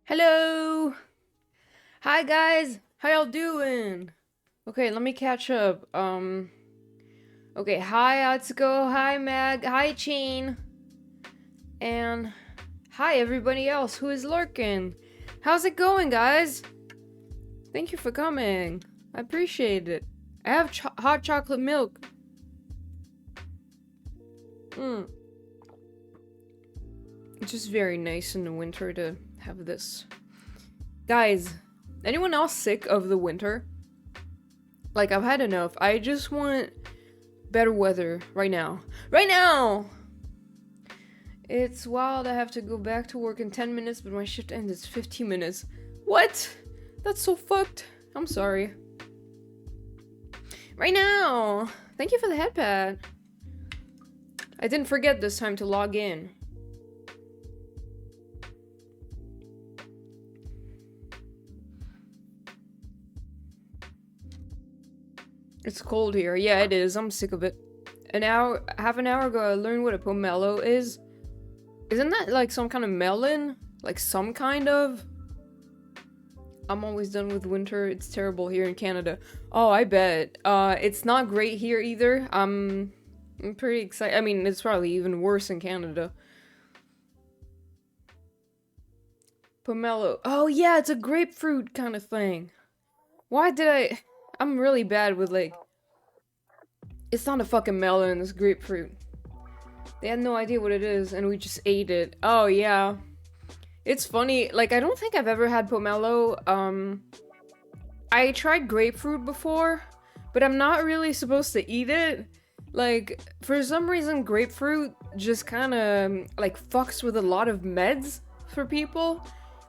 Hello! Hi guys! How y'all doing? Okay, let me catch up. Okay, hi Atsuko, hi Mag, hi Chain, and hi everybody else who is lurking. How's it going, guys? Thank you for coming. I appreciate it. I have hot chocolate milk. It's just very nice in the winter to have this. Guys, anyone else sick of the winter? Like, I've had enough. I just want better weather right now. Right now! It's wild. I have to go back to work in 10 minutes, but my shift ends in 15 minutes. What? That's so fucked. I'm sorry. Right now! Thank you for the headpad. I didn't forget this time to log in. It's cold here. Yeah, it is. I'm sick of it. Half an hour ago, I learned what a pomelo is. Isn't that like some kind of melon? Like some kind of? I'm always done with winter. It's terrible here in Canada. Oh, I bet. It's not great here either. I'm pretty excited. I mean, it's probably even worse in Canada. Pomelo. Oh yeah, it's a grapefruit kind of thing. Why did I'm really bad with like... It's not a fucking melon, it's grapefruit. They had no idea what it is, and we just ate it. Oh, yeah. It's funny, like, I don't think I've ever had pomelo. I tried grapefruit before, but I'm not really supposed to eat it. Like, for some reason, grapefruit just kind of, like, fucks with a lot of meds for people.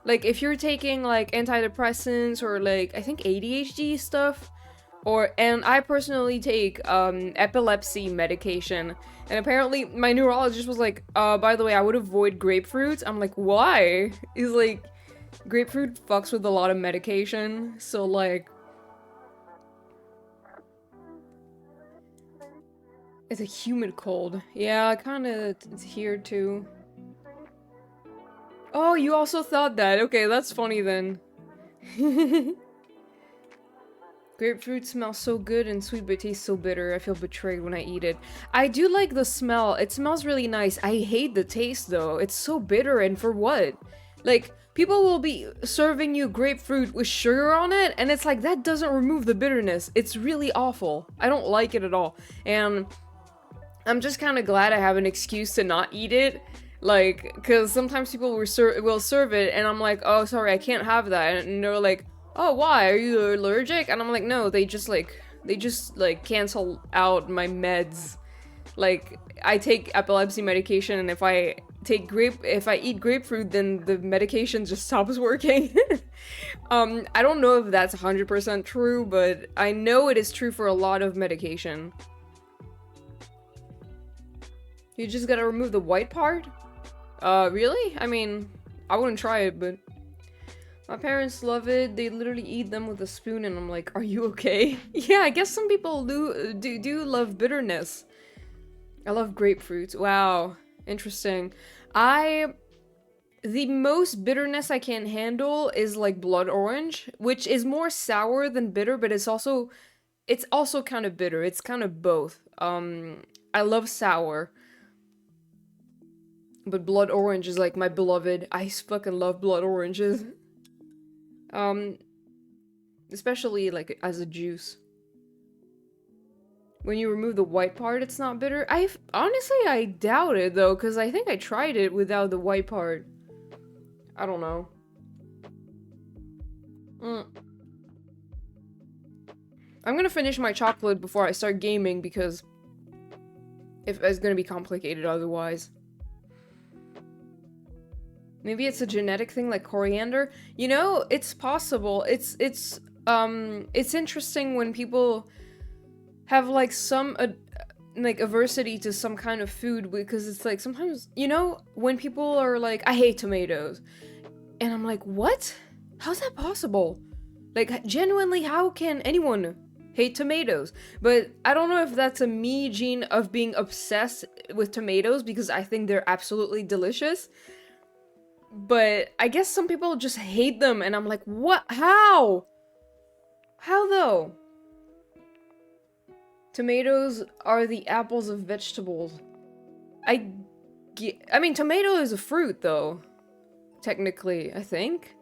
Like, if you're taking, like, antidepressants or, like, I think ADHD stuff, and I personally take, epilepsy medication, and apparently my neurologist was like, by the way, I would avoid grapefruits. I'm like, why? He's like, grapefruit fucks with a lot of medication, so, like... It's a humid cold. Yeah, kinda it's here too. Oh, you also thought that. Okay, that's funny then. Grapefruit smells so good and sweet but tastes so bitter. I feel betrayed when I eat it. I do like the smell. It smells really nice. I hate the taste though. It's so bitter, and for what? Like, people will be serving you grapefruit with sugar on it, and it's like, that doesn't remove the bitterness. It's really awful. I don't like it at all. And I'm just kind of glad I have an excuse to not eat it. Like, because sometimes people will serve it, and I'm like, oh, sorry, I can't have that. And they're like, oh, why? Are you allergic? And I'm like, no, they just cancel out my meds. Like, I take epilepsy medication, and if I eat grapefruit, then the medication just stops working. I don't know if that's 100% true, but I know it is true for a lot of medication. You just gotta remove the white part? Really? I mean, I wouldn't try it, but my parents love it. They literally eat them with a spoon, and I'm like, are you okay? Yeah, I guess some people do love bitterness. I love grapefruits. Wow. Interesting. The most bitterness I can handle is like blood orange, which is more sour than bitter, but it's also kind of bitter. It's kind of both. I love sour. But blood orange is like my beloved. I fucking love blood oranges. Especially like as a juice. When you remove the white part, it's not bitter. Honestly, I doubt it though, because I think I tried it without the white part. I don't know. I'm gonna finish my chocolate before I start gaming, because if it's gonna be complicated otherwise. Maybe it's a genetic thing like coriander. You know, it's possible. It's interesting when people have like some like aversity to some kind of food, because it's like sometimes, you know, when people are like, I hate tomatoes, and I'm like, what? How's that possible? Like, genuinely, how can anyone hate tomatoes? But I don't know if that's a me gene of being obsessed with tomatoes, because I think they're absolutely delicious. But I guess some people just hate them, and I'm like, what? How? How though? Tomatoes are the apples of vegetables. I mean, tomato is a fruit though. Technically, I think.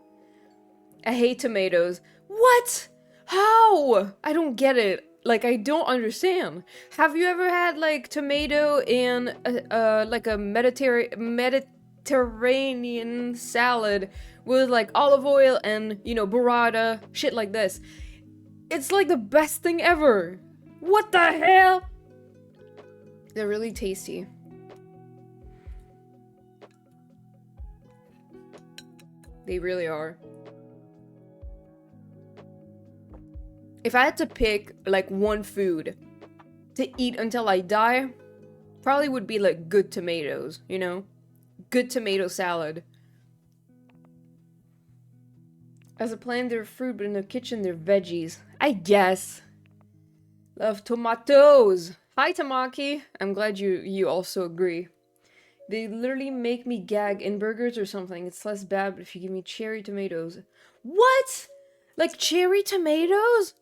I hate tomatoes. What? How? I don't get it. Like, I don't understand. Have you ever had like tomato in like a Mediterranean salad with like olive oil and, you know, burrata, shit like this? It's like the best thing ever. What the hell? They're really tasty. They really are. If I had to pick like one food to eat until I die, probably would be like good tomatoes, you know? Good tomato salad. As a plant, they're fruit, but in the kitchen, they're veggies. I guess. Love tomatoes. Hi, Tamaki. I'm glad you also agree. They literally make me gag in burgers or something. It's less bad, but if you give me cherry tomatoes. What? Like cherry tomatoes?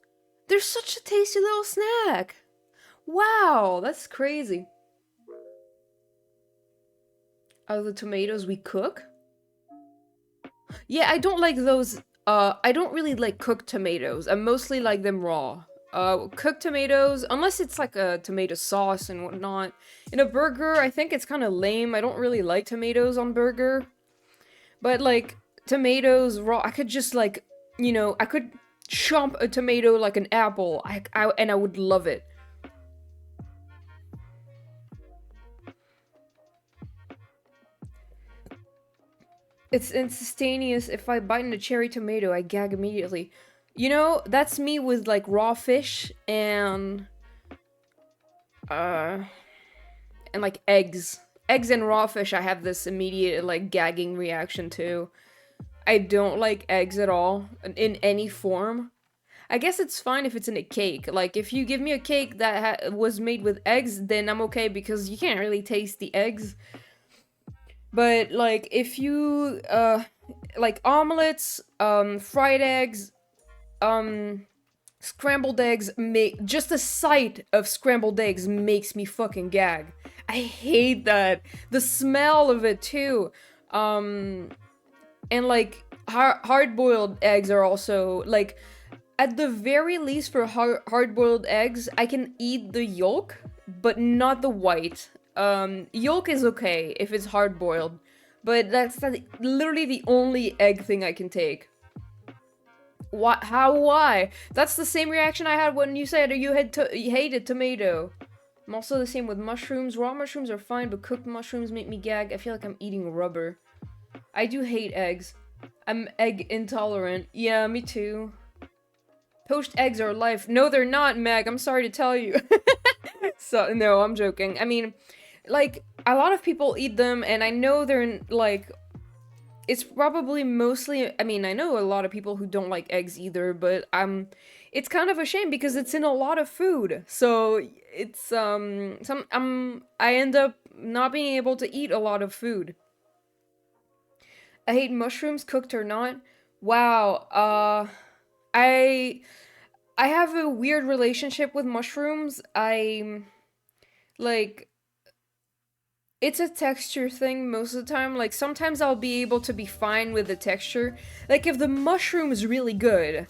They're such a tasty little snack. Wow, that's crazy. Are the tomatoes we cook? Yeah, I don't like those. I don't really like cooked tomatoes. I mostly like them raw. Cooked tomatoes, unless it's like a tomato sauce and whatnot. In a burger, I think it's kind of lame. I don't really like tomatoes on burger. But like, tomatoes raw, I could just like, you know, I could chomp a tomato like an apple, and I would love it. It's instantaneous. If I bite into a cherry tomato, I gag immediately. You know, that's me with like raw fish and like eggs. Eggs and raw fish, I have this immediate like gagging reaction to. I don't like eggs at all in any form. I guess it's fine if it's in a cake. Like, if you give me a cake that was made with eggs, then I'm okay because you can't really taste the eggs. But, like, if you, like, omelets, fried eggs, scrambled eggs make just the sight of scrambled eggs makes me fucking gag. I hate that. The smell of it too. And like hard-boiled eggs are also like at the very least for hard-boiled eggs, I can eat the yolk, but not the white. Yolk is okay if it's hard-boiled, but that's literally the only egg thing I can take. What? How? Why? That's the same reaction I had when you said you hated tomato. I'm also the same with mushrooms. Raw mushrooms are fine, but cooked mushrooms make me gag. I feel like I'm eating rubber. I do hate eggs. I'm egg intolerant. Yeah, me too. Poached eggs are life. No, they're not, Meg. I'm sorry to tell you. So, no, I'm joking. I mean, like, a lot of people eat them, and I know they're, like, it's probably mostly, I mean, I know a lot of people who don't like eggs either, but it's kind of a shame because it's in a lot of food. So it's I end up not being able to eat a lot of food. I hate mushrooms, cooked or not. Wow. I have a weird relationship with mushrooms. Like it's a texture thing most of the time. Like, sometimes I'll be able to be fine with the texture. Like, if the mushroom is really good,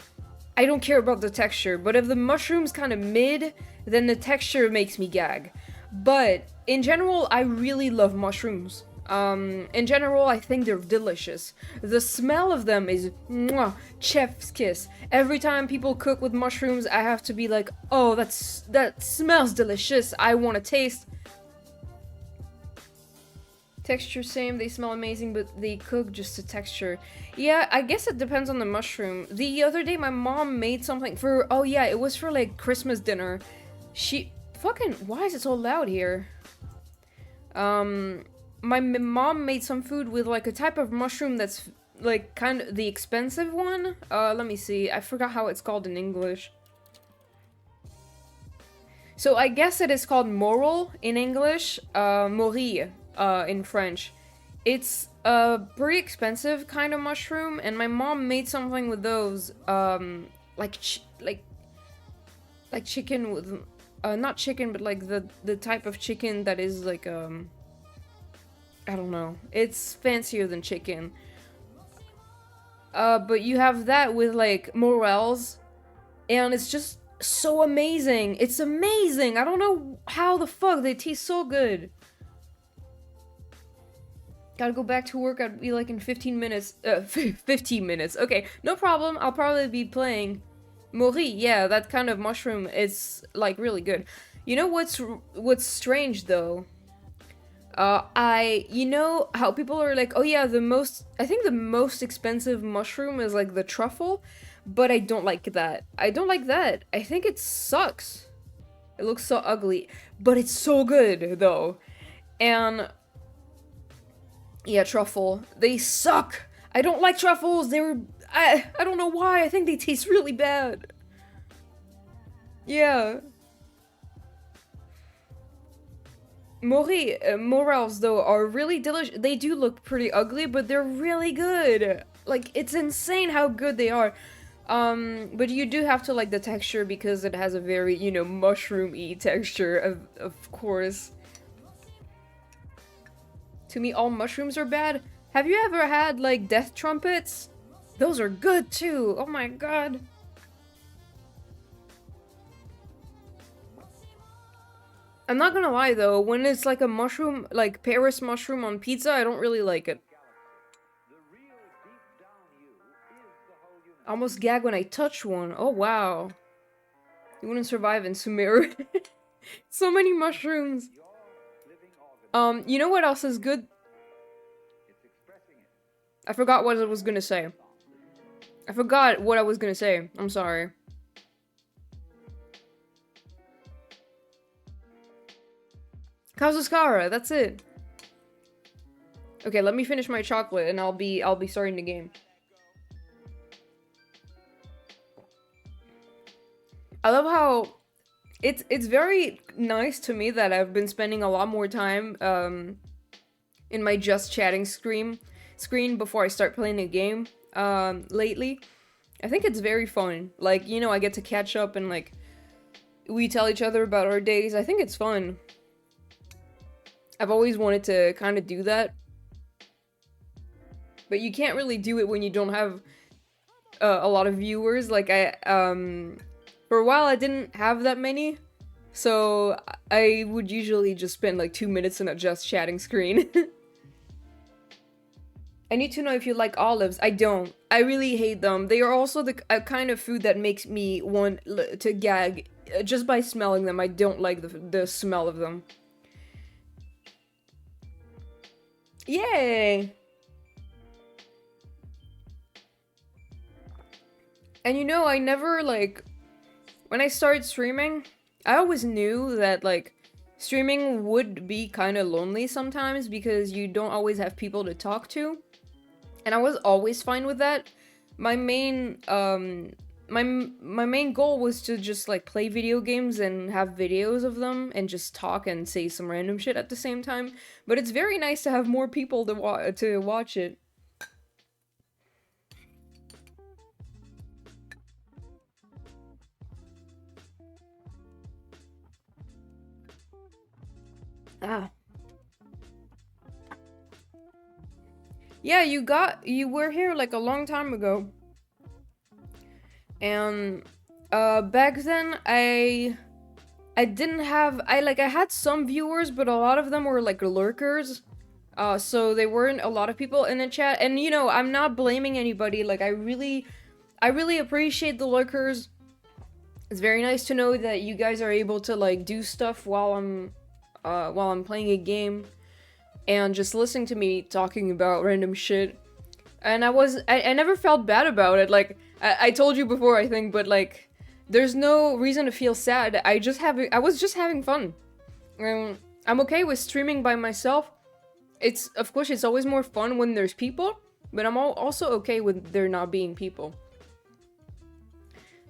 I don't care about the texture. But if the mushroom's kind of mid, then the texture makes me gag. But, in general, I really love mushrooms. In general, I think they're delicious. The smell of them is mwah, chef's kiss. Every time people cook with mushrooms, I have to be like, oh, that smells delicious. I want to taste. Texture same, they smell amazing, but they cook just the texture. Yeah, I guess it depends on the mushroom. The other day, my mom made something for, oh yeah, it was for like Christmas dinner. Why is it so loud here? My mom made some food with like a type of mushroom that's like kind of the expensive one. Let me see, I forgot how it's called in English. So I guess it is called morel in English, morille. In French. It's a pretty expensive kind of mushroom, and my mom made something with those, like chicken with, not chicken, but like the type of chicken that is like, I don't know. It's fancier than chicken. But you have that with like morels, and it's just so amazing. It's amazing. I don't know how the fuck they taste so good. Gotta go back to work, I'd be like in 15 minutes. 15 minutes. Okay, no problem. I'll probably be playing. Morille, yeah, that kind of mushroom is like really good. You know what's strange though? You know how people are like, oh yeah, I think the most expensive mushroom is like the truffle, but I don't like that. I don't like that. I think it sucks. It looks so ugly, but it's so good though. And yeah, truffle. They suck. I don't like truffles. I don't know why. I think they taste really bad. Yeah. Morels, though, are really delicious. They do look pretty ugly, but they're really good. Like, it's insane how good they are. But you do have to like the texture because it has a very, you know, mushroom-y texture, of course. To me, all mushrooms are bad. Have you ever had, like, death trumpets? Those are good, too. Oh my god. I'm not gonna lie, though. When it's, like, a mushroom, like, Paris mushroom on pizza, I don't really like it. I almost gag when I touch one. Oh, wow. You wouldn't survive in Sumeru. So many mushrooms. You know what else is good? I forgot what I was gonna say. I'm sorry. Kazuskara, that's it. Okay, let me finish my chocolate and I'll be starting the game. I love how it's very nice to me that I've been spending a lot more time in my just chatting screen before I start playing a game lately. I think it's very fun. Like, you know, I get to catch up and like we tell each other about our days. I think it's fun. I've always wanted to kind of do that. But you can't really do it when you don't have a lot of viewers. Like for a while I didn't have that many. So I would usually just spend like 2 minutes in a just chatting screen. I need to know if you like olives. I don't. I really hate them. They are also the kind of food that makes me want to gag just by smelling them. I don't like the smell of them. Yay! And you know, I never like when I started streaming, I always knew that like streaming would be kind of lonely sometimes because you don't always have people to talk to. And I was always fine with that. My main my main goal was to just like play video games and have videos of them and just talk and say some random shit at the same time. But it's very nice to have more people to watch it. Ah. Yeah, you were here like a long time ago. And back then I didn't have I had some viewers, but a lot of them were like lurkers. So they weren't a lot of people in the chat. And you know, I'm not blaming anybody. Like I really appreciate the lurkers. It's very nice to know that you guys are able to like do stuff while I'm playing a game and just listening to me talking about random shit. And I never felt bad about it. Like I told you before, I think, but like there's no reason to feel sad. I was just having fun. I'm okay with streaming by myself. It's of course it's always more fun when there's people, but I'm also okay with there not being people.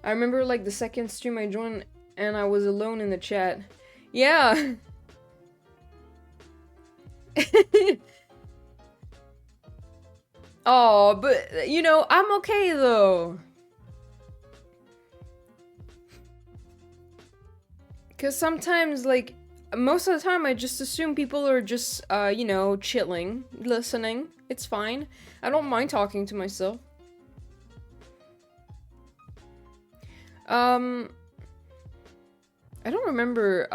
I remember like the second stream I joined and I was alone in the chat. Yeah. Oh, but you know, I'm okay though. Cause sometimes, like, most of the time I just assume people are just, you know, chilling, listening. It's fine. I don't mind talking to myself. I don't remember,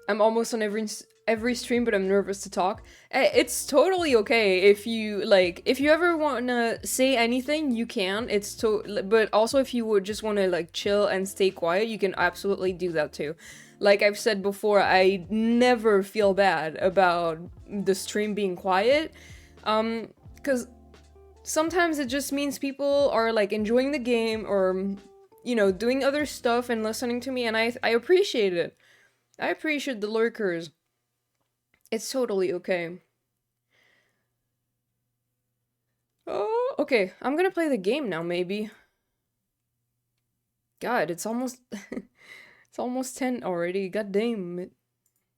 I'm almost on every stream, but I'm nervous to talk. It's totally okay if you like if you ever wanna say anything, you can. But also if you would just wanna like chill and stay quiet, you can absolutely do that too. Like I've said before, I never feel bad about the stream being quiet, because sometimes it just means people are like enjoying the game or you know doing other stuff and listening to me, and I appreciate it. I appreciate the lurkers. It's totally okay. Oh, okay. I'm gonna play the game now, maybe. God, it's almost it's almost 10 already. God damn it.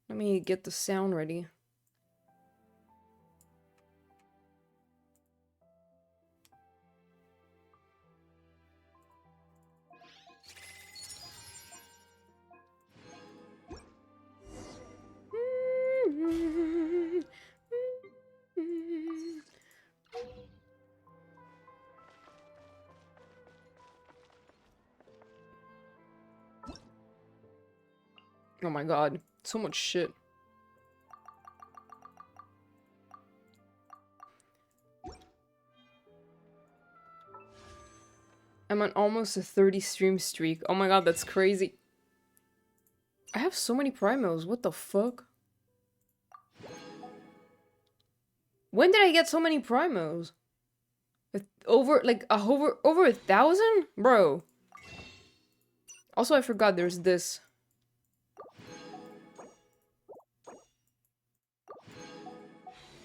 Let me get the sound ready. Oh my god, so much shit. I'm on almost a 30 stream streak. Oh my god, that's crazy. I have so many primos, what the fuck? When did I get so many primos? Over, like, over 1,000? Bro. Also, I forgot there's this.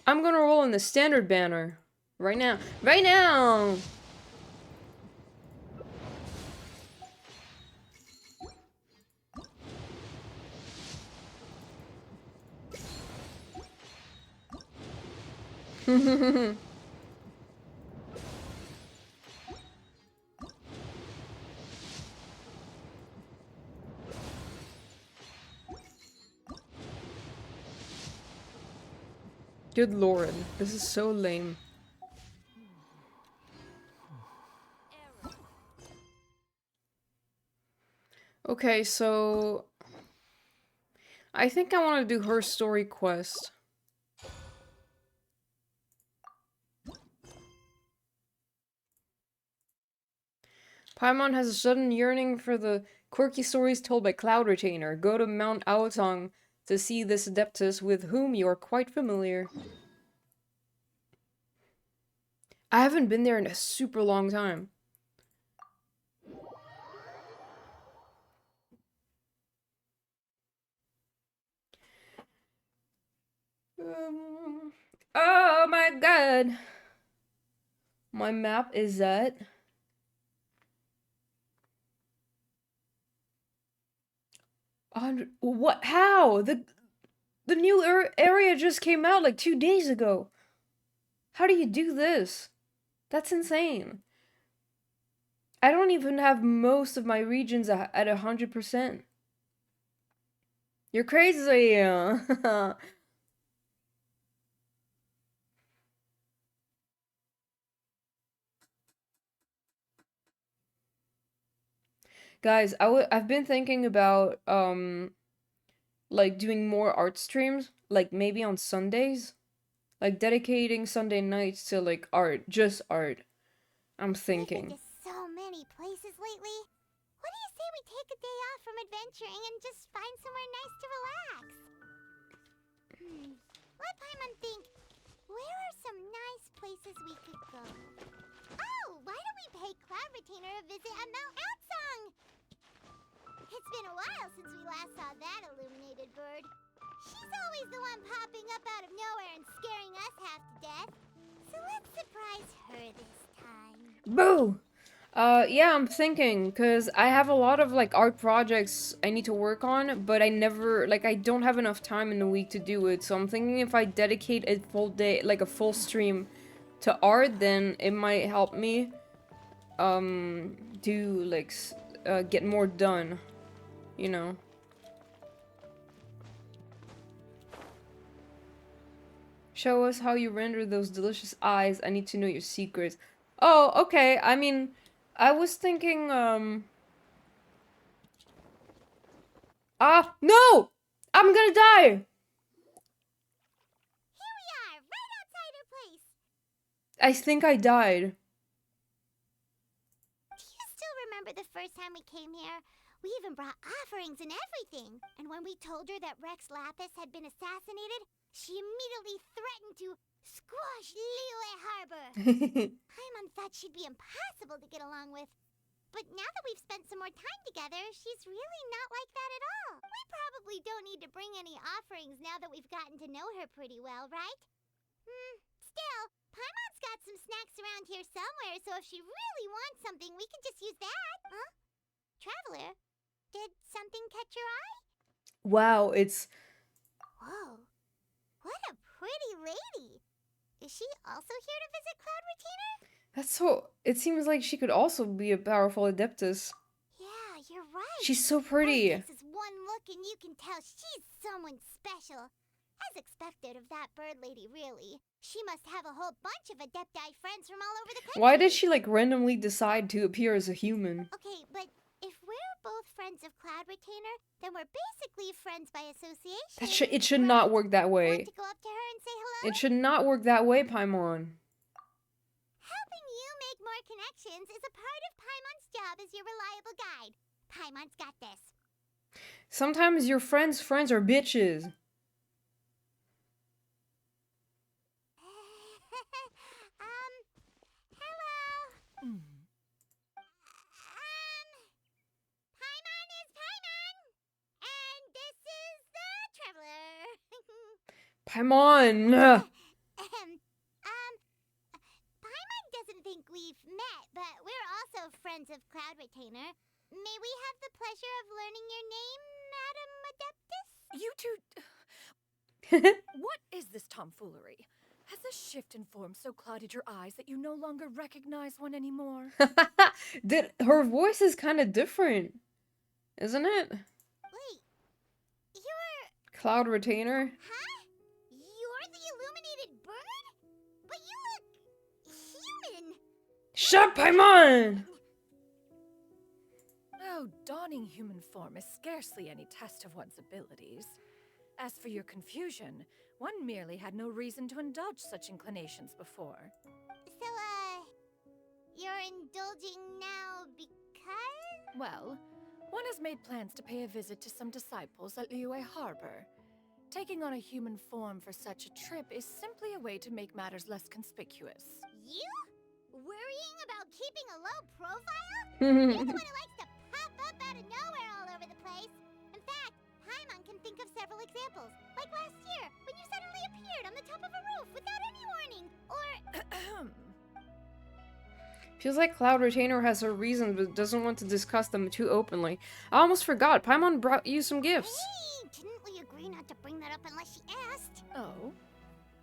I'm gonna roll in the standard banner. Right now. Right now! Good lord, this is so lame. Okay, so I think I want to do her story quest. Paimon has a sudden yearning for the quirky stories told by Cloud Retainer. Go to Mount Aotong to see this adeptus with whom you are quite familiar. I haven't been there in a super long time. Oh my god. My map is at... What? How? The new area just came out like 2 days ago. How do you do this? That's insane. I don't even have most of my regions at 100%. You're crazy. Guys, I've been thinking about like doing more art streams, like maybe on Sundays, like dedicating Sunday nights to like art, just art. I'm thinking. We've been to so many places lately. What do you say we take a day off from adventuring and just find somewhere nice to relax? Let Paimon think. Where are some nice places we could go? Oh, why don't we pay Cloud Retainer a visit at Mount Outsong? It's been a while since we last saw that illuminated bird. She's always the one popping up out of nowhere and scaring us half to death. So let's surprise her this time. Boo! Yeah, I'm thinking, cause I have a lot of like art projects I need to work on, but I never, like, I don't have enough time in the week to do it, so I'm thinking if I dedicate a full day, like a full stream to art, then it might help me, do, like, get more done, you know? Show us how you render those delicious eyes. I need to know your secrets. Oh, okay. I mean, I was thinking, Ah, no! I'm gonna die! Here we are, right outside her place. I think I died. Do you still remember the first time we came here? We even brought offerings and everything. And when we told her that Rex Lapis had been assassinated, she immediately threatened to squash Liyue Harbor. Paimon thought she'd be impossible to get along with. But now that we've spent some more time together, she's really not like that at all. We probably don't need to bring any offerings now that we've gotten to know her pretty well, right? Still, Paimon's got some snacks around here somewhere, so if she really wants something, we can just use that. Huh? Traveler, did something catch your eye? Wow, it's... Whoa, what a pretty lady. Is she also here to visit Cloud Retainer? That's so... It seems like she could also be a powerful adeptus. Yeah, you're right. She's so pretty. This is one look and you can tell she's someone special. As expected of that bird lady, really. She must have a whole bunch of Adepti friends from all over the country. Why did she, like, randomly decide to appear as a human? Okay, but if we're both friends of Cloud Retainer, then we're basically friends by association. It should not work that way. Want to go up to her and say hello? It should not work that way, Paimon. Helping you make more connections is a part of Paimon's job as your reliable guide. Paimon's got this. Sometimes your friends' friends are bitches. Hello. Paimon is Paimon, and this is the Traveler. Paimon! Paimon doesn't think we've met, but we're also friends of Cloud Retainer. May we have the pleasure of learning your name, Madam Adeptus? You two... What is this tomfoolery? Has a shift in form so clouded your eyes that you no longer recognize one anymore? Her voice is kind of different, isn't it? Wait, you're... Cloud Retainer? Huh? You're the illuminated bird? But you look... human! Shut Paimon! Oh, donning human form is scarcely any test of one's abilities. As for your confusion, one merely had no reason to indulge such inclinations before. So, you're indulging now because? Well, one has made plans to pay a visit to some disciples at Liyue Harbor. Taking on a human form for such a trip is simply a way to make matters less conspicuous. You? Worrying about keeping a low profile? You're the one who likes to pop up out of nowhere all over the place. In fact, Paimon can think of several examples. Like last year, when you suddenly appeared on the top of a roof without any warning. Or... Feels like Cloud Retainer has her reasons but doesn't want to discuss them too openly. I almost forgot, Paimon brought you some gifts. Hey, didn't we agree not to bring that up unless she asked? Oh?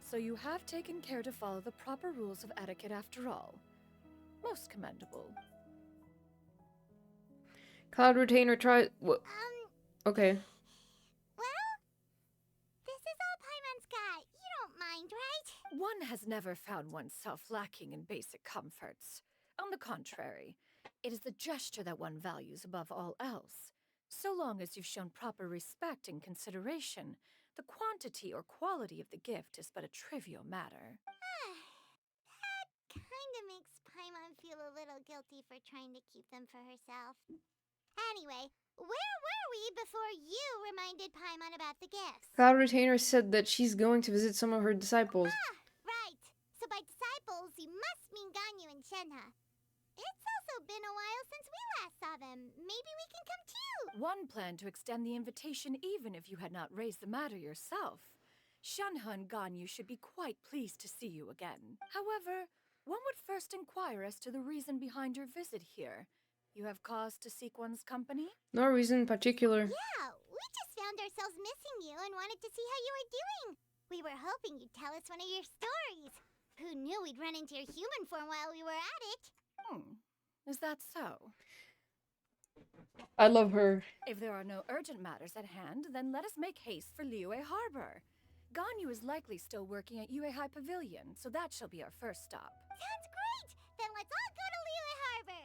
So you have taken care to follow the proper rules of etiquette after all. Most commendable. Cloud Retainer tried... Okay. Well, this is all Paimon's got. You don't mind, right? One has never found oneself lacking in basic comforts. On the contrary, it is the gesture that one values above all else. So long as you've shown proper respect and consideration, the quantity or quality of the gift is but a trivial matter. That kinda makes Paimon feel a little guilty for trying to keep them for herself. Anyway, where were we before you reminded Paimon about the gifts? Cloud Retainer said that she's going to visit some of her disciples. Ah, right. So by disciples, you must mean Ganyu and Shenhe. It's also been a while since we last saw them. Maybe we can come too. One planned to extend the invitation even if you had not raised the matter yourself. Shenhe and Ganyu should be quite pleased to see you again. However, one would first inquire as to the reason behind your visit here. You have cause to seek one's company? No reason in particular. Yeah, we just found ourselves missing you and wanted to see how you were doing. We were hoping you'd tell us one of your stories. Who knew we'd run into your human form while we were at it? Is that so? I love her. If there are no urgent matters at hand, then let us make haste for Liyue Harbor. Ganyu is likely still working at Yuehai Pavilion, so that shall be our first stop. Sounds great! Then let's all go to Liyue Harbor!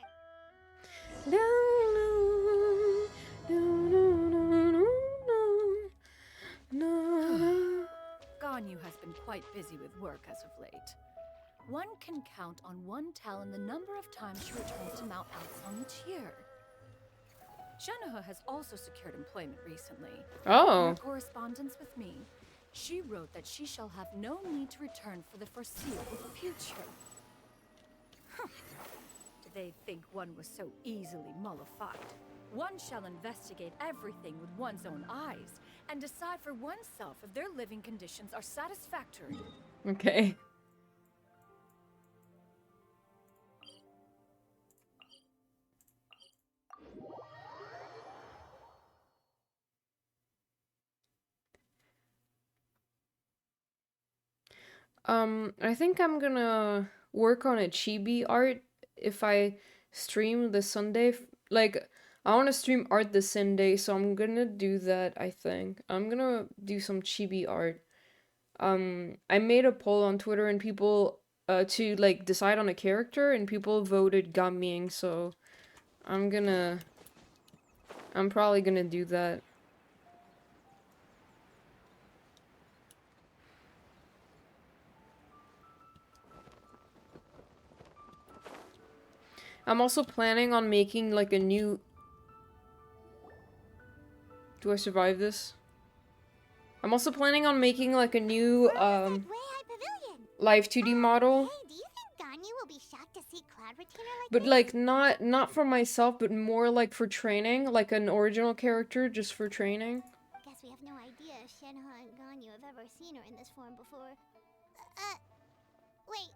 Ganyu has been quite busy with work as of late. One can count on one talon the number of times she returns to Mount Alcon each year. Shenhe has also secured employment recently. Oh. In her correspondence with me, she wrote that she shall have no need to return for the foreseeable future. Did they think one was so easily mollified? One shall investigate everything with one's own eyes and decide for oneself if their living conditions are satisfactory. Okay. I think I'm gonna work on a chibi art if I stream this Sunday. Like, I want to stream art this Sunday, so I'm gonna do that, I think. I'm gonna do some chibi art. I made a poll on Twitter and people, to, like, decide on a character, and people voted Gaming, so I'm probably gonna do that. I'm also planning on making, like, a new... Do I survive this? I'm also planning on making, like, a new, Where's that Weihai Pavilion? live 2D model. Hey, do you think Ganyu will be shocked to see Cloud Retainer like But, this? like, not for myself, but more, like, for training. Like, an original character just for training. Guess we have no idea if Shenhe and Ganyu have ever seen her in this form before. Wait,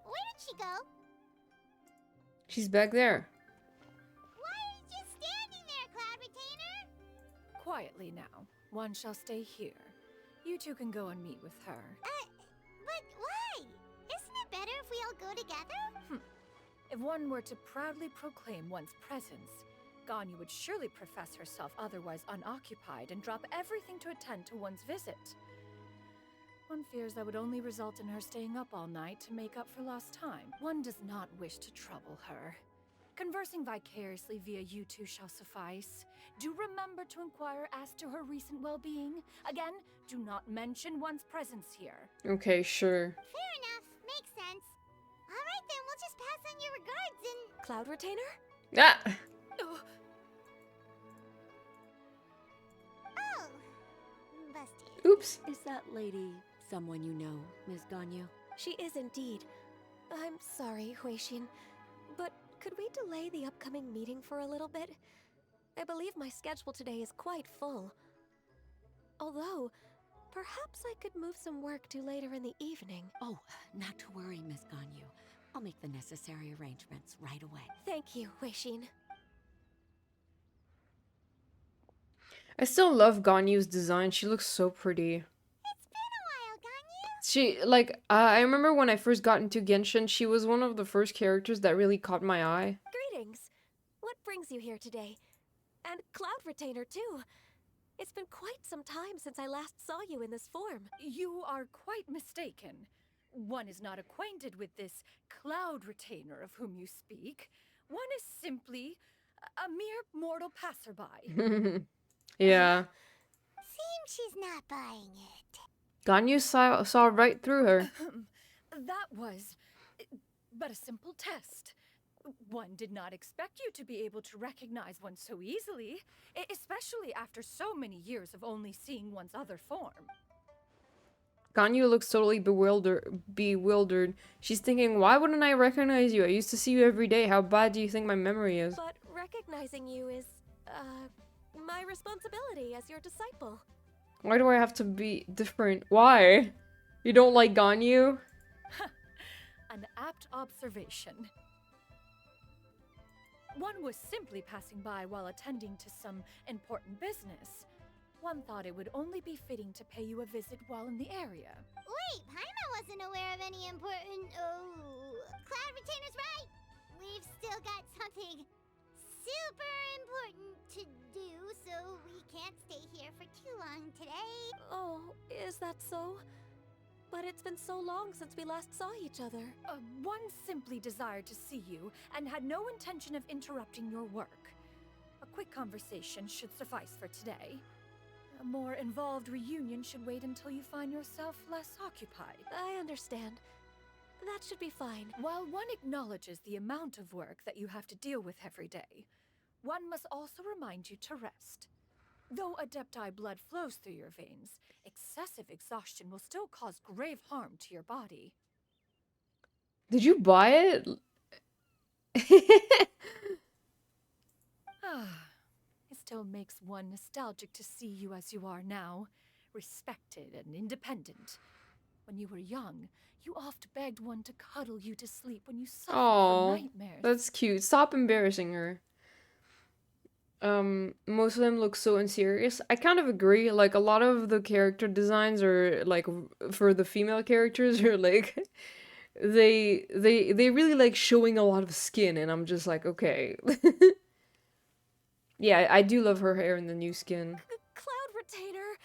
where did she go? She's back there. Why are you just standing there, Cloud Retainer? Quietly now. One shall stay here. You two can go and meet with her. But why? all go together? If one were to proudly proclaim one's presence, Ganyu would surely profess herself otherwise unoccupied and drop everything to attend to one's visit. One fears that would only result in her staying up all night to make up for lost time. One does not wish to trouble her. Conversing vicariously via you two shall suffice. Do remember to inquire as to her recent well-being. Again, do not mention one's presence here. Okay, sure. Fair enough. Makes sense. Alright then, we'll just pass on your regards and... Cloud Retainer? Ah! Ugh. Oh. Busted. Oops. Is that lady someone you know, Ms. Ganyu? She is indeed. I'm sorry, Huixin, but could we delay the upcoming meeting for a little bit? I believe my schedule today is quite full. Although, perhaps I could move some work to later in the evening. Oh, not to worry, Miss Ganyu. I'll make the necessary arrangements right away. Thank you, Huixin. I still love Ganyu's design. She looks so pretty. It's been a while, Ganyu. She, like, I remember when I first got into Genshin, she was one of the first characters that really caught my eye. Greetings. What brings you here today? And Cloud Retainer, too. It's been quite some time since I last saw you in this form. You are quite mistaken. One is not acquainted with this Cloud Retainer of whom you speak. One is simply a mere mortal passerby. Yeah. Seems she's not buying it. Ganyu saw right through her. That was but a simple test. One did not expect you to be able to recognize one so easily, especially after so many years of only seeing one's other form. Ganyu looks totally bewildered. She's thinking, why wouldn't I recognize you? I used to see you every day. How bad do you think my memory is? But recognizing you is, my responsibility as your disciple. Why do I have to be different? Why? You don't like Ganyu? An apt observation. One was simply passing by while attending to some important business. One thought it would only be fitting to pay you a visit while in the area. Wait, Paimon wasn't aware of any important... Oh, Cloud Retainer's right. We've still got something super important to do, so we can't stay here for too long today. Oh, is that so? But it's been so long since we last saw each other. One simply desired to see you and had no intention of interrupting your work. A quick conversation should suffice for today. A more involved reunion should wait until you find yourself less occupied. I understand. That should be fine. While one acknowledges the amount of work that you have to deal with every day, one must also remind you to rest. Though Adepti blood flows through your veins, excessive exhaustion will still cause grave harm to your body. Did you buy it? It still makes one nostalgic to see you as you are now, respected and independent. When you were young, you oft begged one to cuddle you to sleep when you suffered Oh, from nightmares. that's cute. Stop embarrassing her. Most of them look so unserious. I kind of agree. Like, a lot of the character designs are, like, for the female characters are, like, they really like showing a lot of skin, and I'm just like, okay. Yeah, I do love her hair in the new skin. Cloud Retainer!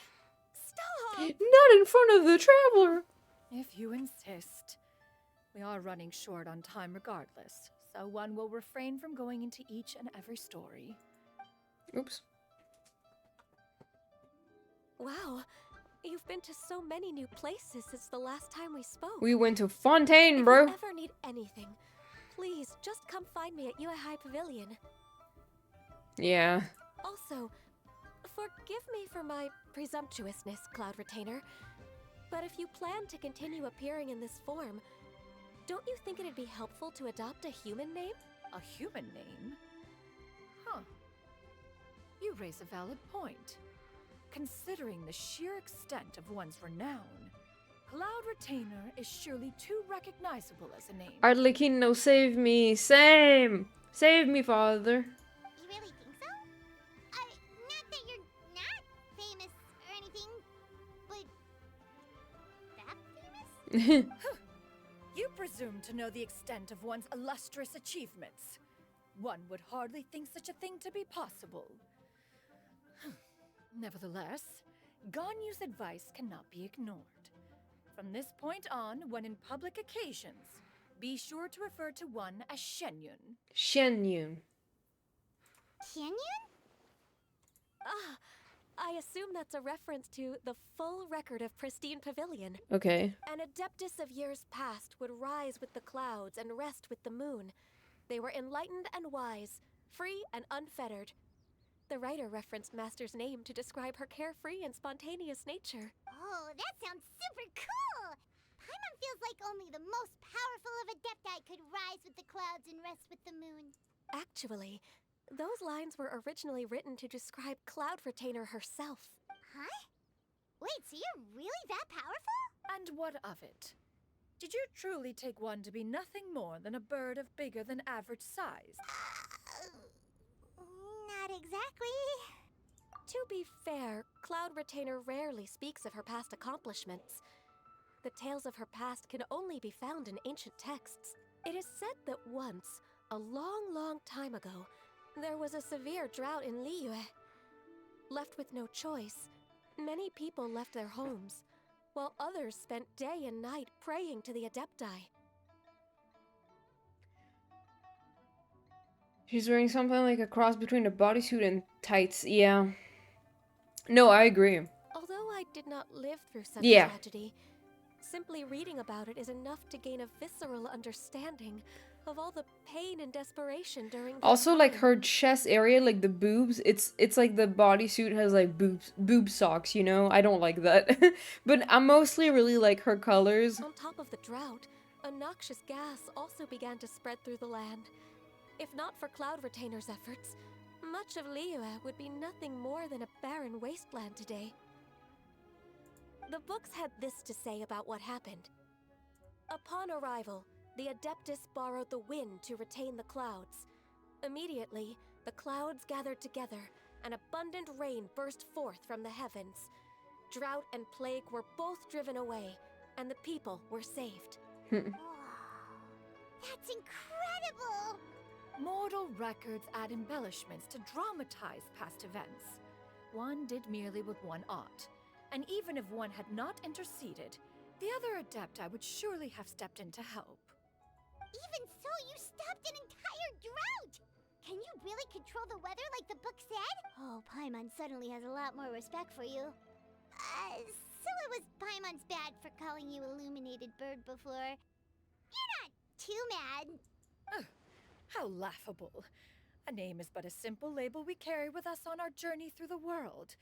Stop! Not in front of the traveler! If you insist. We are running short on time regardless, so one will refrain from going into each and every story. Oops. Wow, you've been to so many new places since the last time we spoke. We went to Fontaine, If bro. you ever need anything, please just come find me at Yue High Pavilion. Yeah. Also, forgive me for my presumptuousness, Cloud Retainer, but if you plan to continue appearing in this form, don't you think it'd be helpful to adopt a human name? A human name? Huh. You raise a valid point. Considering the sheer extent of one's renown, Cloud Retainer is surely too recognizable as a name. Arlecchino, save me. Same. Save me, father. You really think so? Not that you're not famous or anything, but that famous? You presume to know the extent of one's illustrious achievements. One would hardly think such a thing to be possible. Nevertheless, Ganyu's advice cannot be ignored. From this point on, when in public occasions, be sure to refer to one as Xianyun. Xianyun. Xianyun? Ah, I assume that's a reference to the full record of Pristine Pavilion. Okay. An adeptus of years past would rise with the clouds and rest with the moon. They were enlightened and wise, free and unfettered. The writer referenced Master's name to describe her carefree and spontaneous nature. Oh, that sounds super cool! Paimon feels like only the most powerful of Adepti could rise with the clouds and rest with the moon. Actually, those lines were originally written to describe Cloud Retainer herself. Huh? Wait, so you're really that powerful? And what of it? Did you truly take one to be nothing more than a bird of bigger than average size? Not exactly. To be fair, Cloud Retainer rarely speaks of her past accomplishments. The tales of her past can only be found in ancient texts. It is said that once, a long, long time ago, there was a severe drought in Liyue. Left with no choice, many people left their homes, while others spent day and night praying to the Adepti. She's wearing something like a cross between a bodysuit and tights. Yeah. No, I agree. Although I did not live through such Yeah. a tragedy, simply reading about it is enough to gain a visceral understanding of all the pain and desperation during that Also, like time. her chest area, like the boobs, it's like the bodysuit has like boob socks, you know? I don't like that. But I mostly really like her colors. On top of the drought, a noxious gas also began to spread through the land. If not for Cloud Retainer's efforts, much of Liyue would be nothing more than a barren wasteland today. The books had this to say about what happened. Upon arrival, the Adeptus borrowed the wind to retain the clouds. Immediately, the clouds gathered together, and abundant rain burst forth from the heavens. Drought and plague were both driven away, and the people were saved. Wow. That's incredible! Mortal records add embellishments to dramatize past events. One did merely what one ought, and even if one had not interceded, the other Adepti would surely have stepped in to help. Even so, you stopped an entire drought! Can you really control the weather like the book said? Oh, Paimon suddenly has a lot more respect for you. So it was Paimon's bad for calling you Illuminated Bird before. You're not too mad. How laughable. A name is but a simple label we carry with us on our journey through the world.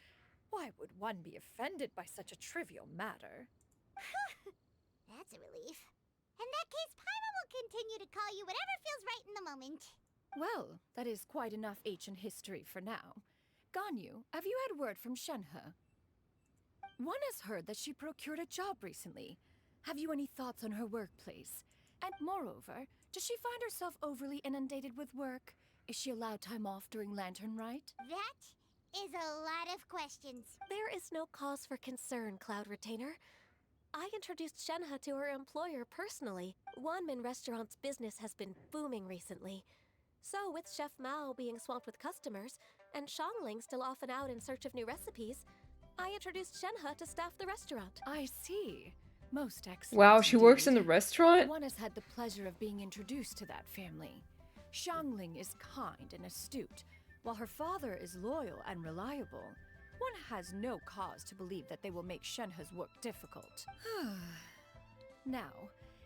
Why would one be offended by such a trivial matter? That's a relief. In that case, Paimon will continue to call you whatever feels right in the moment. Well, that is quite enough ancient history for now. Ganyu, have you had word from Shenhe? One has heard that she procured a job recently. Have you any thoughts on her workplace? And moreover, does she find herself overly inundated with work? Is she allowed time off during Lantern Rite? That is a lot of questions. There is no cause for concern, Cloud Retainer. I introduced Shenhe to her employer personally. Wanmin Restaurant's business has been booming recently. So, with Chef Mao being swamped with customers, and Shangling still off and out in search of new recipes, I introduced Shenhe to staff the restaurant. I see. Most excellent. Wow, she works in the indeed. restaurant? One has had the pleasure of being introduced to that family. Shangling is kind and astute, while her father is loyal and reliable. One has no cause to believe that they will make Shenhe's work difficult. Now,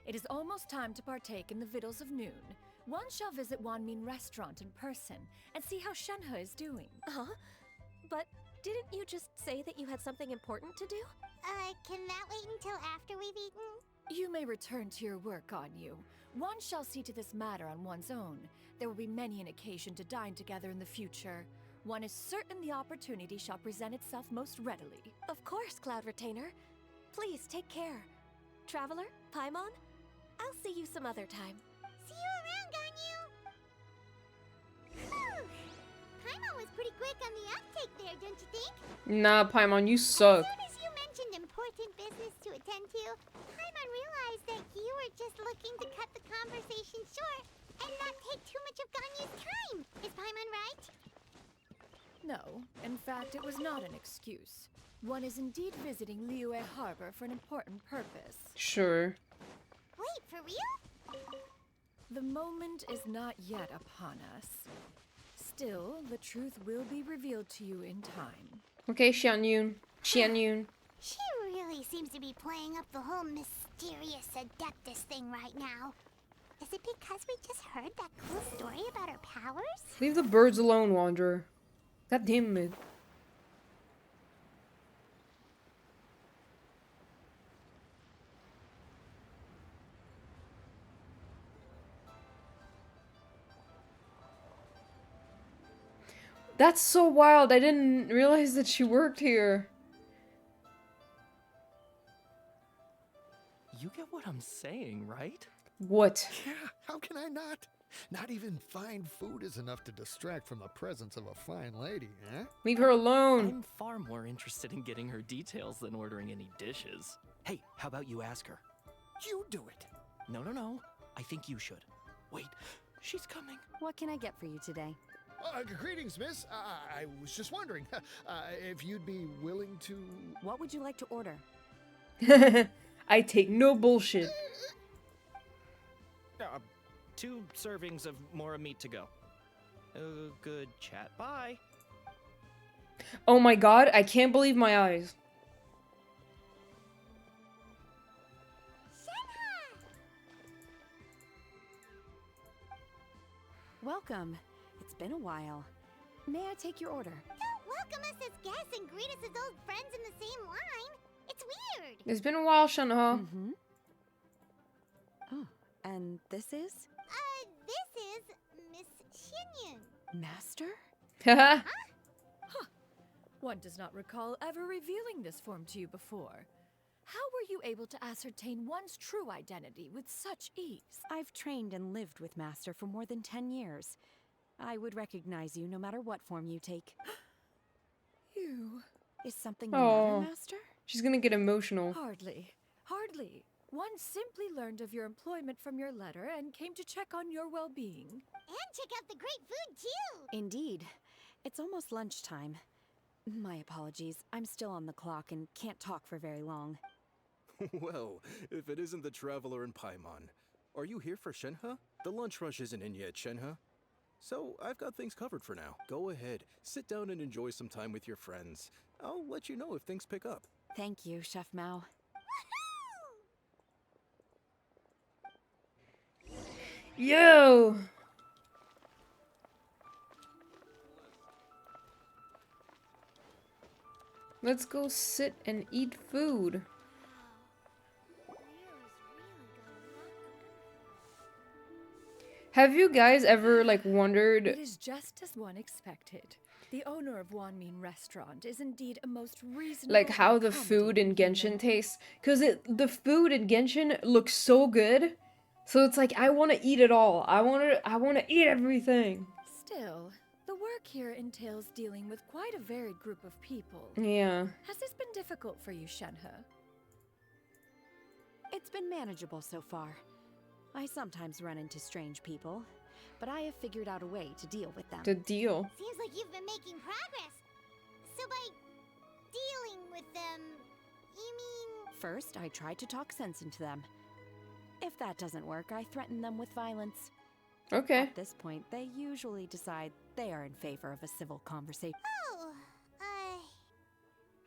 it is almost time to partake in the victuals of noon. One shall visit Wanmin Restaurant in person and see how Shenhe is doing. Huh? But didn't you just say that you had something important to do? Can that wait until after we've eaten? You may return to your work, Ganyu. One shall see to this matter on one's own. There will be many an occasion to dine together in the future. One is certain the opportunity shall present itself most readily. Of course, Cloud Retainer. Please take care. Traveler, Paimon, I'll see you some other time. See you around, Ganyu! Whew. Paimon was pretty quick on the uptake there, don't you think? Nah, Paimon, you As suck. soon as you mentioned important important business to attend to, Paimon realized that you were just looking to cut the conversation short and not take too much of Ganyu's time. Is Paimon right? No, in fact, it was not an excuse. One is indeed visiting Liyue Harbor for an important purpose. Sure. Wait, for real? The moment is not yet upon us. Still, the truth will be revealed to you in time. Okay, Xianyun. Xianyun. She really seems to be playing up the whole mysterious adeptus thing right now. Is it because we just heard that cool story about her powers? Leave the birds alone, Wanderer. God damn it. That's so wild. I didn't realize that she worked here. You get what I'm saying, right? What? Yeah, how can I not? Not even fine food is enough to distract from the presence of a fine lady, eh? Leave her alone. I'm far more interested in getting her details than ordering any dishes. Hey, how about you ask her? You do it. No. I think you should. Wait, she's coming. What can I get for you today? Greetings, miss. I was just wondering if you'd be willing to... What would you like to order? I take no bullshit. 2 servings of more meat to go. Good chat. Bye. Oh my god, I can't believe my eyes. Welcome. It's been a while. May I take your order? Don't welcome us as guests and greet us as old friends in the same line. It's weird. It's been a while, Shenhe. Mm-hmm. Oh, and this is? This is Miss Xianyun. Master? Haha. One does not recall ever revealing this form to you before. How were you able to ascertain one's true identity with such ease? I've trained and lived with Master for more than 10 years. I would recognize you no matter what form you take. You... Is something the Oh. matter, Master? She's gonna get emotional. Hardly. Hardly. One simply learned of your employment from your letter and came to check on your well-being. And check out the great food, too. Indeed. It's almost lunchtime. My apologies. I'm still on the clock and can't talk for very long. Well, if it isn't the traveler in Paimon. Are you here for Shenhe? The lunch rush isn't in yet, Shenhe. So, I've got things covered for now. Go ahead, sit down and enjoy some time with your friends. I'll let you know if things pick up. Thank you, Chef Mao. Yo! Let's go sit and eat food. Have you guys ever, like, wondered... It is just as one expected. The owner of Wanmin Restaurant is indeed a most reasonable... like how the and food in accommodating Genshin human. tastes, because the food in Genshin looks so good, so it's like I want to eat it all. I want to eat everything. Still, the work here entails dealing with quite a varied group of people. Yeah. Has this been difficult for you, Shenhe? It's been manageable so far. I sometimes run into strange people, but I have figured out a way to deal with them. The deal. Seems like you've been making progress. So by dealing with them, you mean... First, I try to talk sense into them. If that doesn't work, I threaten them with violence. Okay. At this point, they usually decide they are in favor of a civil conversation. Oh,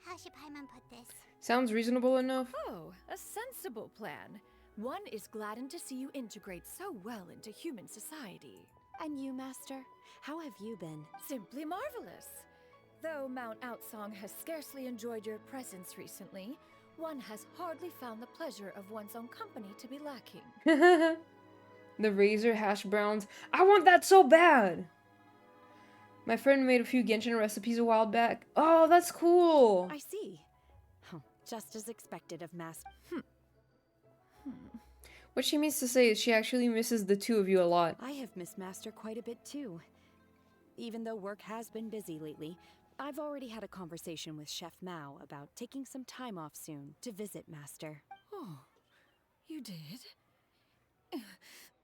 how should Paimon put this? Sounds reasonable enough. Oh, a sensible plan. One is gladdened to see you integrate so well into human society. And you, Master? How have you been? Simply marvelous. Though Mount Outsong has scarcely enjoyed your presence recently, one has hardly found the pleasure of one's own company to be lacking. The razor hash browns. I want that so bad. My friend made a few Genshin recipes a while back. Oh, that's cool. I see. Oh, just as expected of Master. What she means to say is she actually misses the two of you a lot. I have missed Master quite a bit too. Even though work has been busy lately, I've already had a conversation with Chef Mao about taking some time off soon to visit Master. Oh, you did?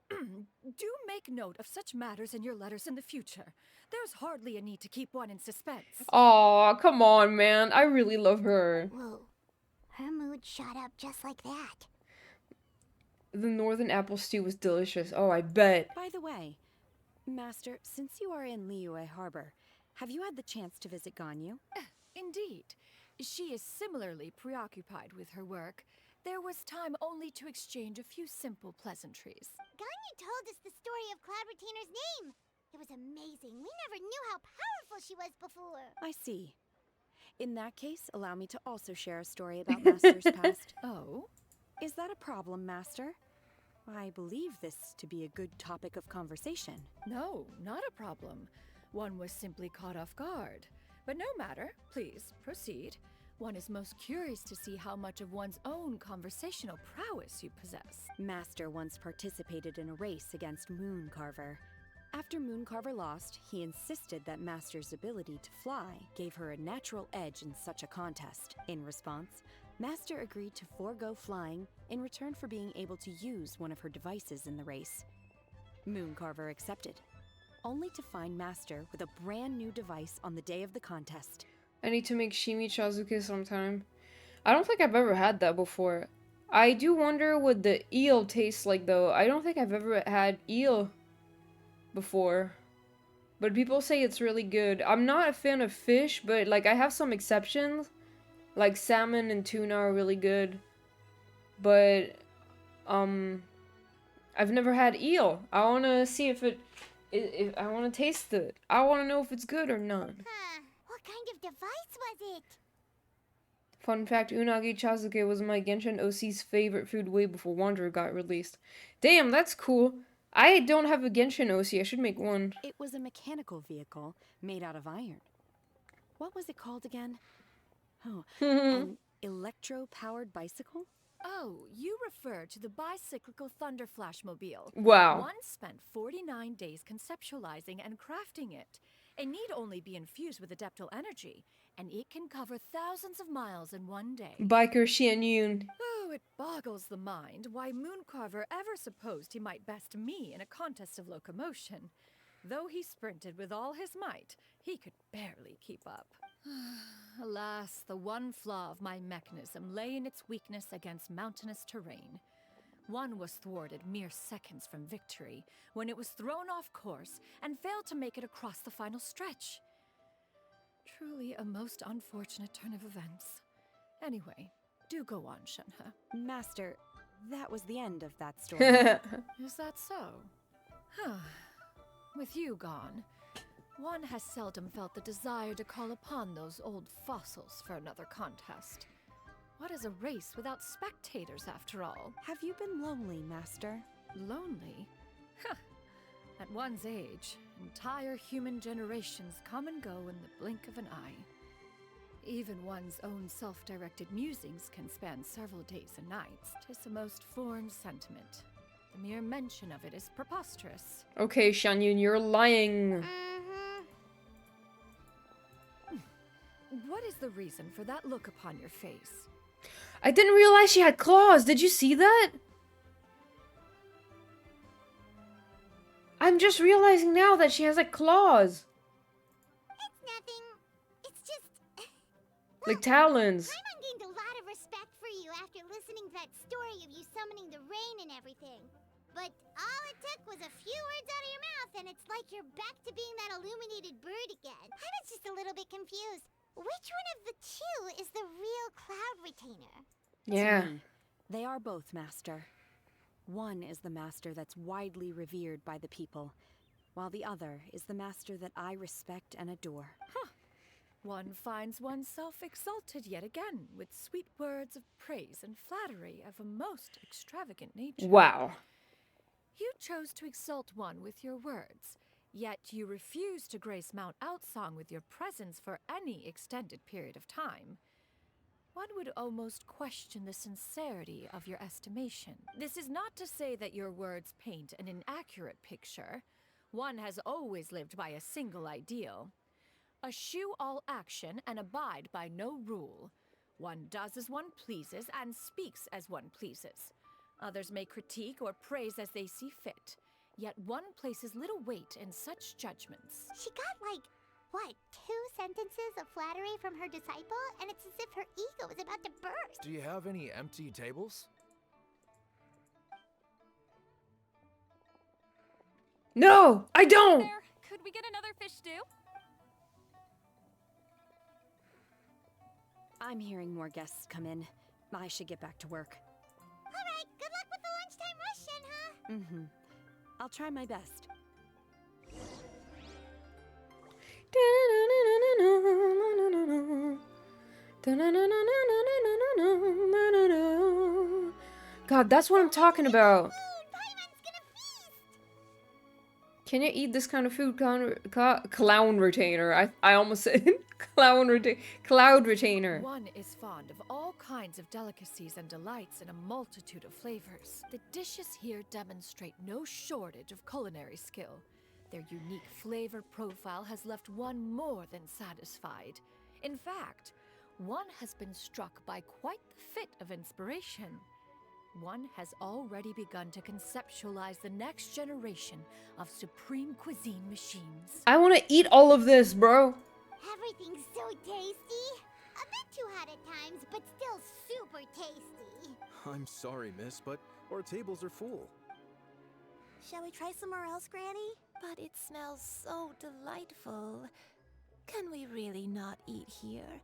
Do make note of such matters in your letters in the future. There's hardly a need to keep one in suspense. Aw, come on, man. I really love her. Whoa. Her mood shot up just like that. The northern apple stew was delicious. Oh, I bet. By the way, Master, since you are in Liyue Harbor, have you had the chance to visit Ganyu? Indeed. She is similarly preoccupied with her work. There was time only to exchange a few simple pleasantries. Ganyu told us the story of Cloud Retainer's name. It was amazing. We never knew how powerful she was before. I see. In that case, allow me to also share a story about Master's past. Oh? Is that a problem, Master? I believe this to be a good topic of conversation. No, not a problem. One was simply caught off guard. But no matter. Please, proceed. One is most curious to see how much of one's own conversational prowess you possess. Master once participated in a race against Mooncarver. After Mooncarver lost, he insisted that Master's ability to fly gave her a natural edge in such a contest. In response, Master agreed to forego flying in return for being able to use one of her devices in the race. Mooncarver accepted, only to find Master with a brand new device on the day of the contest. I need to make shimi chazuke sometime. I don't think I've ever had that before. I do wonder what the eel tastes like, though. I don't think I've ever had eel before. But people say it's really good. I'm not a fan of fish, but, like, I have some exceptions. Like, salmon and tuna are really good. But, I've never had eel. I want to see if I want to taste it. I want to know if it's good or not. Huh. What kind of device was it? Fun fact, unagi chazuke was my Genshin OC's favorite food way before Wanderer got released. Damn, that's cool. I don't have a Genshin OC. I should make one. It was a mechanical vehicle made out of iron. What was it called again? Oh, an electro-powered bicycle? Oh, you refer to the bicyclical Thunder Flashmobile. Wow. One spent 49 days conceptualizing and crafting it. It need only be infused with adeptal energy, and it can cover thousands of miles in one day. Biker Xianyun. Oh, it boggles the mind why Mooncarver ever supposed he might best me in a contest of locomotion. Though he sprinted with all his might, he could barely keep up. Alas, the one flaw of my mechanism lay in its weakness against mountainous terrain. One was thwarted mere seconds from victory, when it was thrown off course and failed to make it across the final stretch. Truly a most unfortunate turn of events. Anyway, do go on, Shenhe. Master, that was the end of that story. Is that so? Huh. With you gone, one has seldom felt the desire to call upon those old fossils for another contest. What is a race without spectators, after all? Have you been lonely, Master? Lonely? Huh. At one's age, entire human generations come and go in the blink of an eye. Even one's own self-directed musings can span several days and nights. 'Tis a most foreign sentiment. The mere mention of it is preposterous. Okay, Xianyun, you're lying. What is the reason for that look upon your face? I didn't realize she had claws. Did you see that? I'm just realizing now that she has like claws. It's nothing. It's just... Like talons. Paimon gained a lot of respect for you after listening to that story of you summoning the rain and everything. But all it took was a few words out of your mouth and it's like you're back to being that illuminated bird again. I was just a little bit confused. Which one of the two is the real Cloud Retainer? Yeah. They are both, Master. One is the master that's widely revered by the people, while the other is the master that I respect and adore. Huh. One finds oneself exalted yet again with sweet words of praise and flattery of a most extravagant nature. Wow. You chose to exalt one with your words, yet you refuse to grace Mount Outsong with your presence for any extended period of time. One would almost question the sincerity of your estimation. This is not to say that your words paint an inaccurate picture. One has always lived by a single ideal. Eschew all action and abide by no rule. One does as one pleases and speaks as one pleases. Others may critique or praise as they see fit. Yet one places little weight in such judgments. She got like, what, 2 sentences of flattery from her disciple? And it's as if her ego is about to burst. Do you have any empty tables? No, I don't. There, could we get another fish stew? I'm hearing more guests come in. I should get back to work. Alright, good luck with the lunchtime rush, Shenhe. Mm-hmm. I'll try my best. God, that's what I'm talking about. Food! Paimon's gonna feast! Can you eat this kind of food, clown retainer? I almost said cloud retainer. One is fond of all kinds of delicacies and delights in a multitude of flavors. The dishes here demonstrate no shortage of culinary skill. Their unique flavor profile has left one more than satisfied. In fact, one has been struck by quite the fit of inspiration. One has already begun to conceptualize the next generation of supreme cuisine machines. I want to eat all of this, bro. Everything's so tasty. A bit too hot at times, but still super tasty. I'm sorry, miss, but our tables are full. Shall we try somewhere else, Granny? But it smells so delightful. Can we really not eat here?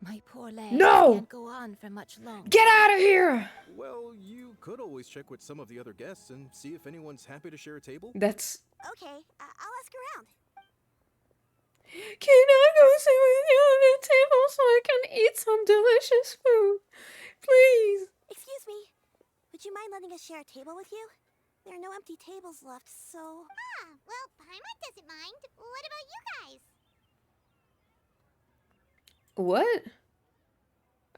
My poor legs No! can't go on for much longer. Get out of here! Well, you could always check with some of the other guests and see if anyone's happy to share a table. That's... Okay, I'll ask around. Can I go sit with you on the table so I can eat some delicious food? Please. Excuse me. Would you mind letting us share a table with you? There are no empty tables left, so... Ah, well, Paimon doesn't mind. What about you guys? What?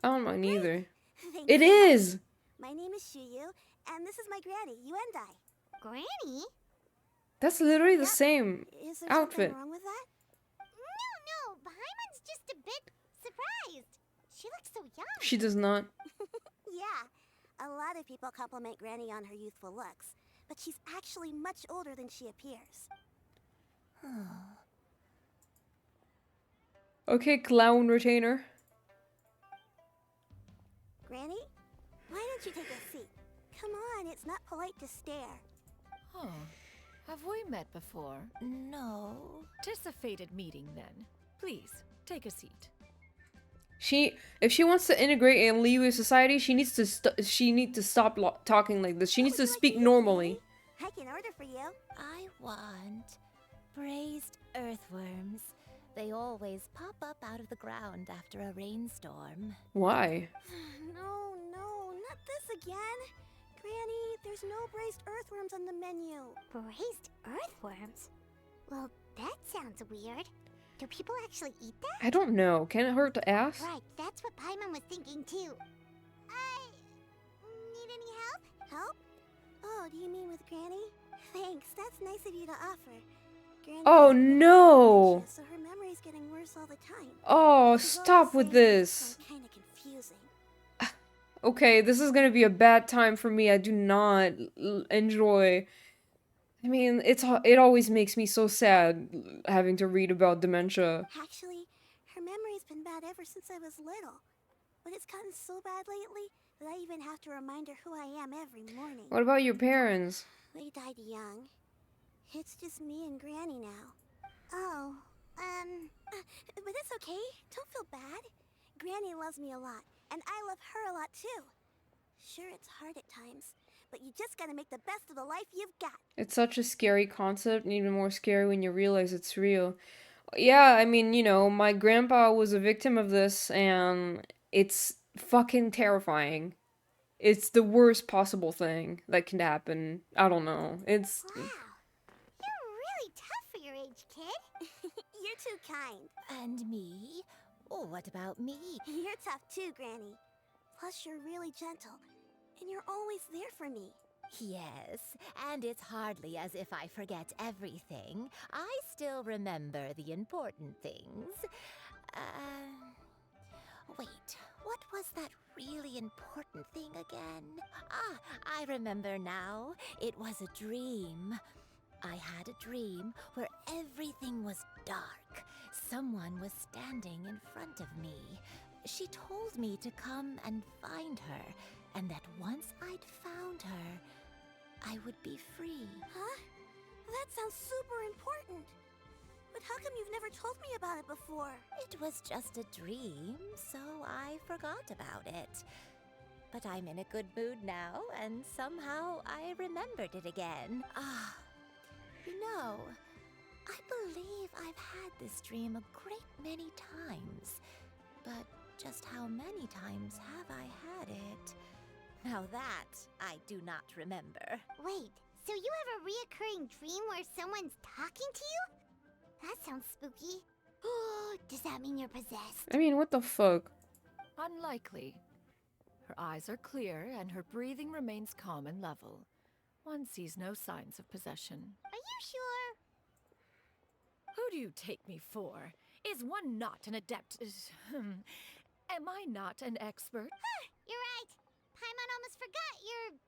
I don't mind either. Thanks It so much. is! My name is Xianyun, and this is my granny, Yuendai. Granny? That's literally the Yeah. same Is there outfit. something wrong with that? No, Paimon's just a bit surprised. She looks so young. She does not. Yeah, a lot of people compliment Granny on her youthful looks, but she's actually much older than she appears. Okay, clown retainer. Granny, why don't you take a seat? Come on, it's not polite to stare. Huh. Have we met before? No. Tis a fated meeting, then. Please, take a seat. If she wants to integrate and leave with society, she needs to stop talking like this. She needs to speak normally. I can order for you. I want braised earthworms. They always pop up out of the ground after a rainstorm. Why? No, not this again. Granny, there's no braised earthworms on the menu. Braised earthworms? Well, that sounds weird. Do people actually eat that? I don't know. Can it hurt to ask? Right, that's what Paimon was thinking too. I... need any help? Help? Oh, do you mean with Granny? Thanks, that's nice of you to offer. Granny Oh, has a bit of no. dementia, so her memory's getting worse all the time. Oh, She's stop always with saying this. things that sound kinda confusing. Okay, this is gonna be a bad time for me. I do not enjoy... I mean, it always makes me so sad having to read about dementia. Actually, her memory's been bad ever since I was little. But it's gotten so bad lately that I even have to remind her who I am every morning. What about your parents? They died young. It's just me and Granny now. Oh, But it's okay. Don't feel bad. Granny loves me a lot, and I love her a lot too. Sure, it's hard at times, but you just gotta make the best of the life you've got. It's such a scary concept, and even more scary when you realize it's real. Yeah, I mean, you know, my grandpa was a victim of this, and it's fucking terrifying. It's the worst possible thing that can happen. I don't know. It's... wow. You're really tough for your age, kid. You're too kind. And me? Oh, what about me? You're tough too, Granny. Plus, you're really gentle, and you're always there for me. Yes, and it's hardly as if I forget everything. I still remember the important things. Wait, what was that really important thing again? Ah, I remember now. It was a dream. I had a dream where everything was dark. Someone was standing in front of me. She told me to come and find her, and that once I'd found her, I would be free. Huh? That sounds super important. But how come you've never told me about it before? It was just a dream, so I forgot about it. But I'm in a good mood now, and somehow I remembered it again. Ah, you know, I believe I've had this dream a great many times. But just how many times have I had it? Now that I do not remember. Wait, so you have a reoccurring dream where someone's talking to you? That sounds spooky. Does that mean you're possessed? I mean, what the fuck? Unlikely. Her eyes are clear and her breathing remains calm and level. One sees no signs of possession. Are you sure? Who do you take me for? Is one not an adept? Am I not an expert? You're right. Paimon almost forgot you're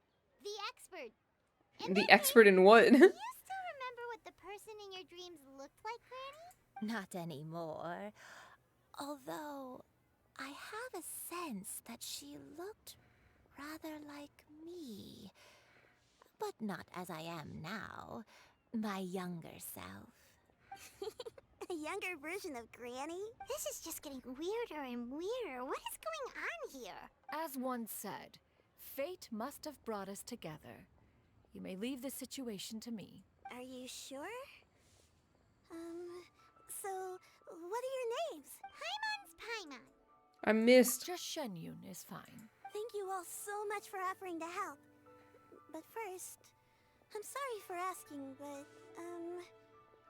the expert. The expert in what? Do you still remember what the person in your dreams looked like, Granny? Not anymore. Although, I have a sense that she looked rather like me. But not as I am now. My younger self. A younger version of Granny? This is just getting weirder and weirder. What is going on here? As one said, fate must have brought us together. You may leave the situation to me. Are you sure? So, what are your names? Paimon's Paimon. I missed. Just Xianyun is fine. Thank you all so much for offering to help. But first, I'm sorry for asking, but,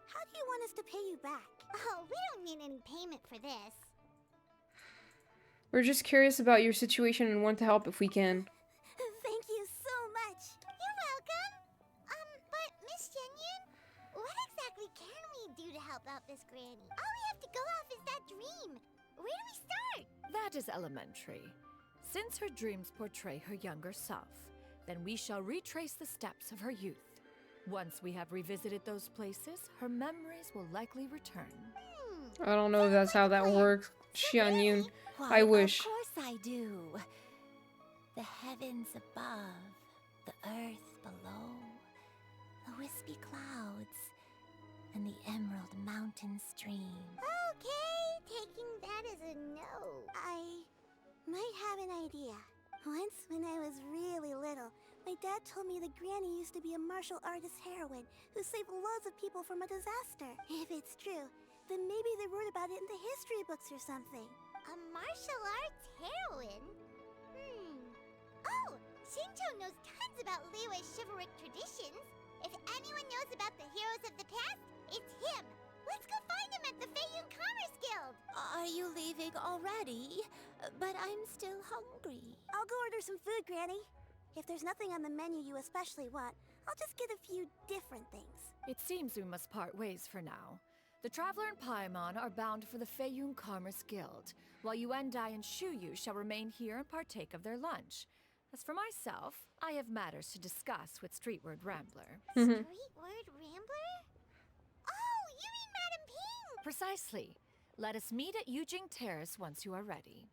how do you want us to pay you back? Oh, we don't need any payment for this. We're just curious about your situation and want to help if we can. Thank you so much. You're welcome. But Miss Xianyun, what exactly can we do to help out this granny? All we have to go off is that dream. Where do we start? That is elementary. Since her dreams portray her younger self, then we shall retrace the steps of her youth. Once we have revisited those places, her memories will likely return. I don't know if that's how that works. Xianyun, Why, I wish. Of course I do. The heavens above, the earth below, the wispy clouds, and the emerald mountain stream. Okay, taking that as a no. I might have an idea. Once, when I was really little, my dad told me the granny used to be a martial artist heroine who saved loads of people from a disaster. If it's true, then maybe they wrote about it in the history books or something. A martial arts heroine? Oh, Shinjo knows tons about Liyue's chivalric traditions. If anyone knows about the heroes of the past, it's him. Let's go find him at the Xianyun Commerce Guild. Are you leaving already? But I'm still hungry. I'll go order some food, Granny. If there's nothing on the menu you especially want, I'll just get a few different things. It seems we must part ways for now. The Traveler and Paimon are bound for the Xianyun Commerce Guild, while Yuendai and Shuyu shall remain here and partake of their lunch. As for myself, I have matters to discuss with Streetward Rambler. Streetward Rambler? Oh, you mean Madam Ping! Precisely. Let us meet at Yujing Terrace once you are ready.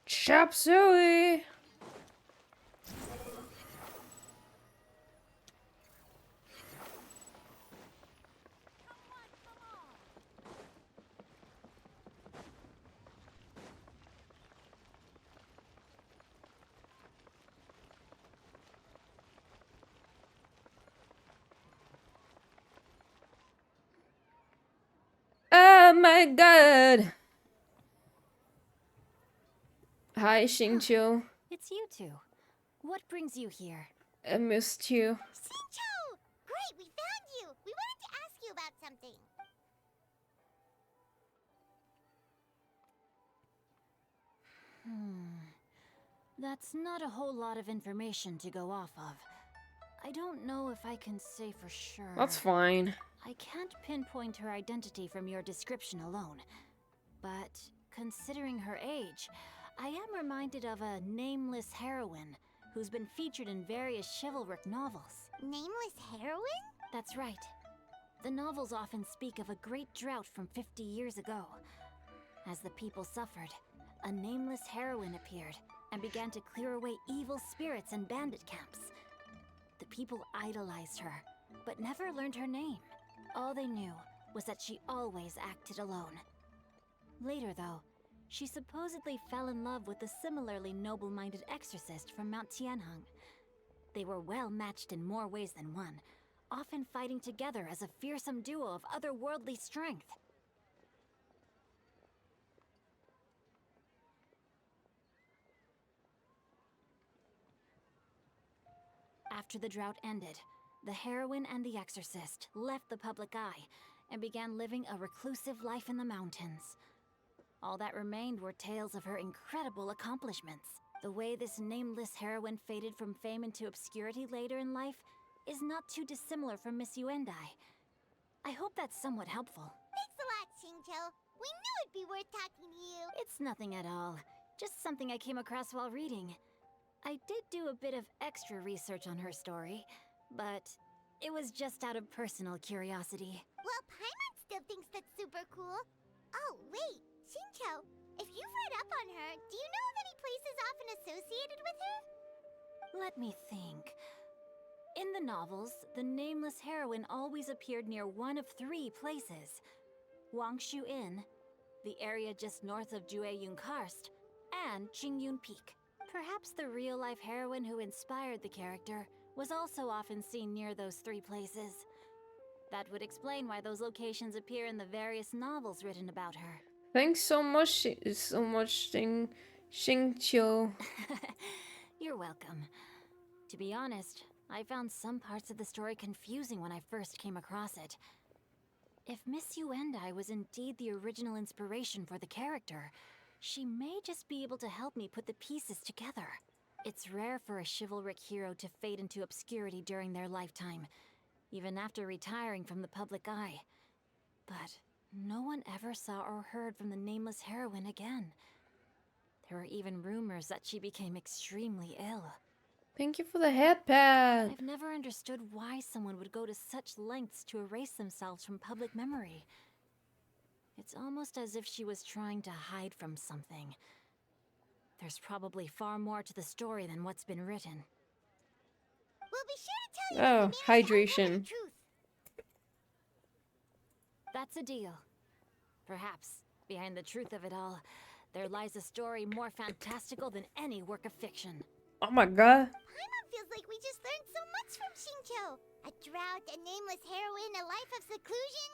Chop suey! Oh my god! Hi, Xingqiu. It's you two. What brings you here? I missed you. Shincho! Great, we found you! We wanted to ask you about something. That's not a whole lot of information to go off of. I don't know if I can say for sure. That's fine. I can't pinpoint her identity from your description alone. But considering her age, I am reminded of a nameless heroine who's been featured in various chivalric novels. Nameless heroine? That's right. The novels often speak of a great drought from 50 years ago. As the people suffered, a nameless heroine appeared and began to clear away evil spirits and bandit camps. The people idolized her, but never learned her name. All they knew was that she always acted alone. Later, though, she supposedly fell in love with a similarly noble-minded exorcist from Mount Tianheng. They were well matched in more ways than one, often fighting together as a fearsome duo of otherworldly strength. After the drought ended, the heroine and the exorcist left the public eye and began living a reclusive life in the mountains. All that remained were tales of her incredible accomplishments. The way this nameless heroine faded from fame into obscurity later in life is not too dissimilar from Miss Yuendai. I hope that's somewhat helpful. Thanks a lot, Xingqiu. We knew it'd be worth talking to you. It's nothing at all. Just something I came across while reading. I did do a bit of extra research on her story, but it was just out of personal curiosity. Well, Paimon still thinks that's super cool. Oh, wait, Xingqiu, if you've read up on her, do you know of any places often associated with her? Let me think. In the novels, the nameless heroine always appeared near one of 3 places. Wangshu Inn, the area just north of Jueyun Karst, and Qingyun Peak. Perhaps the real-life heroine who inspired the character was also often seen near those 3 places. That would explain why those locations appear in the various novels written about her. Thanks so much, Xingqiu. You're welcome. To be honest, I found some parts of the story confusing when I first came across it. If Miss Yuendai was indeed the original inspiration for the character, she may just be able to help me put the pieces together. It's rare for a chivalric hero to fade into obscurity during their lifetime, even after retiring from the public eye. But no one ever saw or heard from the nameless heroine again. There were even rumors that she became extremely ill. Thank you for the head pad. I've never understood why someone would go to such lengths to erase themselves from public memory. It's almost as if she was trying to hide from something. There's probably far more to the story than what's been written. We'll be sure to tell you if we manage to uncover hydration. the truth. That's a deal. Perhaps, behind the truth of it all, there lies a story more fantastical than any work of fiction. Oh my god. Paimon feels like we just learned so much from Xingqiu. A drought, a nameless heroine, a life of seclusion.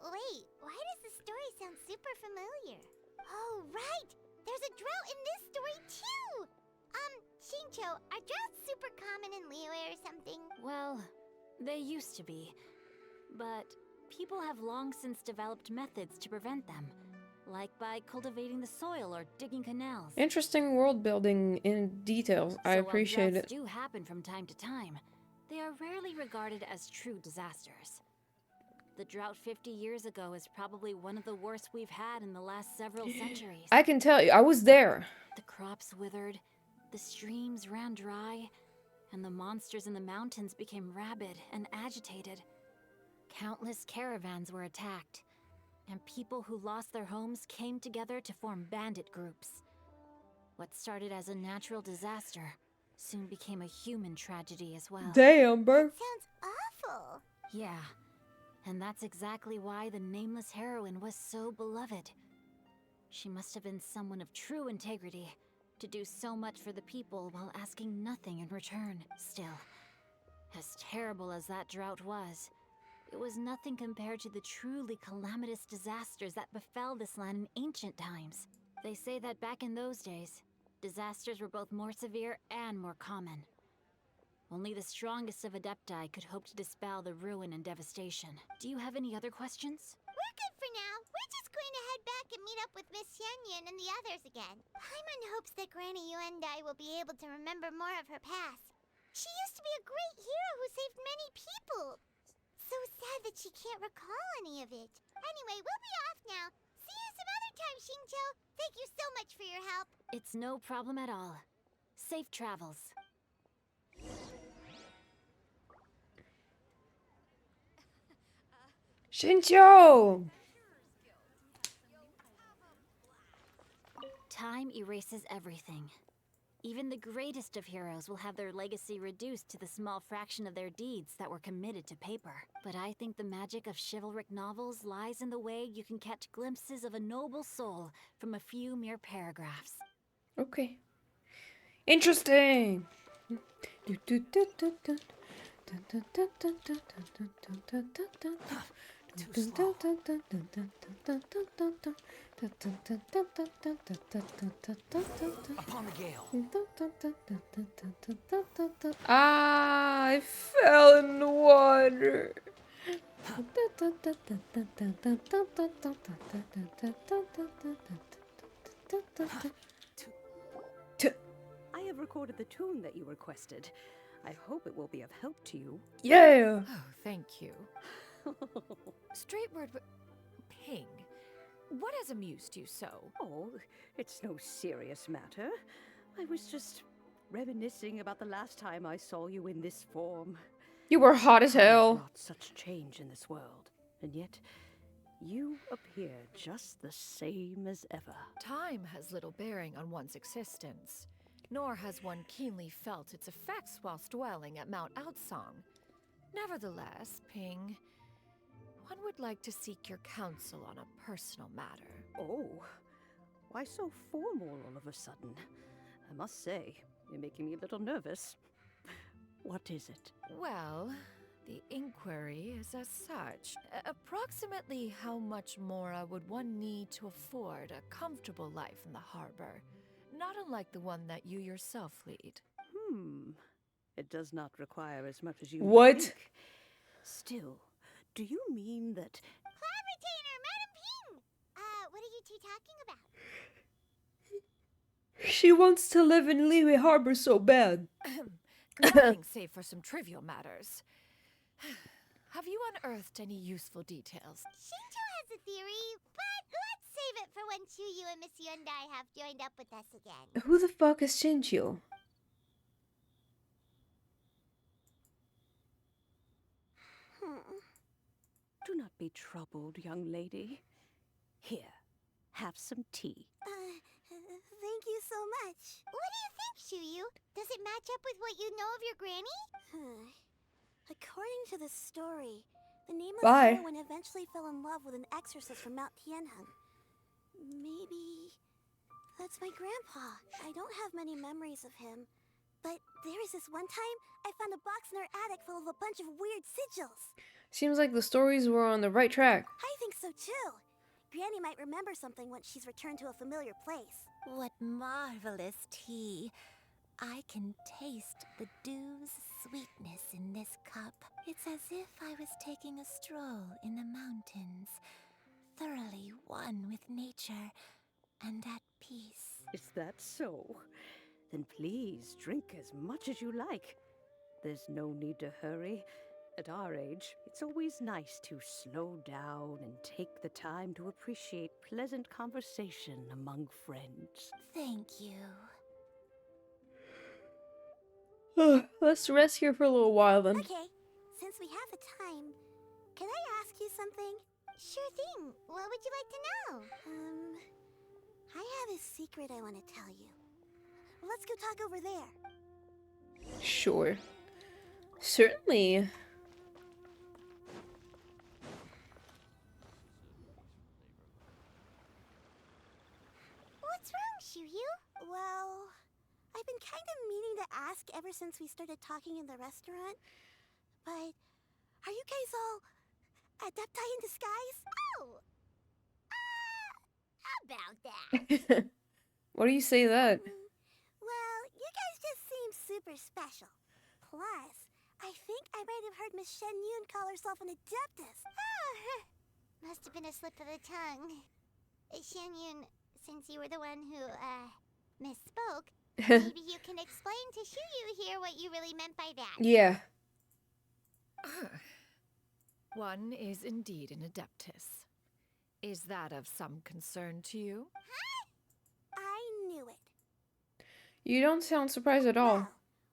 Wait, why does the story sound super familiar? Oh, right! There's a drought in this story too! Xingqiu, are droughts super common in Liyue or something? Well, they used to be. But people have long since developed methods to prevent them. Like by cultivating the soil or digging canals. Interesting world building in details. I appreciate while it. droughts do happen from time to time, they are rarely regarded as true disasters. The drought 50 years ago is probably one of the worst we've had in the last several centuries. I can tell you, I was there. The crops withered, the streams ran dry, and the monsters in the mountains became rabid and agitated. Countless caravans were attacked, and people who lost their homes came together to form bandit groups. What started as a natural disaster soon became a human tragedy as well. Damn, bro. Sounds awful. Yeah, and that's exactly why the nameless heroine was so beloved. She must have been someone of true integrity, to do so much for the people while asking nothing in return. Still, as terrible as that drought was, it was nothing compared to the truly calamitous disasters that befell this land in ancient times. They say that back in those days, disasters were both more severe and more common. Only the strongest of Adepti could hope to dispel the ruin and devastation. Do you have any other questions? We're good for now. We're just going to head back and meet up with Miss Xianyun and the others again. Paimon hopes that Granny Yuendai will be able to remember more of her past. She used to be a great hero who saved many people. So sad that she can't recall any of it. Anyway, we'll be off now. See you some other time, Xingqiu. Thank you so much for your help. It's no problem at all. Safe travels. Shincho! Time erases everything. Even the greatest of heroes will have their legacy reduced to the small fraction of their deeds that were committed to paper. But I think the magic of chivalric novels lies in the way you can catch glimpses of a noble soul from a few mere paragraphs. Okay. Interesting! Too slow. Upon the gale. Ah, I fell in the water. I have recorded the tune that you requested. I hope it will be of help to you. Yeah! Oh, thank you. Straight word, Ping. What has amused you so? Oh, it's no serious matter. I was just reminiscing about the last time I saw you in this form. You were hot as Time has hell. wrought such change in this world, and yet you appear just the same as ever. Time has little bearing on one's existence, nor has one keenly felt its effects whilst dwelling at Mount Outsong. Nevertheless, Ping, one would like to seek your counsel on a personal matter. Oh, why so formal all of a sudden? I must say, you're making me a little nervous. What is it? Well, the inquiry is as such. Approximately how much mora would one need to afford a comfortable life in the harbor, not unlike the one that you yourself lead? It does not require as much as you What? think. Still, do you mean that... Cloud Retainer, Madam Ping! What are you two talking about? She wants to live in Liyue Harbor so bad. Nothing save for some trivial matters. Have you unearthed any useful details? Xingqiu has a theory, but let's save it for when Chuyu and Miss Yuendai have joined up with us again. Who the fuck is Shincho? Do not be troubled, young lady. Here, have some tea. Thank you so much. What do you think, Chuyu? Does it match up with what you know of your granny? According to the story, the nameless Bye. heroine eventually fell in love with an exorcist from Mount Tianheng. Maybe that's my grandpa. I don't have many memories of him, but there was this one time I found a box in our attic full of a bunch of weird sigils. Seems like the stories were on the right track. I think so too. Granny might remember something once she's returned to a familiar place. What marvelous tea. I can taste the dew's sweetness in this cup. It's as if I was taking a stroll in the mountains, thoroughly one with nature and at peace. Is that so? Then please drink as much as you like. There's no need to hurry. At our age, it's always nice to slow down and take the time to appreciate pleasant conversation among friends. Thank you. Let's rest here for a little while then. Okay, since we have the time, can I ask you something? Sure thing. What would you like to know? I have a secret I want to tell you. Let's go talk over there. Sure. Certainly. What's wrong, Chuyu? Well, I've been kind of meaning to ask ever since we started talking in the restaurant. But are you guys all adepti in disguise? Oh! How about that? Why do you say that? Well, you guys just seem super special. Plus, I think I might have heard Miss Xianyun call herself an adeptus. Must have been a slip of the tongue. Xianyun, since you were the one who, misspoke, maybe you can explain to Shuyu here what you really meant by that. Yeah. One is indeed an Adeptus. Is that of some concern to you? I knew it. You don't sound surprised at all.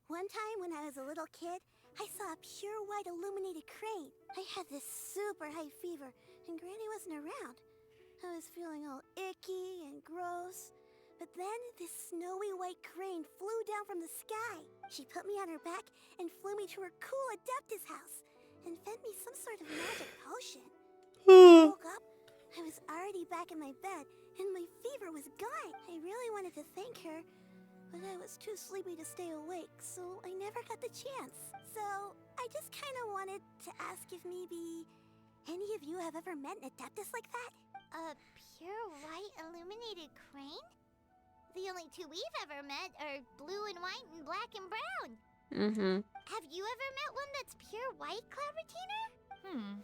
One time when I was a little kid, I saw a pure white illuminated crane. I had this super high fever, and Granny wasn't around. I was feeling all icky and gross. But then this snowy white crane flew down from the sky. She put me on her back and flew me to her cool Adeptus house and fed me some sort of magic potion. When I woke up, I was already back in my bed and my fever was gone. I really wanted to thank her, but I was too sleepy to stay awake, so I never got the chance. So I just kind of wanted to ask if maybe any of you have ever met an Adeptus like that? A pure white illuminated crane? The only two we've ever met are blue and white and black and brown. Mm-hmm. Have you ever met one that's pure white, Cloud Retainer?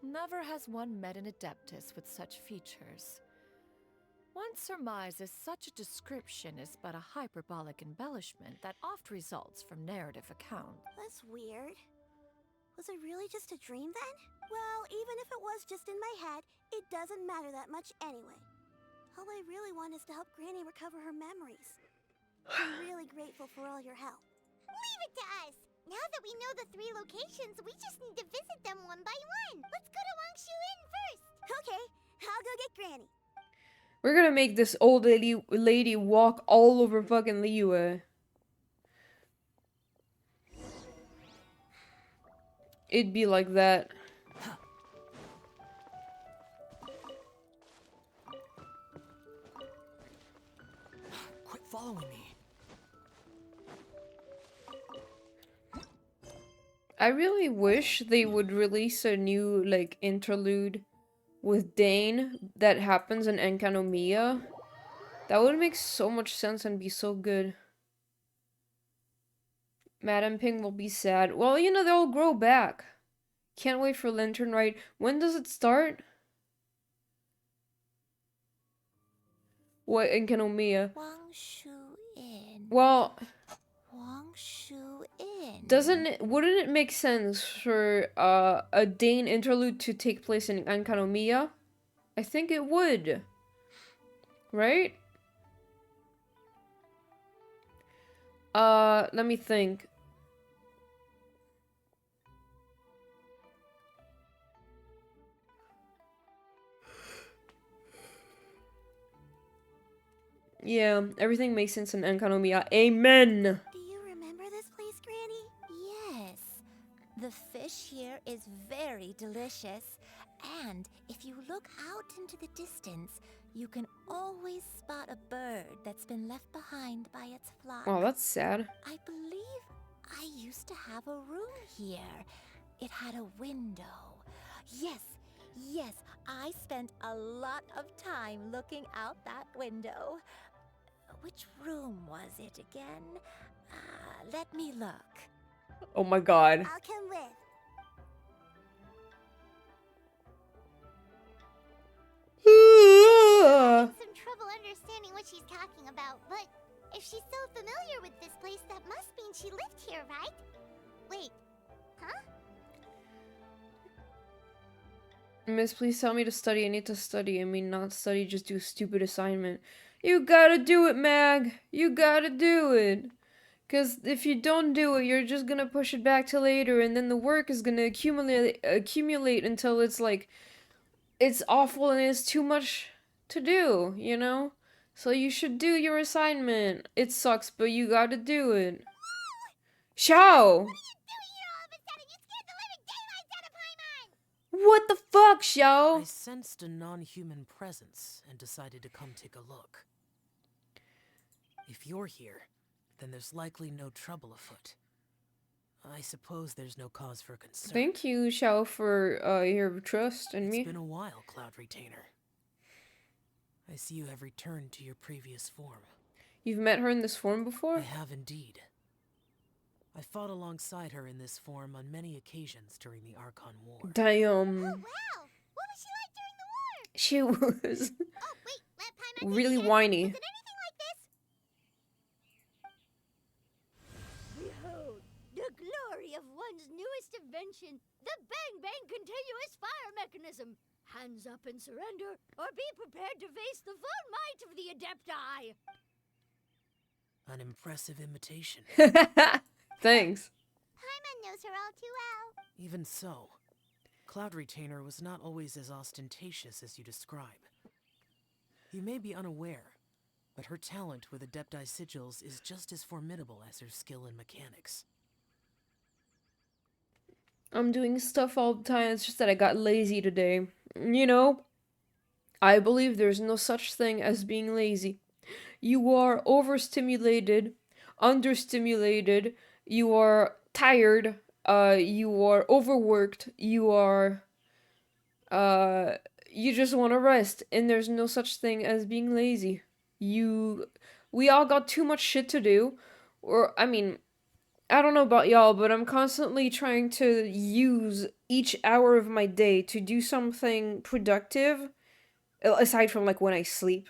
Never has one met an Adeptus with such features. One surmises such a description is but a hyperbolic embellishment that oft results from narrative account. That's weird. Was it really just a dream then? Well, even if it was just in my head, it doesn't matter that much anyway. All I really want is to help Granny recover her memories. I'm really grateful for all your help. Leave it to us! Now that we know the 3 locations, we just need to visit them one by one. Let's go to Wangshu Inn first. Okay, I'll go get Granny. We're gonna make this old lady walk all over fucking Liyue. It'd be like that. Quit following me. I really wish they would release a new, like, interlude with Dane that happens in Enkanomiya. That would make so much sense and be so good. Madame Ping will be sad. Well, you know, they'll grow back. Can't wait for Lantern Rite. When does it start? What, Enkanomiya? Wangshu Inn. Well, Wangshu Inn. wouldn't it make sense for a Dane interlude to take place in Enkanomiya? I think it would. Right? Let me think. Yeah, everything makes sense in Enkanomiya. Amen! Do you remember this place, Granny? Yes. The fish here is very delicious. And if you look out into the distance, you can always spot a bird that's been left behind by its flock. Oh, that's sad. I believe I used to have a room here. It had a window. Yes, I spent a lot of time looking out that window. Which room was it again? Let me look. Oh my god. I'll come with. I'm having some trouble understanding what she's talking about, but if she's so familiar with this place, that must mean she lived here, right? Wait, huh? Miss, please tell me to study. I need to study. I mean, not study, just do a stupid assignment. You gotta do it, Mag. You gotta do it. Because if you don't do it, you're just gonna push it back to later, and then the work is gonna accumulate until it's like, it's awful and it's too much to do, you know? So you should do your assignment. It sucks, but you gotta do it. Xiao! What the fuck, Xiao? I sensed a non-human presence and decided to come take a look. If you're here, then there's likely no trouble afoot. I suppose there's no cause for concern. Thank you, Xiao, for your trust in me. It's been a while, Cloud Retainer. I see you have returned to your previous form. You've met her in this form before? I have indeed. I fought alongside her in this form on many occasions during the Archon War. Damn. Oh, wow! What was she like during She was Oh, wait, let Paimon really take a guess. whiny. Was it anything like this? Behold, the glory of one's newest invention, the Bang Bang Continuous Fire Mechanism. Hands up and surrender, or be prepared to face the full might of the Adepti. An impressive imitation. Thanks. Paimon knows her all too well. Even so, Cloud Retainer was not always as ostentatious as you describe. You may be unaware, but her talent with Adepti sigils is just as formidable as her skill in mechanics. I'm doing stuff all the time, it's just that I got lazy today. You know, I believe there's no such thing as being lazy. You are overstimulated, understimulated, you are tired, you are overworked, you just want to rest, and there's no such thing as being lazy. We all got too much shit to do, or, I mean, I don't know about y'all, but I'm constantly trying to use each hour of my day to do something productive, aside from, like, when I sleep.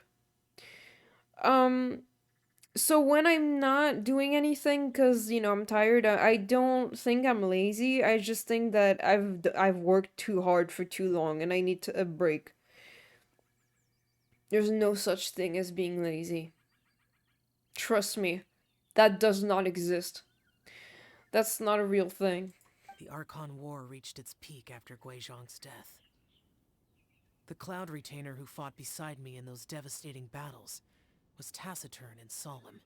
So when I'm not doing anything because, I'm tired, I don't think I'm lazy. I just think that I've worked too hard for too long and I need a break. There's no such thing as being lazy. Trust me, that does not exist. That's not a real thing. The Archon War reached its peak after Guizhong's death. The Cloud Retainer who fought beside me in those devastating battles was taciturn and solemn,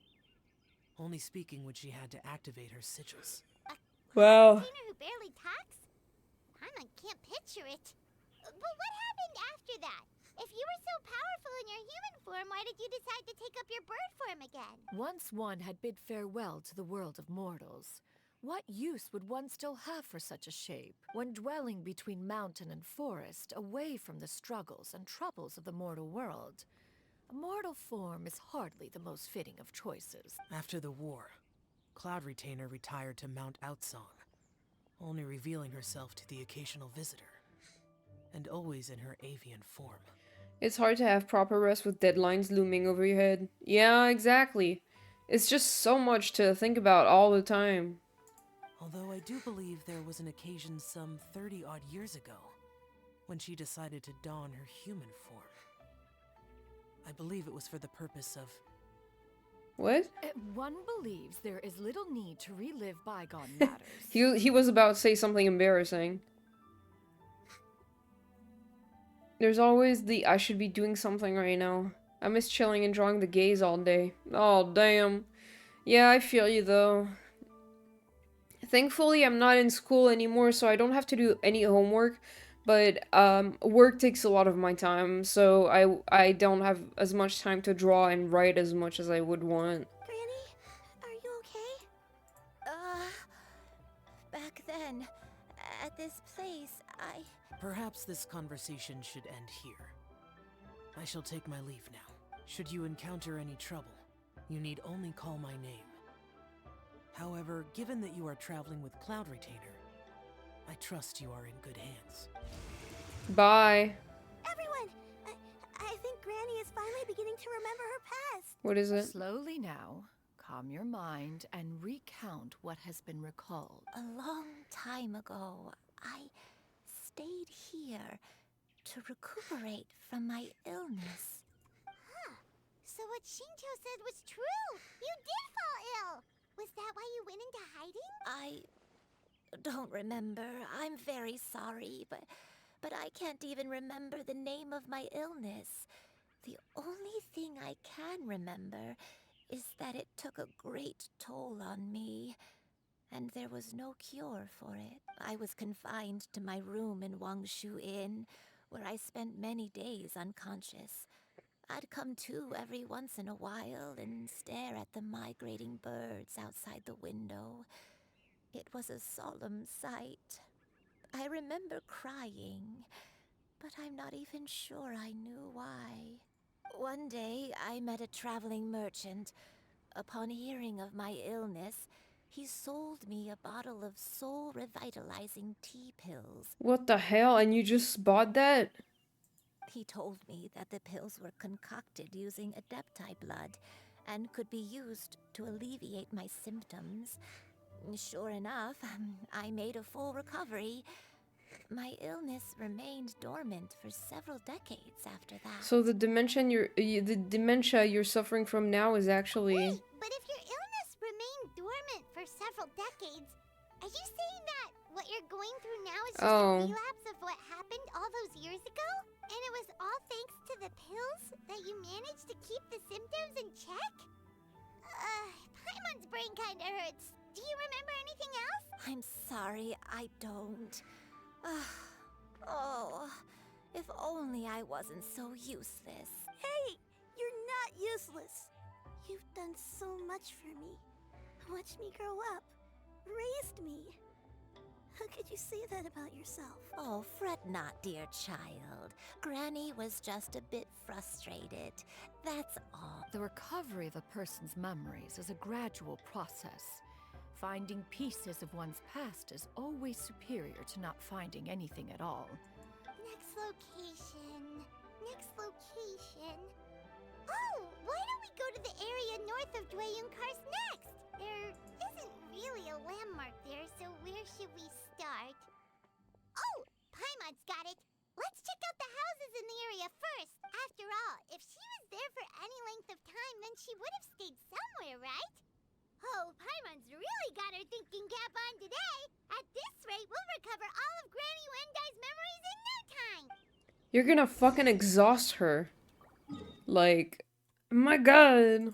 only speaking when she had to activate her sigils. Wow. Retainer who barely talks? Paimon can't picture it. But what happened after that? If you were so powerful in your human form, why did you decide to take up your bird form again? Once one had bid farewell to the world of mortals, what use would one still have for such a shape, when dwelling between mountain and forest, away from the struggles and troubles of the mortal world? A mortal form is hardly the most fitting of choices. After the war, Cloud Retainer retired to Mount Outsong, only revealing herself to the occasional visitor, and always in her avian form. It's hard to have proper rest with deadlines looming over your head. Yeah, exactly. It's just so much to think about all the time. Although I do believe there was an occasion some 30-odd years ago when she decided to don her human form. I believe it was for the purpose of... What? One believes there is little need to relive bygone matters. He was about to say something embarrassing. There's always the I should be doing something right now. I miss chilling and drawing the gaze all day. Oh, damn. Yeah, I feel you though. Thankfully, I'm not in school anymore, so I don't have to do any homework. But work takes a lot of my time, so I don't have as much time to draw and write as much as I would want. Granny, are you okay? Back then, at this place, Perhaps this conversation should end here. I shall take my leave now. Should you encounter any trouble, you need only call my name. However, given that you are traveling with Cloud Retainer, I trust you are in good hands. Bye. Everyone, I think Granny is finally beginning to remember her past. What is it? Slowly now, calm your mind and recount what has been recalled. a long time ago, I stayed here to recuperate from my illness. Huh. So what Shinto said was true. You did fall ill. Was that why you went into hiding? I don't remember. I'm very sorry, but I can't even remember the name of my illness. The only thing I can remember is that it took a great toll on me, and there was no cure for it. I was confined to my room in Wangshu Inn, where I spent many days unconscious. I'd come to every once in a while and stare at the migrating birds outside the window. It was a solemn sight. I remember crying, but I'm not even sure I knew why. One day, I met a traveling merchant. Upon hearing of my illness, he sold me a bottle of soul-revitalizing tea pills. What the hell? And you just bought that? He told me that the pills were concocted using adepti blood and could be used to alleviate my symptoms. Sure enough, I made a full recovery. My illness remained dormant for several decades after that. So the dementia you're suffering from now is actually. Wait, but if your illness remained dormant for several decades, are you saying that what you're going through now is just a relapse of what happened all those years ago? And it was all thanks to the pills that you managed to keep the symptoms in check? Paimon's brain kinda hurts. Do you remember anything else? I'm sorry, I don't. Oh, if only I wasn't so useless. Hey, you're not useless. You've done so much for me. Watched me grow up. Raised me. How could you say that about yourself? Oh, fret not, dear child. Granny was just a bit frustrated. That's all. The recovery of a person's memories is a gradual process. Finding pieces of one's past is always superior to not finding anything at all. Next location. Next location. Oh, why don't we go to the area north of Dwayunkar's next? There isn't really a landmark there, so where should we start? Oh, Paimon's got it. Let's check out the houses in the area first. After all, if she was there for any length of time, then she would have stayed somewhere, right? Oh, Paimon's really got her thinking cap on today. At this rate, we'll recover all of Granny Wendai's memories in no time. You're gonna fucking exhaust her. Like, my god.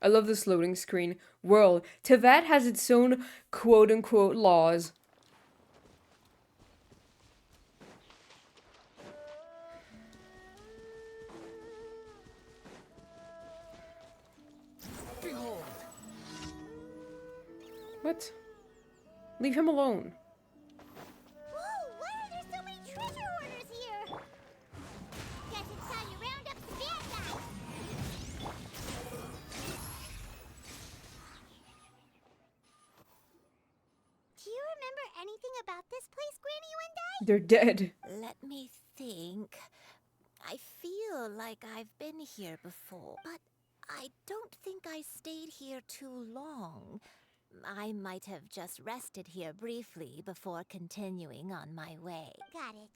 I love this loading screen. World. Tevat has its own quote-unquote laws. Behold. What? Leave him alone. Whoa, why are there so many treasure hoarders here? Guess it's time to round up the bad guys. Do you remember anything about this place, Granny Wendai? They're dead. Let me think. I feel like I've been here before, but I don't think I stayed here too long. I might have just rested here briefly before continuing on my way. Got it.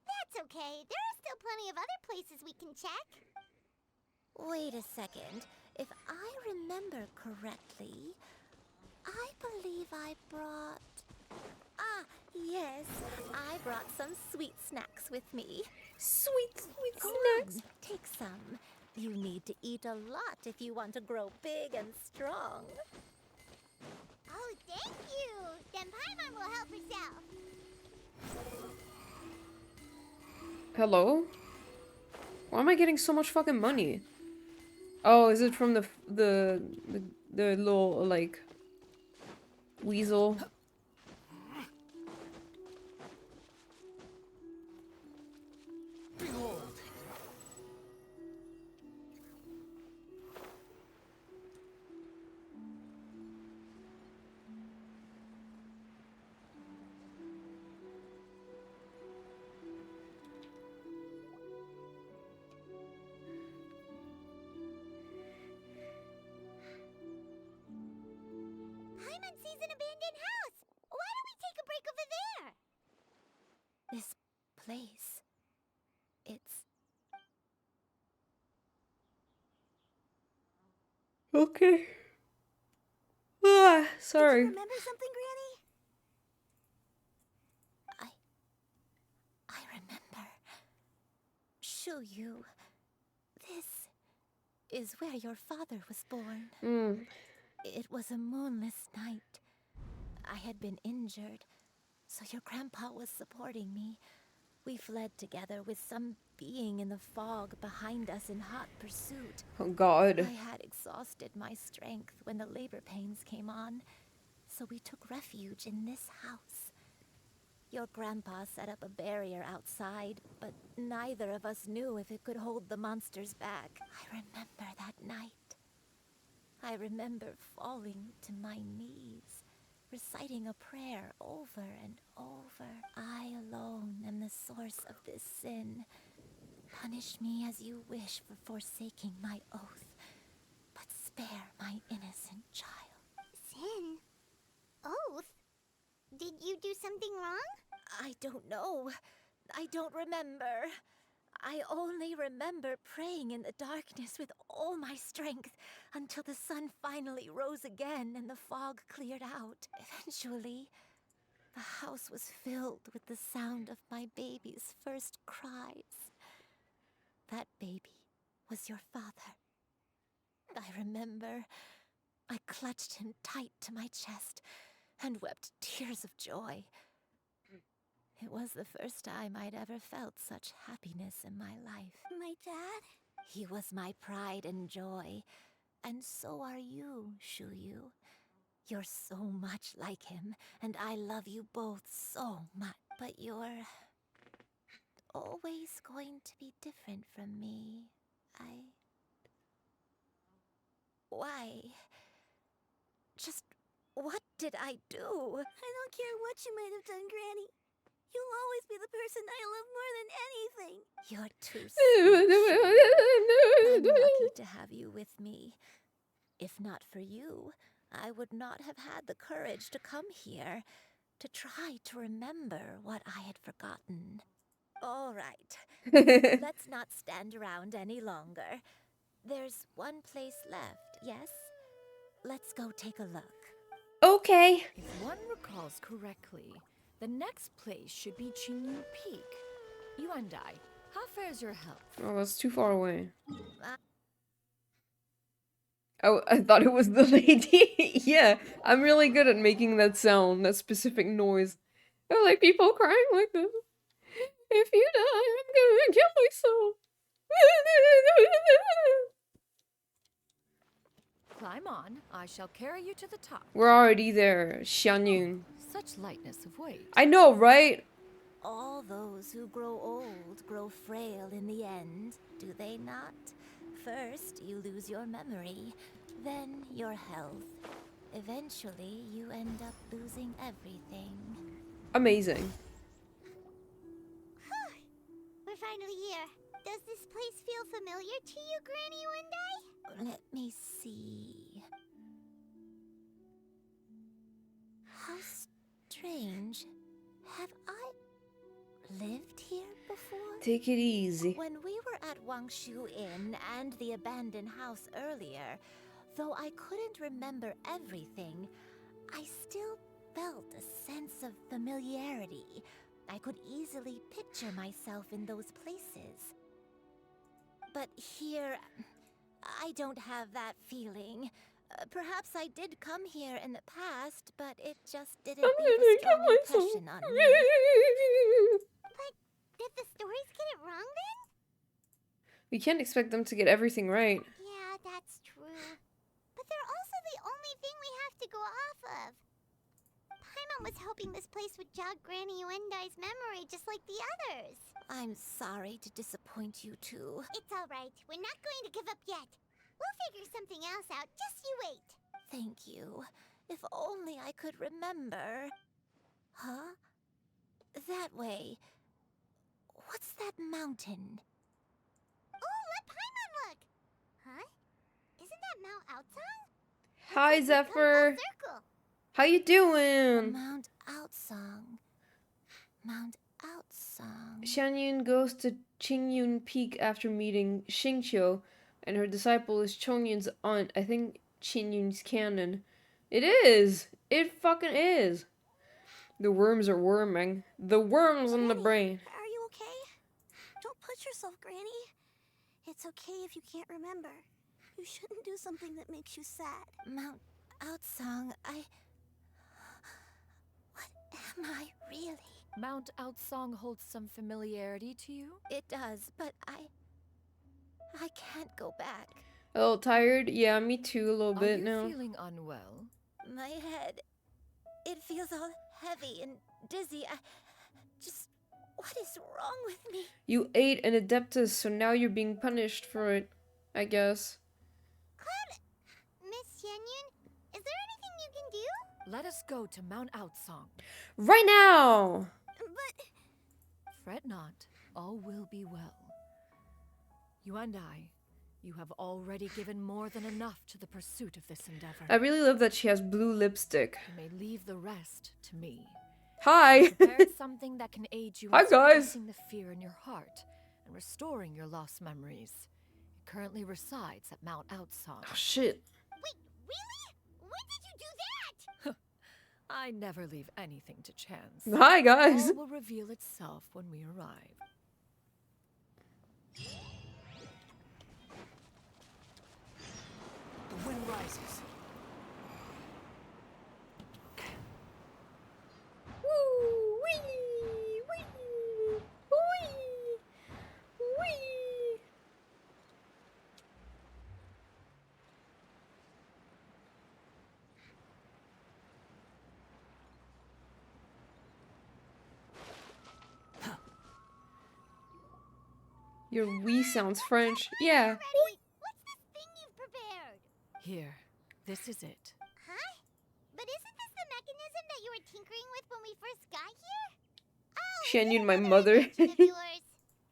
That's okay. There are still plenty of other places we can check. Wait a second. If I remember correctly, I believe I brought... Ah, yes. I brought some sweet snacks with me. Sweet Go snacks. on, take some. You need to eat a lot if you want to grow big and strong. Oh, thank you. Then Paimon will help herself. Hello? Why am I getting so much fucking money? Oh, is it from the little, like, weasel? Behold. Paimon sees an abandoned house. Why don't we take a break over there? This place... it's... Okay. Ah, sorry. Did you remember something, Granny? I remember. Xianyun. This is where your father was born. It was a moonless night. I had been injured, so your grandpa was supporting me. We fled together with some being in the fog behind us in hot pursuit. Oh god. I had exhausted my strength when the labor pains came on, so we took refuge in this house. Your grandpa set up a barrier outside, but neither of us knew if it could hold the monsters back. I remember that night. I remember falling to my knees reciting a prayer over and over. I alone am the source of this sin. Punish me as you wish for forsaking my oath, but spare my innocent child. Sin? Oath? Did you do something wrong? I don't know. I don't remember. I only remember praying in the darkness with all my strength until the sun finally rose again and the fog cleared out. Eventually, the house was filled with the sound of my baby's first cries. That baby was your father. I remember I clutched him tight to my chest and wept tears of joy. It was the first time I'd ever felt such happiness in my life. My dad? He was my pride and joy, and so are you, Xianyun. You're so much like him, and I love you both so much. But you're always going to be different from me. Why? Just what did I do? I don't care what you might have done, Granny. You'll always be the person I love more than anything. You're too sweet. I'm lucky to have you with me. If not for you, I would not have had the courage to come here, to try to remember what I had forgotten. All right, let's not stand around any longer. There's one place left, yes? Let's go take a look. Okay. If one recalls correctly, the next place should be Xianyun Peak. Yuandai, how fares your health? Oh, that's too far away. Uh, Oh, I thought it was the lady. Yeah, I'm really good at making that sound, that specific noise. I like people crying like this. If you die, I'm gonna kill myself. Climb on, I shall carry you to the top. We're already there, Xianyun. Such lightness of weight. I know, right? all those who grow old grow frail in the end, do they not? First, you lose your memory, then your health. Eventually, you end up losing everything. Amazing. We're finally here. Does this place feel familiar to you, Granny Yuandai? Let me see. How strange. Have I lived here before? Take it easy. When we were at Wangshu Inn and the abandoned house earlier, though I couldn't remember everything, I still felt a sense of familiarity. I could easily picture myself in those places. But here, I don't have that feeling. Perhaps I did come here in the past, but it just didn't leave a strong impression on me. But did the stories get it wrong then? We can't expect them to get everything right. Yeah, that's true. But they're also the only thing we have to go off of. Paimon was hoping this place would jog Granny Yuandai's memory just like the others. I'm sorry to disappoint you two. It's all right. We're not going to give up yet. We'll figure something else out. Just you wait. Thank you. If only I could remember. Huh? That way. What's that mountain? Oh, let Paimon look! Huh? Isn't that Mount Outsang? Hi, Zephyr. Circle. How you doing? Mount Outsang. Mount Outsang. Xianyun goes to Qingyun Peak after meeting Xingqiu, and her disciple is Chongyun's aunt. I think Qinyun's canon. It is! It fucking is! The worms are worming. The worms in the brain. Are you okay? Don't push yourself, Granny. It's okay if you can't remember. You shouldn't do something that makes you sad. Mount Outsang, What am I really? Mount Outsang holds some familiarity to you? It does, but I can't go back. A little tired? Yeah, me too, a little bit Are you now. feeling unwell? My head, it feels all heavy and dizzy. What is wrong with me? You ate an Adeptus, so now you're being punished for it, I guess. Miss Xianyun, is there anything you can do? Let us go to Mount Outsong. Right now! But... Fret not, all will be well. You and I, you have already given more than enough to the pursuit of this endeavor. I really love that she has blue lipstick. You may leave the rest to me. Hi! I prepared something that can aid you in Hi, guys. suppressing the fear in your heart and restoring your lost memories. It currently resides at Mount Outsong. Oh, shit. Wait, really? When did you do that? I never leave anything to chance. Hi, guys. All will reveal itself when we arrive. The wind rises. Woo! Wee! Wee! Wee! Wee! Your wee sounds French. Yeah. Ready? What's this thing you've prepared? Here, this is it. Huh? But isn't this the mechanism that you were tinkering with when we first got here? Oh, Xianyun, my another mother. invention of yours.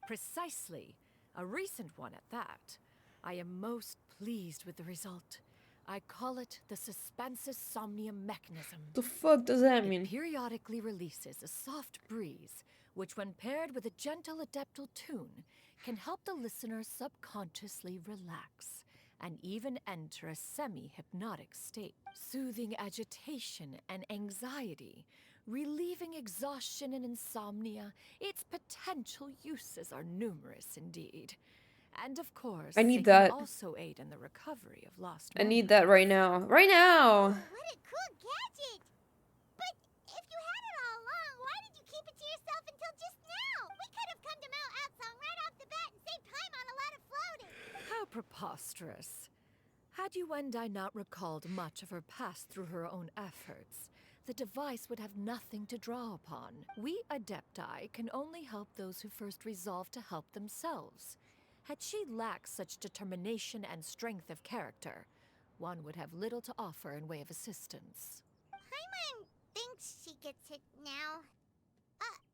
Precisely. A recent one at that. I am most pleased with the result. I call it the Suspensus Somnium mechanism. The fuck does that It mean? periodically releases a soft breeze, which when paired with a gentle adeptal tune, can help the listener subconsciously relax and even enter a semi-hypnotic state, soothing agitation and anxiety, relieving exhaustion and insomnia. Its potential uses are numerous indeed. And of course, I need it that. can also aid in the recovery of lost I need that right now. Right now! What a cool gadget! But if you had it all along, why did you keep it to yourself until just now? We could have come to Mount Outsong right off the bat and saved time on a lot of floating. How preposterous. Had you and I not recalled much of her past through her own efforts, the device would have nothing to draw upon. We Adepti can only help those who first resolve to help themselves. Had she lacked such determination and strength of character, one would have little to offer in way of assistance. Paimon thinks she gets it now.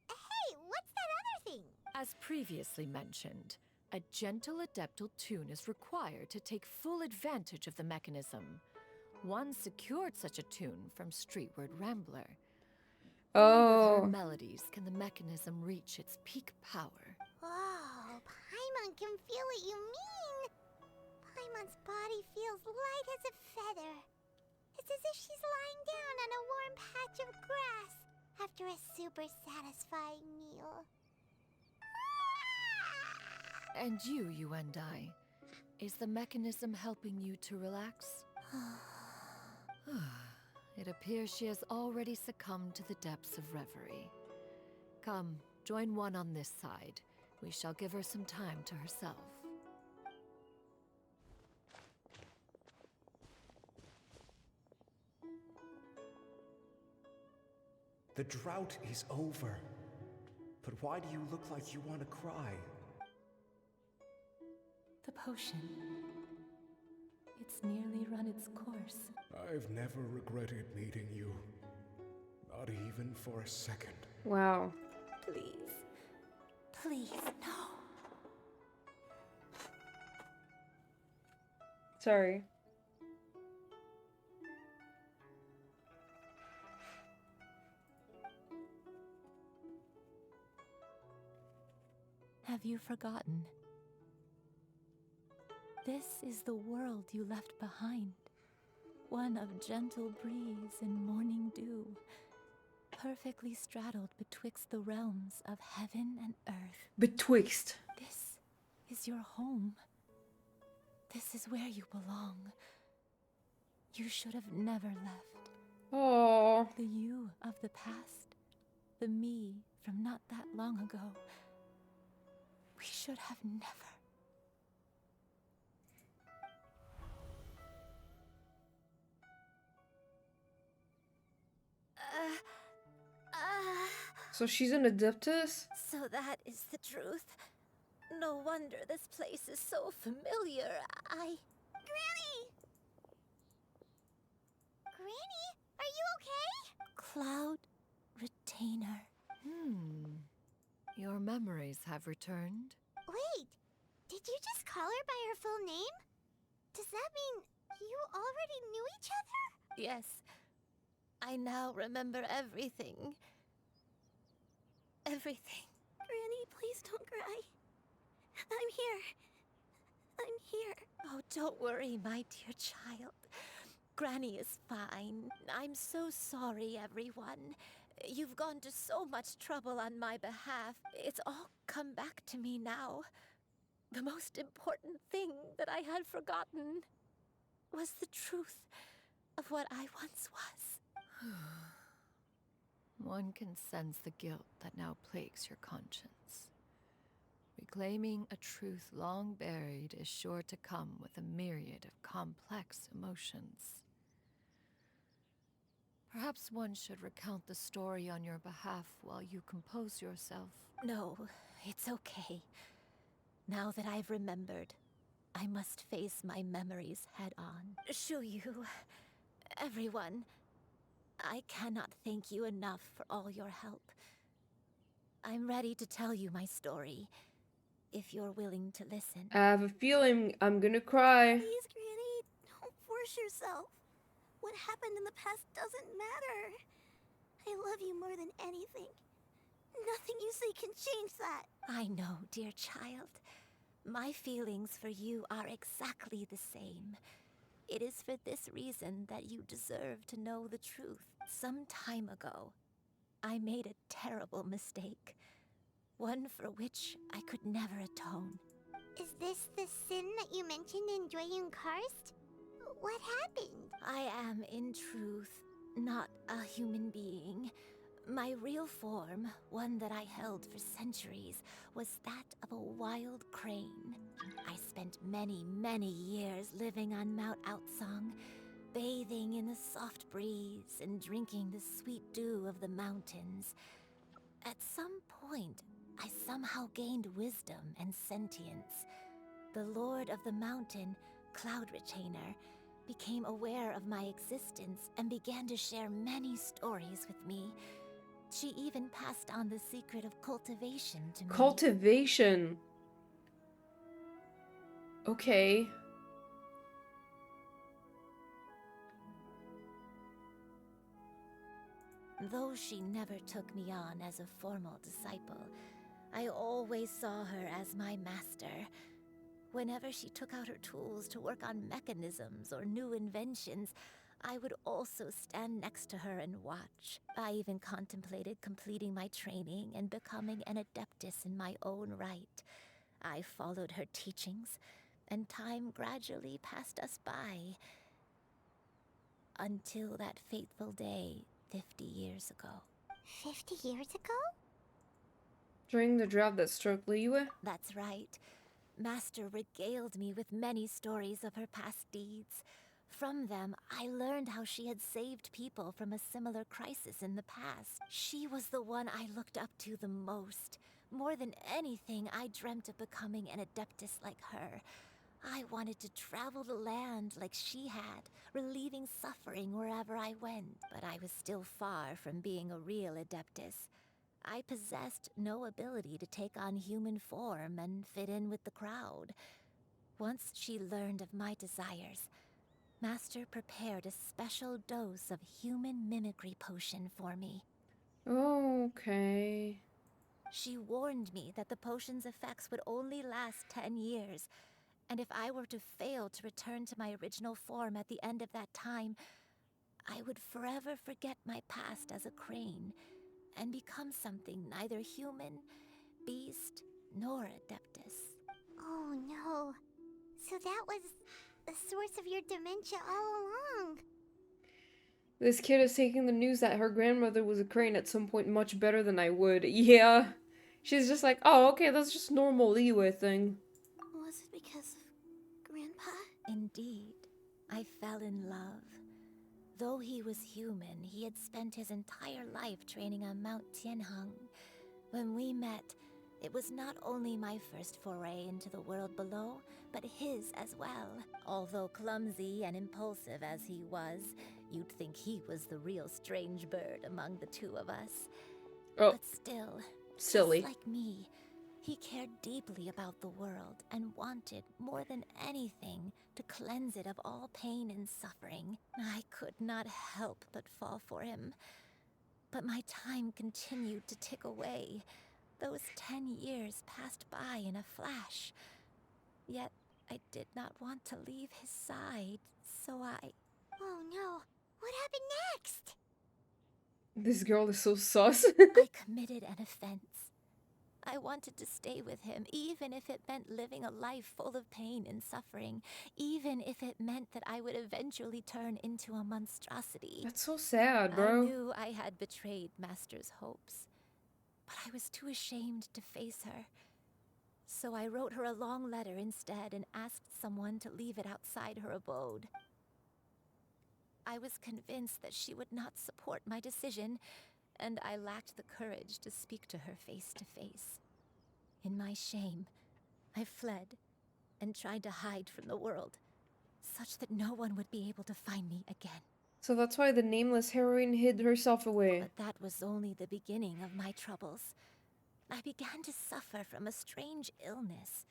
Hey, what's that other thing? As previously mentioned, a gentle adeptal tune is required to take full advantage of the mechanism. One secured such a tune from Streetward Rambler. Only with her melodies can the mechanism reach its peak power. Oh, Paimon can feel what you mean. Paimon's body feels light as a feather. It's as if she's lying down on a warm patch of grass after a super satisfying meal. And you and I, is the mechanism helping you to relax? It appears she has already succumbed to the depths of reverie. Come, join one on this side. We shall give her some time to herself. The drought is over. But why do you look like you want to cry? The potion. It's nearly run its course. I've never regretted meeting you. Not even for a second. Wow. Please. Please, no. Sorry. Have you forgotten? This is the world you left behind. One of gentle breeze and morning dew, perfectly straddled betwixt the realms of heaven and earth. Betwixt. This is your home. This is where you belong. You should have never left. Oh. The you of the past, the me from not that long ago. We should have never. So she's an adeptus? So that is the truth. No wonder this place is so familiar. Granny! Granny, are you okay? memories have returned. Wait, did you just call her by her full name? Does that mean you already knew each other? Yes. I now remember everything. Everything. Granny, please don't cry. I'm here. I'm here. Oh, don't worry, my dear child. Granny is fine. I'm so sorry, everyone. You've gone to so much trouble on my behalf. It's all come back to me now. The most important thing that I had forgotten was the truth of what I once was. One can sense the guilt that now plagues your conscience. Reclaiming a truth long buried is sure to come with a myriad of complex emotions. Perhaps one should recount the story on your behalf while you compose yourself. No, it's okay. Now that I've remembered, I must face my memories head on. Shuyu, everyone, I cannot thank you enough for all your help. I'm ready to tell you my story, if you're willing to listen. I have a feeling I'm gonna cry. Please, Granny, don't force yourself. What happened in the past doesn't matter. I love you more than anything. Nothing you say can change that. I know, dear child. My feelings for you are exactly the same. It is for this reason that you deserve to know the truth. Some time ago, I made a terrible mistake. One for which I could never atone. Is this the sin that you mentioned in Xianyun Karst? What happened? I am, in truth, not a human being. My real form, one that I held for centuries, was that of a wild crane. I spent many, many years living on Mount Outsong, bathing in the soft breeze and drinking the sweet dew of the mountains. At some point, I somehow gained wisdom and sentience. The Lord of the Mountain, Cloud Retainer, became aware of my existence and began to share many stories with me. She even passed on the secret of cultivation to me. Cultivation. Okay. Though she never took me on as a formal disciple, I always saw her as my master. Whenever she took out her tools to work on mechanisms or new inventions, I would also stand next to her and watch. I even contemplated completing my training and becoming an adeptus in my own right. I followed her teachings, and time gradually passed us by. Until that fateful day 50 years ago. 50 years ago? During the drought that struck Liyue? That's right. Master regaled me with many stories of her past deeds. From them, I learned how she had saved people from a similar crisis in the past. She was the one I looked up to the most. More than anything, I dreamt of becoming an adeptus like her. I wanted to travel the land like she had, relieving suffering wherever I went. But I was still far from being a real adeptus. I possessed no ability to take on human form and fit in with the crowd. Once she learned of my desires, Master prepared a special dose of human mimicry potion for me. Okay. She warned me that the potion's effects would only last 10 years, and if I were to fail to return to my original form at the end of that time, I would forever forget my past as a crane and become something neither human, beast, nor adeptus. Oh no. So that was the source of your dementia all along. This kid is taking the news that her grandmother was a crane at some point much better than I would. Yeah. She's just like, oh, okay, that's just normal Liyue thing. Was it because of Grandpa? Indeed, I fell in love. Though he was human, he had spent his entire life training on Mount Tianheng. When we met, it was not only my first foray into the world below, but his as well. Although clumsy and impulsive as he was, you'd think he was the real strange bird among the two of us. Oh. But still, Silly. Just like me, he cared deeply about the world and wanted, more than anything, to cleanse it of all pain and suffering. I could not help but fall for him. But my time continued to tick away. Those 10 years passed by in a flash. Yet I did not want to leave his side, so I... Oh no, what happened next? This girl is so sus. I committed an offense. I wanted to stay with him, even if it meant living a life full of pain and suffering, even if it meant that I would eventually turn into a monstrosity. That's so sad, I bro. knew I had betrayed Master's hopes, but I was too ashamed to face her. So I wrote her a long letter instead and asked someone to leave it outside her abode. I was convinced that she would not support my decision, and I lacked the courage to speak to her face to face. In my shame, I fled and tried to hide from the world, such that no one would be able to find me again. So that's why the nameless heroine hid herself away. But that was only the beginning of my troubles. I began to suffer from a strange illness.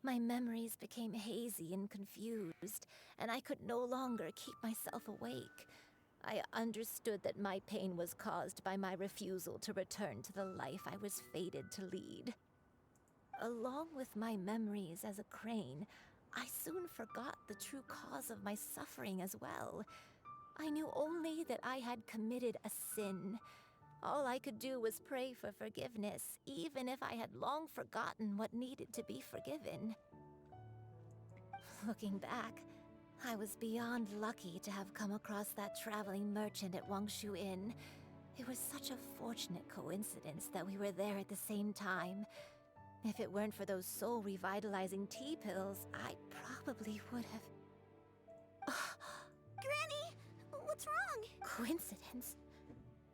My memories became hazy and confused, and I could no longer keep myself awake. I understood that my pain was caused by my refusal to return to the life I was fated to lead. Along with my memories as a crane, I soon forgot the true cause of my suffering as well. I knew only that I had committed a sin. All I could do was pray for forgiveness, even if I had long forgotten what needed to be forgiven. Looking back, I was beyond lucky to have come across that traveling merchant at Wangshu Inn. It was such a fortunate coincidence that we were there at the same time. If it weren't for those soul-revitalizing tea pills, I probably would have... Granny, what's wrong? Coincidence?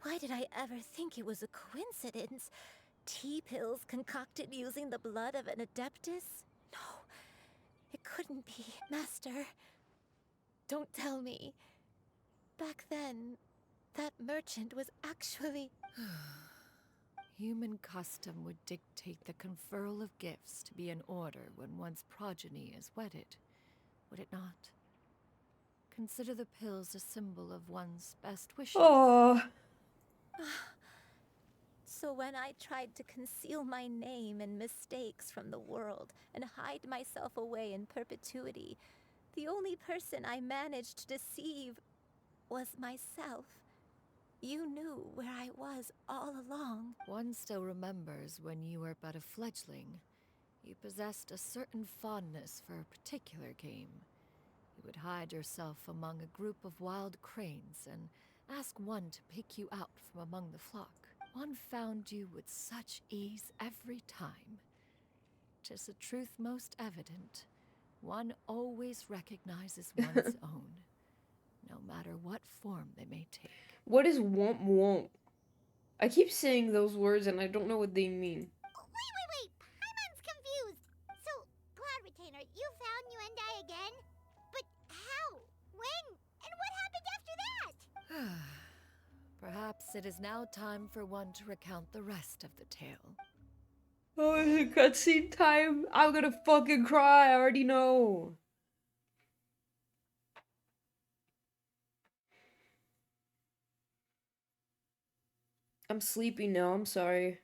Why did I ever think it was a coincidence? Tea pills concocted using the blood of an adeptus? No, it couldn't be. Master, don't tell me. Back then, that merchant was actually... Human custom would dictate the conferral of gifts to be in order when one's progeny is wedded, would it not? Consider the pills a symbol of one's best wishes. Oh. So when I tried to conceal my name and mistakes from the world and hide myself away in perpetuity, the only person I managed to deceive was myself. You knew where I was all along. One still remembers when you were but a fledgling. You possessed a certain fondness for a particular game. You would hide yourself among a group of wild cranes and ask one to pick you out from among the flock. One found you with such ease every time. 'Tis a truth most evident. One always recognizes one's own, no matter what form they may take. What is womp womp? I keep saying those words and I don't know what they mean. Wait! Paimon's confused! So, Cloud Retainer, you found Yuendai again? But how? When? And what happened after that? Perhaps it is now time for one to recount the rest of the tale. Oh, it's a cutscene time? I'm gonna fucking cry, I already know. I'm sleepy now, I'm sorry.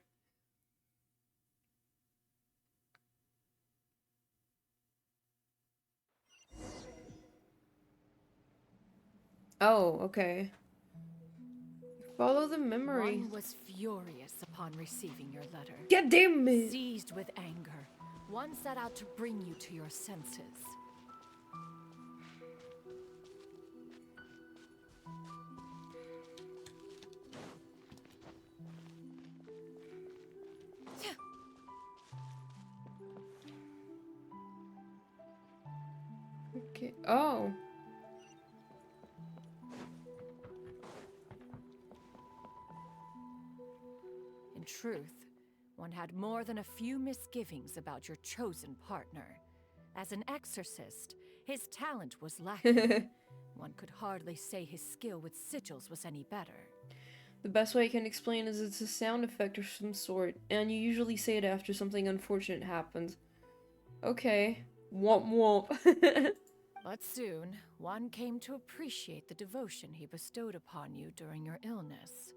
Oh, okay. Follow the memory. One was furious upon receiving your letter. God damn it! Seized with anger, one set out to bring you to your senses. Okay. Oh. In truth, one had more than a few misgivings about your chosen partner. As an exorcist, his talent was lacking. One could hardly say his skill with sigils was any better. The best way I can explain is it's a sound effect of some sort, and you usually say it after something unfortunate happens. Okay. Womp womp. But soon, one came to appreciate the devotion he bestowed upon you during your illness.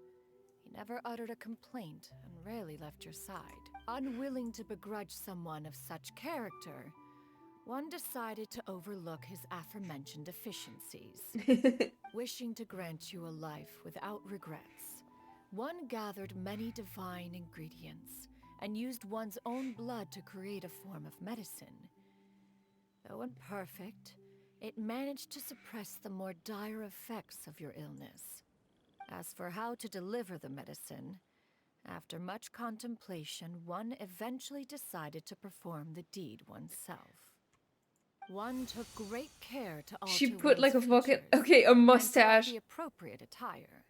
He never uttered a complaint and rarely left your side. Unwilling to begrudge someone of such character, one decided to overlook his aforementioned deficiencies. Wishing to grant you a life without regrets, one gathered many divine ingredients and used one's own blood to create a form of medicine. Though imperfect, it managed to suppress the more dire effects of your illness. As for how to deliver the medicine, after much contemplation, one eventually decided to perform the deed oneself. One took great care to alter She put like a one's fucking, features okay, a and mustache. select the appropriate attire.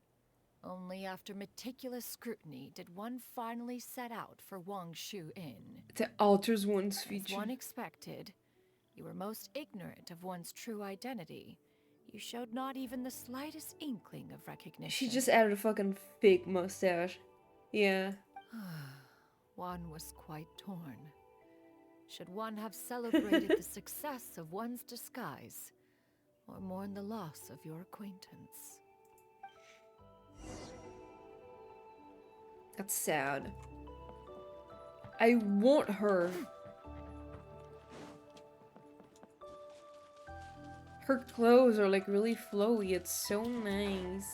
Only after meticulous scrutiny did one finally set out for Wangshu Inn. That alters one's As feature. one expected, you were most ignorant of one's true identity. You showed not even the slightest inkling of recognition. She just added a fucking fake mustache. Yeah. One was quite torn. Should one have celebrated the success of one's disguise, or mourn the loss of your acquaintance? That's sad. I want her. Her clothes are like really flowy. It's so nice.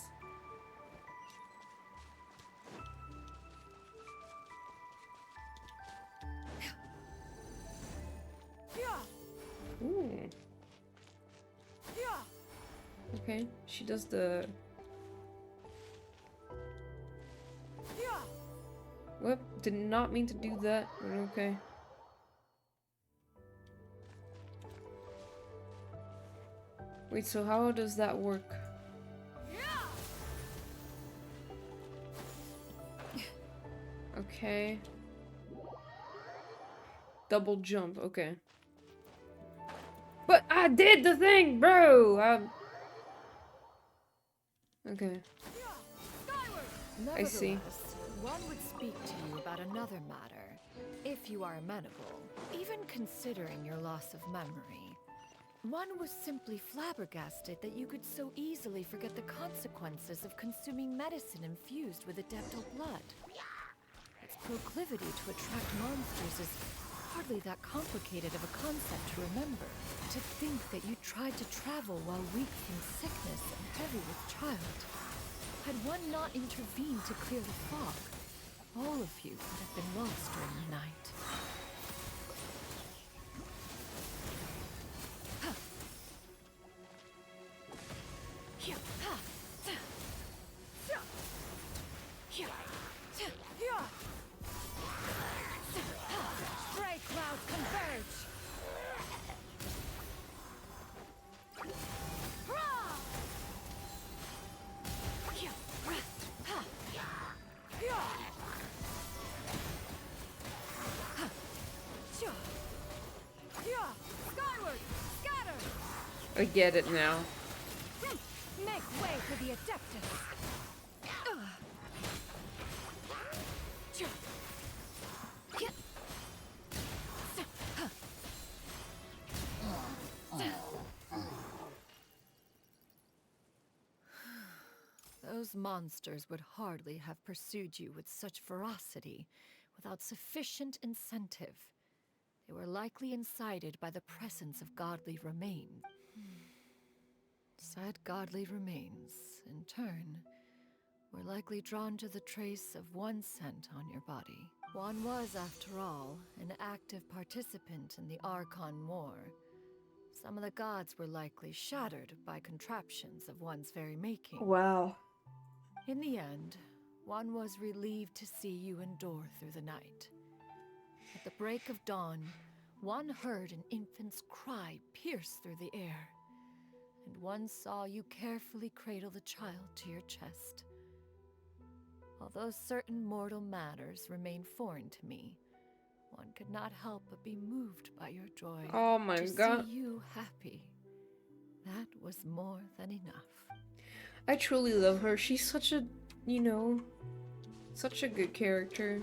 Ooh. Okay, she does the... Whoop, did not mean to do that, but okay. Wait, so how does that work? Okay. Double jump, okay. But I did the thing, bro! Okay. I see. One would speak to you about another matter, if you are amenable, even considering your loss of memory. One was simply flabbergasted that you could so easily forget the consequences of consuming medicine infused with adeptal blood. Its proclivity to attract monsters is hardly that complicated of a concept to remember. To think that you tried to travel while weak from sickness and heavy with child. Had one not intervened to clear the fog, all of you would have been lost during the night. Stray clouds converge! Skyward! Scatter! I get it now. Make way for the Adeptus! Those monsters would hardly have pursued you with such ferocity without sufficient incentive. They were likely incited by the presence of godly remains. Said godly remains, in turn, were likely drawn to the trace of one scent on your body. One was, after all, an active participant in the Archon War. Some of the gods were likely shattered by contraptions of one's very making. Wow. In the end, one was relieved to see you endure through the night. At the break of dawn, one heard an infant's cry pierce through the air, and one saw you carefully cradle the child to your chest. Although certain mortal matters remain foreign to me, one could not help but be moved by your joy. Oh my God. To see you happy, that was more than enough. I truly love her. She's such a you know, such a good character.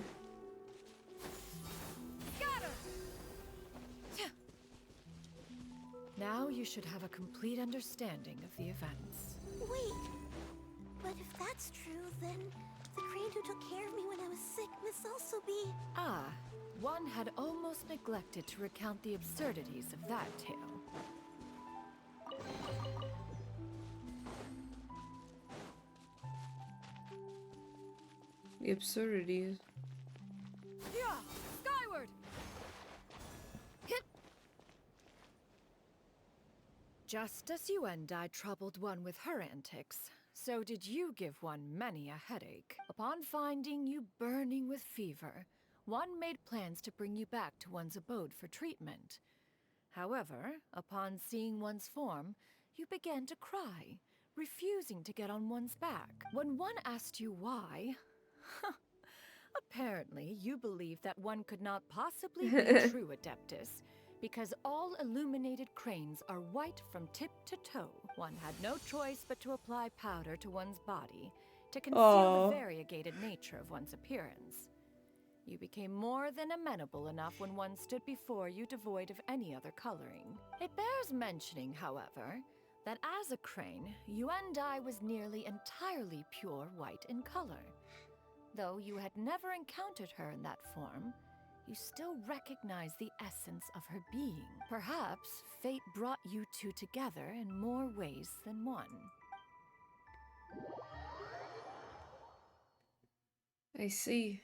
Now you should have a complete understanding of the events. Wait, but if that's true, then the crane who took care of me when I was sick must also be... Ah, one had almost neglected to recount the absurdities of that tale. The absurdities. Yeah, skyward! Hit! Just as you and I troubled one with her antics, so did you give one many a headache. Upon finding you burning with fever, one made plans to bring you back to one's abode for treatment. However, upon seeing one's form, you began to cry, refusing to get on one's back. When one asked you why, apparently you believed that one could not possibly be a true Adeptus, because all illuminated cranes are white from tip to toe. One had no choice but to apply powder to one's body to conceal the variegated nature of one's appearance. You became more than amenable enough when one stood before you devoid of any other coloring. It bears mentioning, however, that as a crane, Yuandai was nearly entirely pure white in color. Though you had never encountered her in that form, you still recognize the essence of her being. Perhaps fate brought you two together in more ways than one. I see.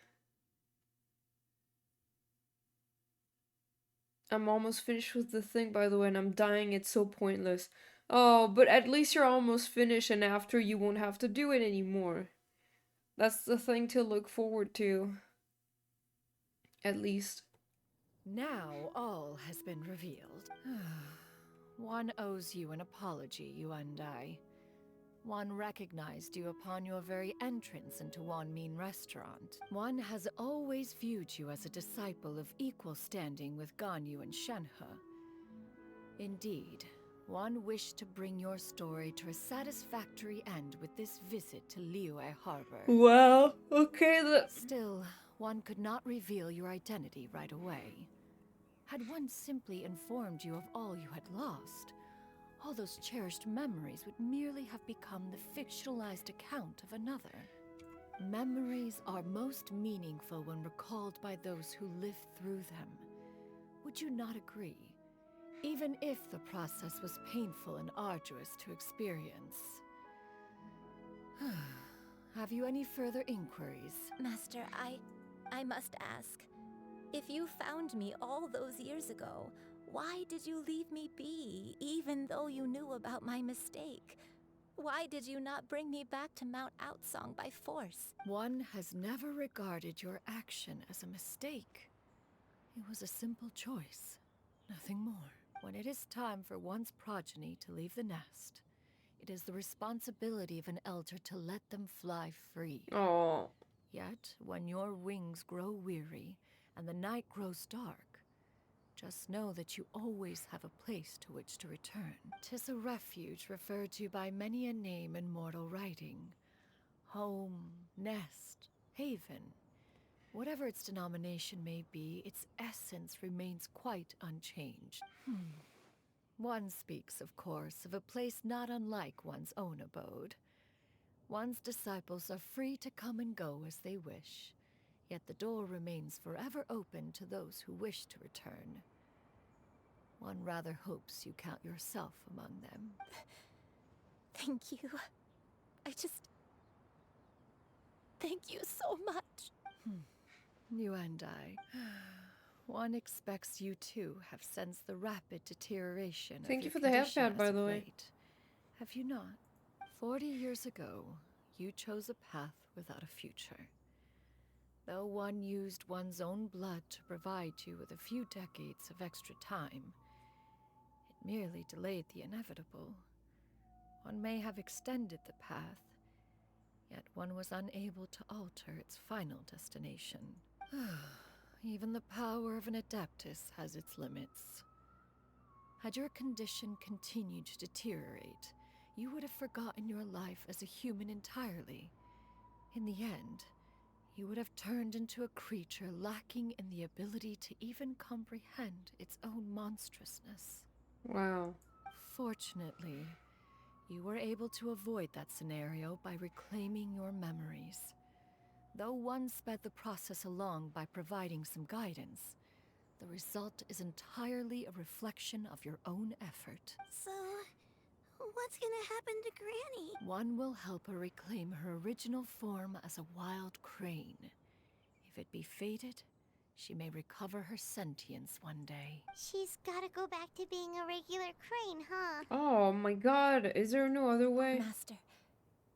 I'm almost finished with the thing, by the way, and I'm dying. It's so pointless. Oh, but at least you're almost finished, and after you won't have to do it anymore. That's the thing to look forward to. At least. Now all has been revealed. One owes you an apology, Yuandai. One recognized you upon your very entrance into Wanmin Restaurant. One has always viewed you as a disciple of equal standing with Ganyu and Shenhe. Indeed, one wished to bring your story to a satisfactory end with this visit to Liyue Harbor. Well, okay, Still, one could not reveal your identity right away. Had one simply informed you of all you had lost, all those cherished memories would merely have become the fictionalized account of another. Memories are most meaningful when recalled by those who live through them. Would you not agree? Even if the process was painful and arduous to experience. Have you any further inquiries? Master, I must ask. If you found me all those years ago, why did you leave me be, even though you knew about my mistake? Why did you not bring me back to Mount Outsong by force? One has never regarded your action as a mistake. It was a simple choice, nothing more. When it is time for one's progeny to leave the nest, it is the responsibility of an elder to let them fly free. Oh. Yet, when your wings grow weary and the night grows dark, just know that you always have a place to which to return. 'Tis a refuge referred to by many a name in mortal writing. Home, nest, haven. Whatever its denomination may be, its essence remains quite unchanged. One speaks, of course, of a place not unlike one's own abode. One's disciples are free to come and go as they wish, yet the door remains forever open to those who wish to return. One rather hopes you count yourself among them. Thank you. Thank you so much. You and I. One expects you too have sensed the rapid deterioration of Thank you your for the condition half-pad, by as the of way. late. Have you not? 40 years ago, you chose a path without a future. Though one used one's own blood to provide you with a few decades of extra time, it merely delayed the inevitable. One may have extended the path, yet one was unable to alter its final destination. Even the power of an Adeptus has its limits. Had your condition continued to deteriorate, you would have forgotten your life as a human entirely. In the end, you would have turned into a creature lacking in the ability to even comprehend its own monstrousness. Wow. Fortunately, you were able to avoid that scenario by reclaiming your memories. Though one sped the process along by providing some guidance, the result is entirely a reflection of your own effort. So, what's gonna happen to Granny? One will help her reclaim her original form as a wild crane. If it be fated, she may recover her sentience one day. She's gotta go back to being a regular crane, huh? Oh my god, is there no other way? Master,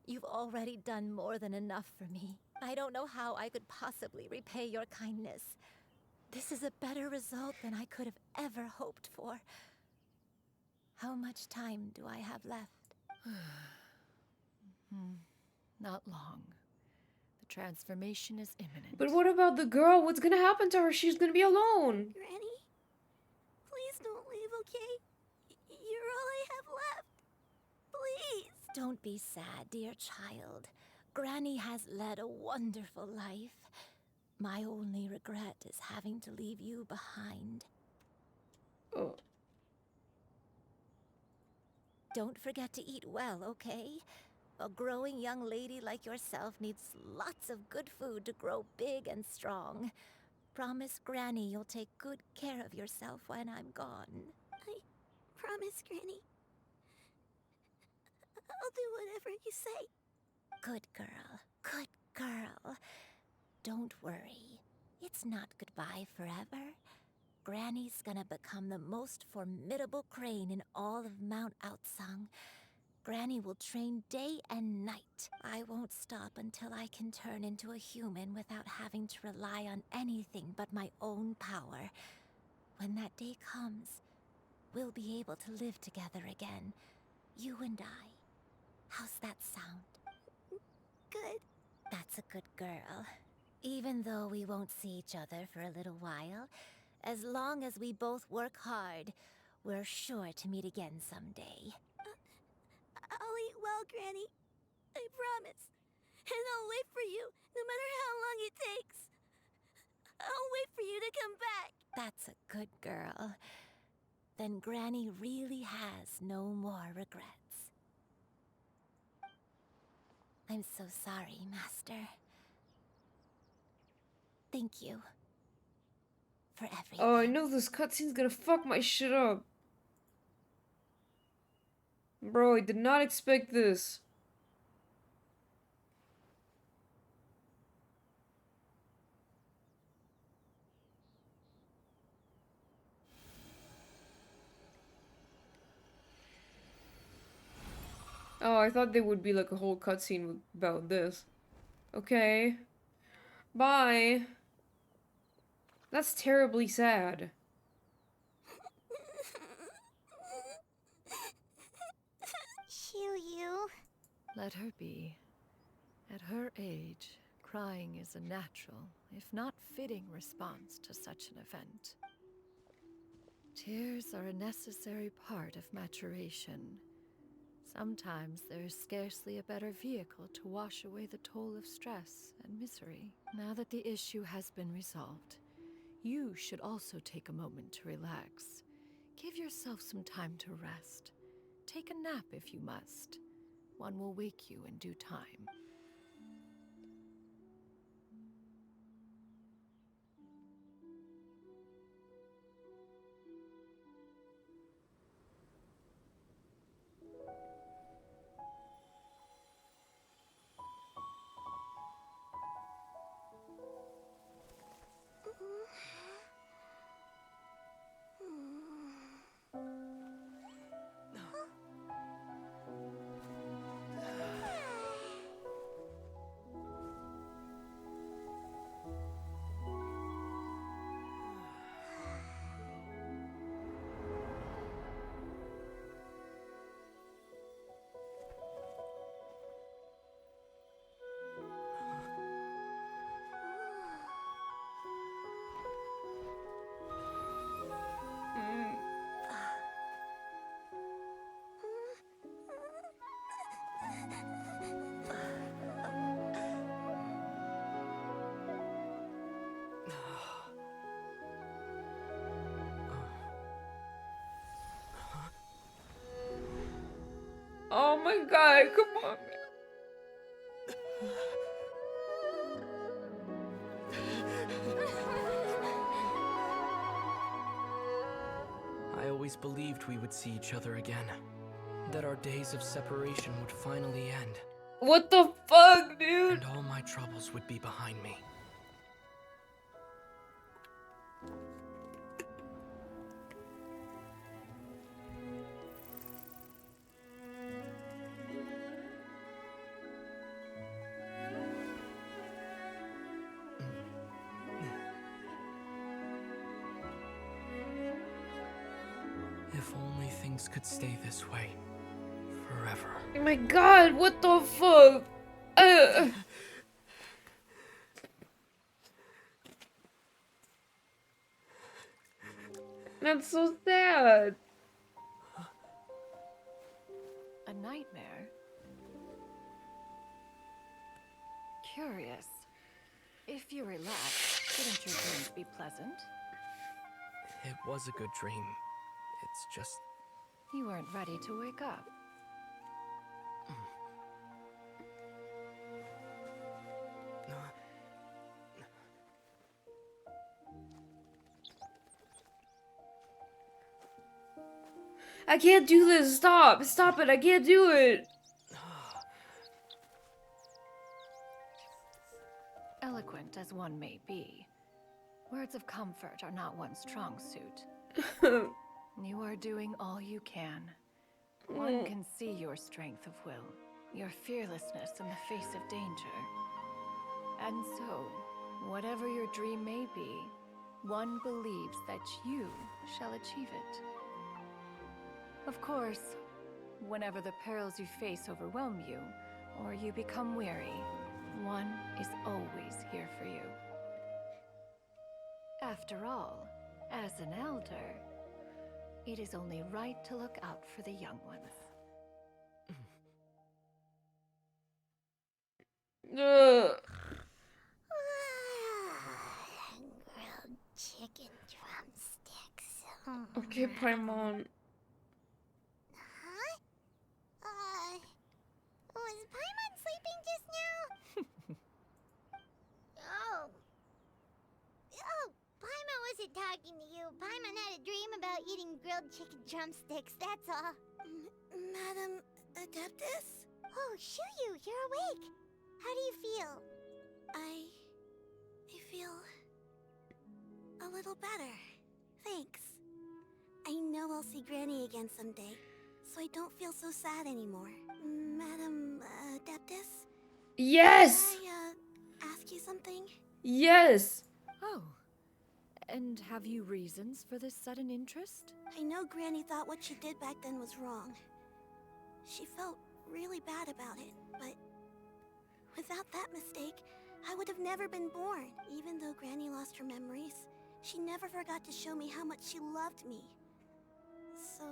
you've already done more than enough for me. I don't know how I could possibly repay your kindness. This is a better result than I could have ever hoped for. How much time do I have left? Not long. The transformation is imminent. But what about the girl? What's gonna happen to her? She's gonna be alone. Granny? Please don't leave, okay? You're all I have left. Please. Don't be sad, dear child. Granny has led a wonderful life. My only regret is having to leave you behind. Oh. Don't forget to eat well, okay? A growing young lady like yourself needs lots of good food to grow big and strong. Promise Granny you'll take good care of yourself when I'm gone. I promise, Granny. I'll do whatever you say. Good girl. Good girl. Don't worry. It's not goodbye forever. Granny's gonna become the most formidable crane in all of Mount Outsung. Granny will train day and night. I won't stop until I can turn into a human without having to rely on anything but my own power. When that day comes, we'll be able to live together again. You and I. How's that sound? Good. That's a good girl. Even though we won't see each other for a little while, as long as we both work hard, we're sure to meet again someday. I'll eat well, Granny. I promise. And I'll wait for you, no matter how long it takes. I'll wait for you to come back. That's a good girl. Then Granny really has no more regrets. I'm so sorry, Master. Thank you for everything. Oh, I know this cutscene's gonna fuck my shit up. Bro, I did not expect this. Oh, I thought there would be like a whole cutscene about this. Okay. Bye. That's terribly sad. Xianyun. Let her be. At her age, crying is a natural, if not fitting, response to such an event. Tears are a necessary part of maturation. Sometimes there is scarcely a better vehicle to wash away the toll of stress and misery. Now that the issue has been resolved, you should also take a moment to relax. Give yourself some time to rest. Take a nap if you must. One will wake you in due time. my god, come on, man. I always believed we would see each other again. That our days of separation would finally end. What the fuck, dude? And all my troubles would be behind me. If only things could stay this way forever. Oh my god, what the fuck? That's so sad. A nightmare? Curious. If you relax, shouldn't your dreams be pleasant? It was a good dream. It's just... You weren't ready to wake up. I can't do this. Stop. Stop it. I can't do it. Eloquent as one may be, words of comfort are not one's strong suit. You are doing all you can. One can see your strength of will, your fearlessness in the face of danger. And so, whatever your dream may be, one believes that you shall achieve it. Of course, whenever the perils you face overwhelm you, or you become weary, one is always here for you. After all, as an elder, it is only right to look out for the young ones. Grilled chicken drumsticks. Okay, Paimon. Huh? Was Paimon sleeping just now? Oh, Paimon wasn't talking to you. Paimon had a dream about eating grilled chicken drumsticks, that's all. Madam Adeptus? Oh, Xianyun, you're awake. How do you feel? I feel a little better. Thanks. I know I'll see Granny again someday, so I don't feel so sad anymore. Madam Adeptus? Yes! Can I ask you something? Yes! Oh, and have you reasons for this sudden interest? I know Granny thought what she did back then was wrong. She felt really bad about it, but without that mistake, I would have never been born. Even though Granny lost her memories, she never forgot to show me how much she loved me. So,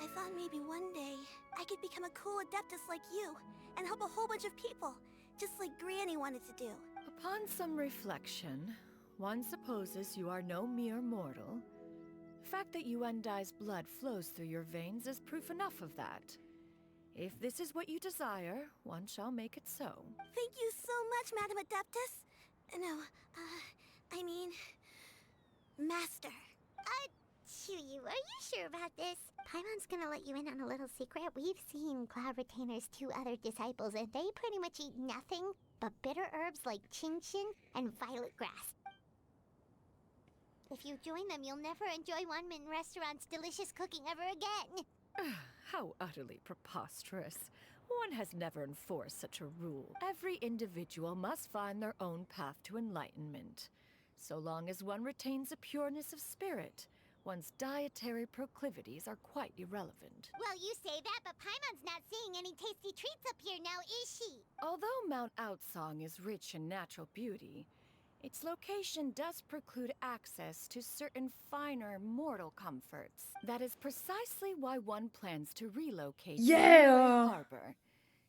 I thought maybe one day I could become a cool Adeptus like you and help a whole bunch of people, just like Granny wanted to do. Upon some reflection, one supposes you are no mere mortal. The fact that Yuendai's blood flows through your veins is proof enough of that. If this is what you desire, one shall make it so. Thank you so much, Madam Adeptus. No, I mean, Master. Xianyun, are you sure about this? Paimon's gonna let you in on a little secret. We've seen Cloud Retainer's 2 other disciples, and they pretty much eat nothing but bitter herbs like Xianyun and violet grass. If you join them, you'll never enjoy One Min Restaurant's delicious cooking ever again. How utterly preposterous. One has never enforced such a rule. Every individual must find their own path to enlightenment. So long as one retains a pureness of spirit, one's dietary proclivities are quite irrelevant. Well, you say that, but Paimon's not seeing any tasty treats up here now, is she? Although Mount Outsong is rich in natural beauty, its location does preclude access to certain finer mortal comforts. That is precisely why one plans to relocate to Liyue Harbor.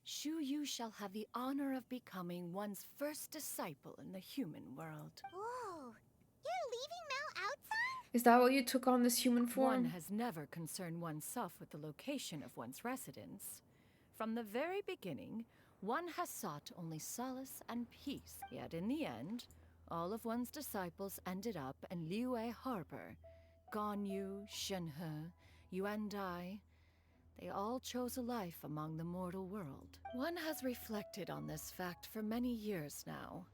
Xianyun shall have the honor of becoming one's first disciple in the human world. Whoa, you're leaving Mount Outsong? Is that what you took on this human form? One has never concerned oneself with the location of one's residence. From the very beginning, one has sought only solace and peace. Yet in the end, all of one's disciples ended up in Liyue Harbor. Ganyu, Shenhe, Yuandai, they all chose a life among the mortal world. One has reflected on this fact for many years now.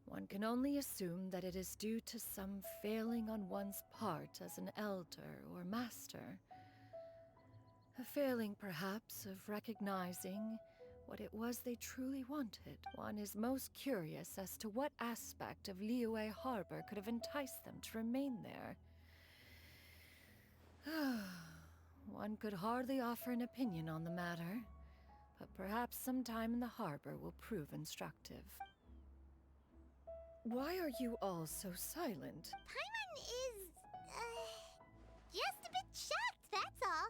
One can only assume that it is due to some failing on one's part as an elder or master. A failing, perhaps, of recognizing what it was they truly wanted. One is most curious as to what aspect of Liyue Harbor could have enticed them to remain there. One could hardly offer an opinion on the matter, but perhaps some time in the harbor will prove instructive. Why are you all so silent? Paimon is, just a bit shocked, that's all.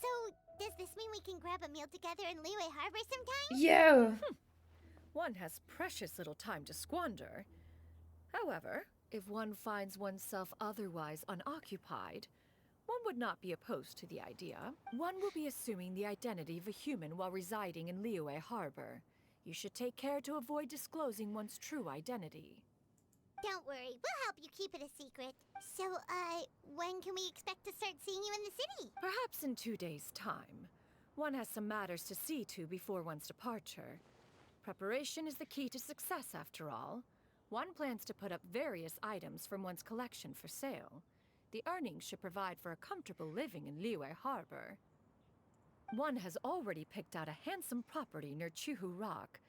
So, does this mean we can grab a meal together in Liyue Harbor sometime? Yeah. One has precious little time to squander. However, if one finds oneself otherwise unoccupied, one would not be opposed to the idea. One will be assuming the identity of a human while residing in Liyue Harbor. You should take care to avoid disclosing one's true identity. Don't worry, we'll help you keep it a secret. So, when can we expect to start seeing you in the city? Perhaps in 2 days' time. One has some matters to see to before one's departure. Preparation is the key to success, after all. One plans to put up various items from one's collection for sale. The earnings should provide for a comfortable living in Liyue Harbor. One has already picked out a handsome property near Chuhu Rock.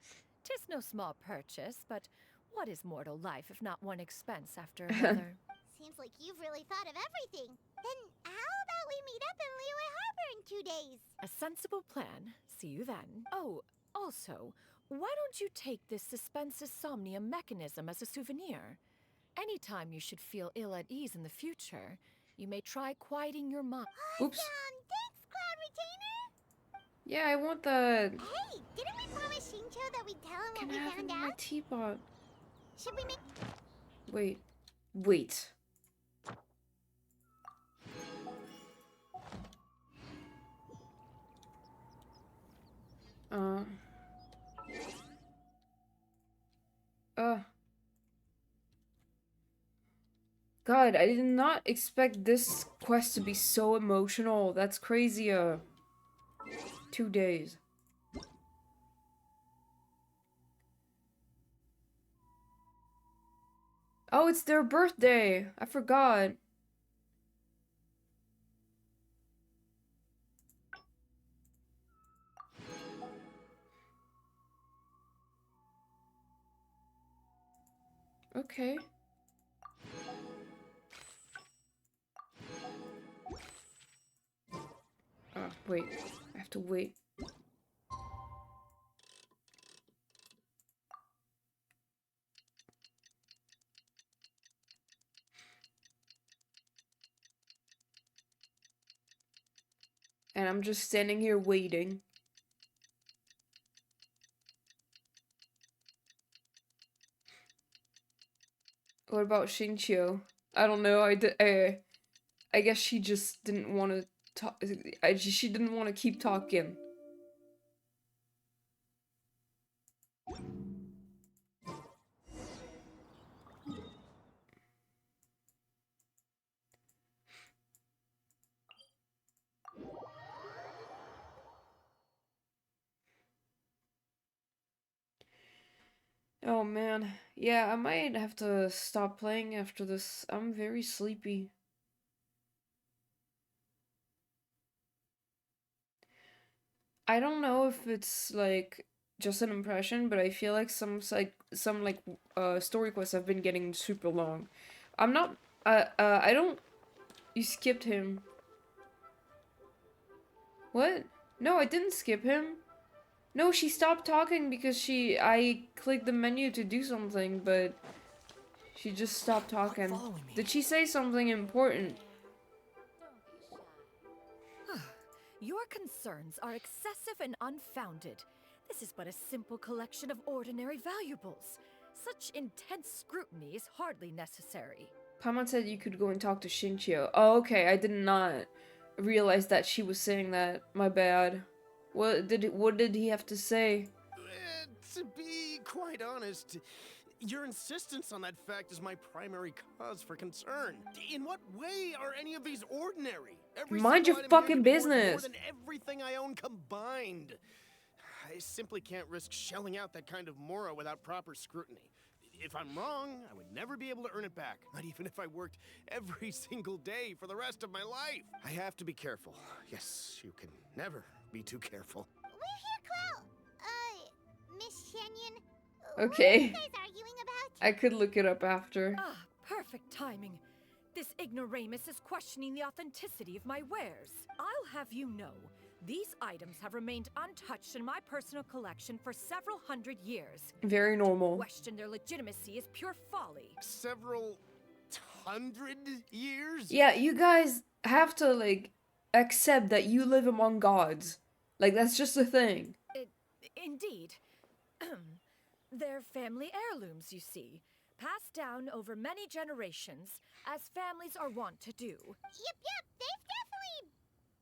'Tis no small purchase, but what is mortal life if not one expense after another? Seems like you've really thought of everything. Then how about we meet up in Liyue Harbor in 2 days? A sensible plan. See you then. Oh, also, why don't you take this suspensus somnium mechanism as a souvenir? Anytime you should feel ill at ease in the future, you may try quieting your mind. Oops. Thanks, Cloud Retainer! Yeah, I want the... Hey, didn't we promise Shincho that we'd tell him Can what I we have it found in my out? teapot? Should we make... Wait. Wait. God, I did not expect this quest to be so emotional. That's crazy. 2 days. Oh, it's their birthday. I forgot. Okay. Wait. I have to wait. And I'm just standing here waiting. What about Shinchio? I don't know. I guess she just didn't want to talk. She didn't want to keep talking. Oh man. Yeah, I might have to stop playing after this. I'm very sleepy. I don't know if it's like just an impression, but I feel like some story quests have been getting super long. I'm not I don't. You skipped him. What? No, I didn't skip him. No, she stopped talking because I clicked the menu to do something, but she just stopped talking. Did she say something important? Your concerns are excessive and unfounded. This is but a simple collection of ordinary valuables. Such intense scrutiny is hardly necessary. Paimon said you could go and talk to Shinchio. Oh, okay, I did not realize that she was saying that. My bad. What did he have to say? To be quite honest, your insistence on that fact is my primary cause for concern. In what way are any of these ordinary? Every Mind single your item here fucking could be worth more business. than everything I own combined. I simply can't risk shelling out that kind of mora without proper scrutiny. If I'm wrong, I would never be able to earn it back, not even if I worked every single day for the rest of my life. I have to be careful. Yes, you can never be too careful. We're here, Clo. Miss Xianyun. Okay. What are you guys arguing about? I could look it up after. Ah, perfect timing. This ignoramus is questioning the authenticity of my wares. I'll have you know, these items have remained untouched in my personal collection for several hundred years. Very normal. To question their legitimacy is pure folly. Several hundred years? Yeah, you guys have to, like, accept that you live among gods. Like, that's just a thing. Indeed. They're family heirlooms, you see. Passed down over many generations, as families are wont to do. Yep, they've definitely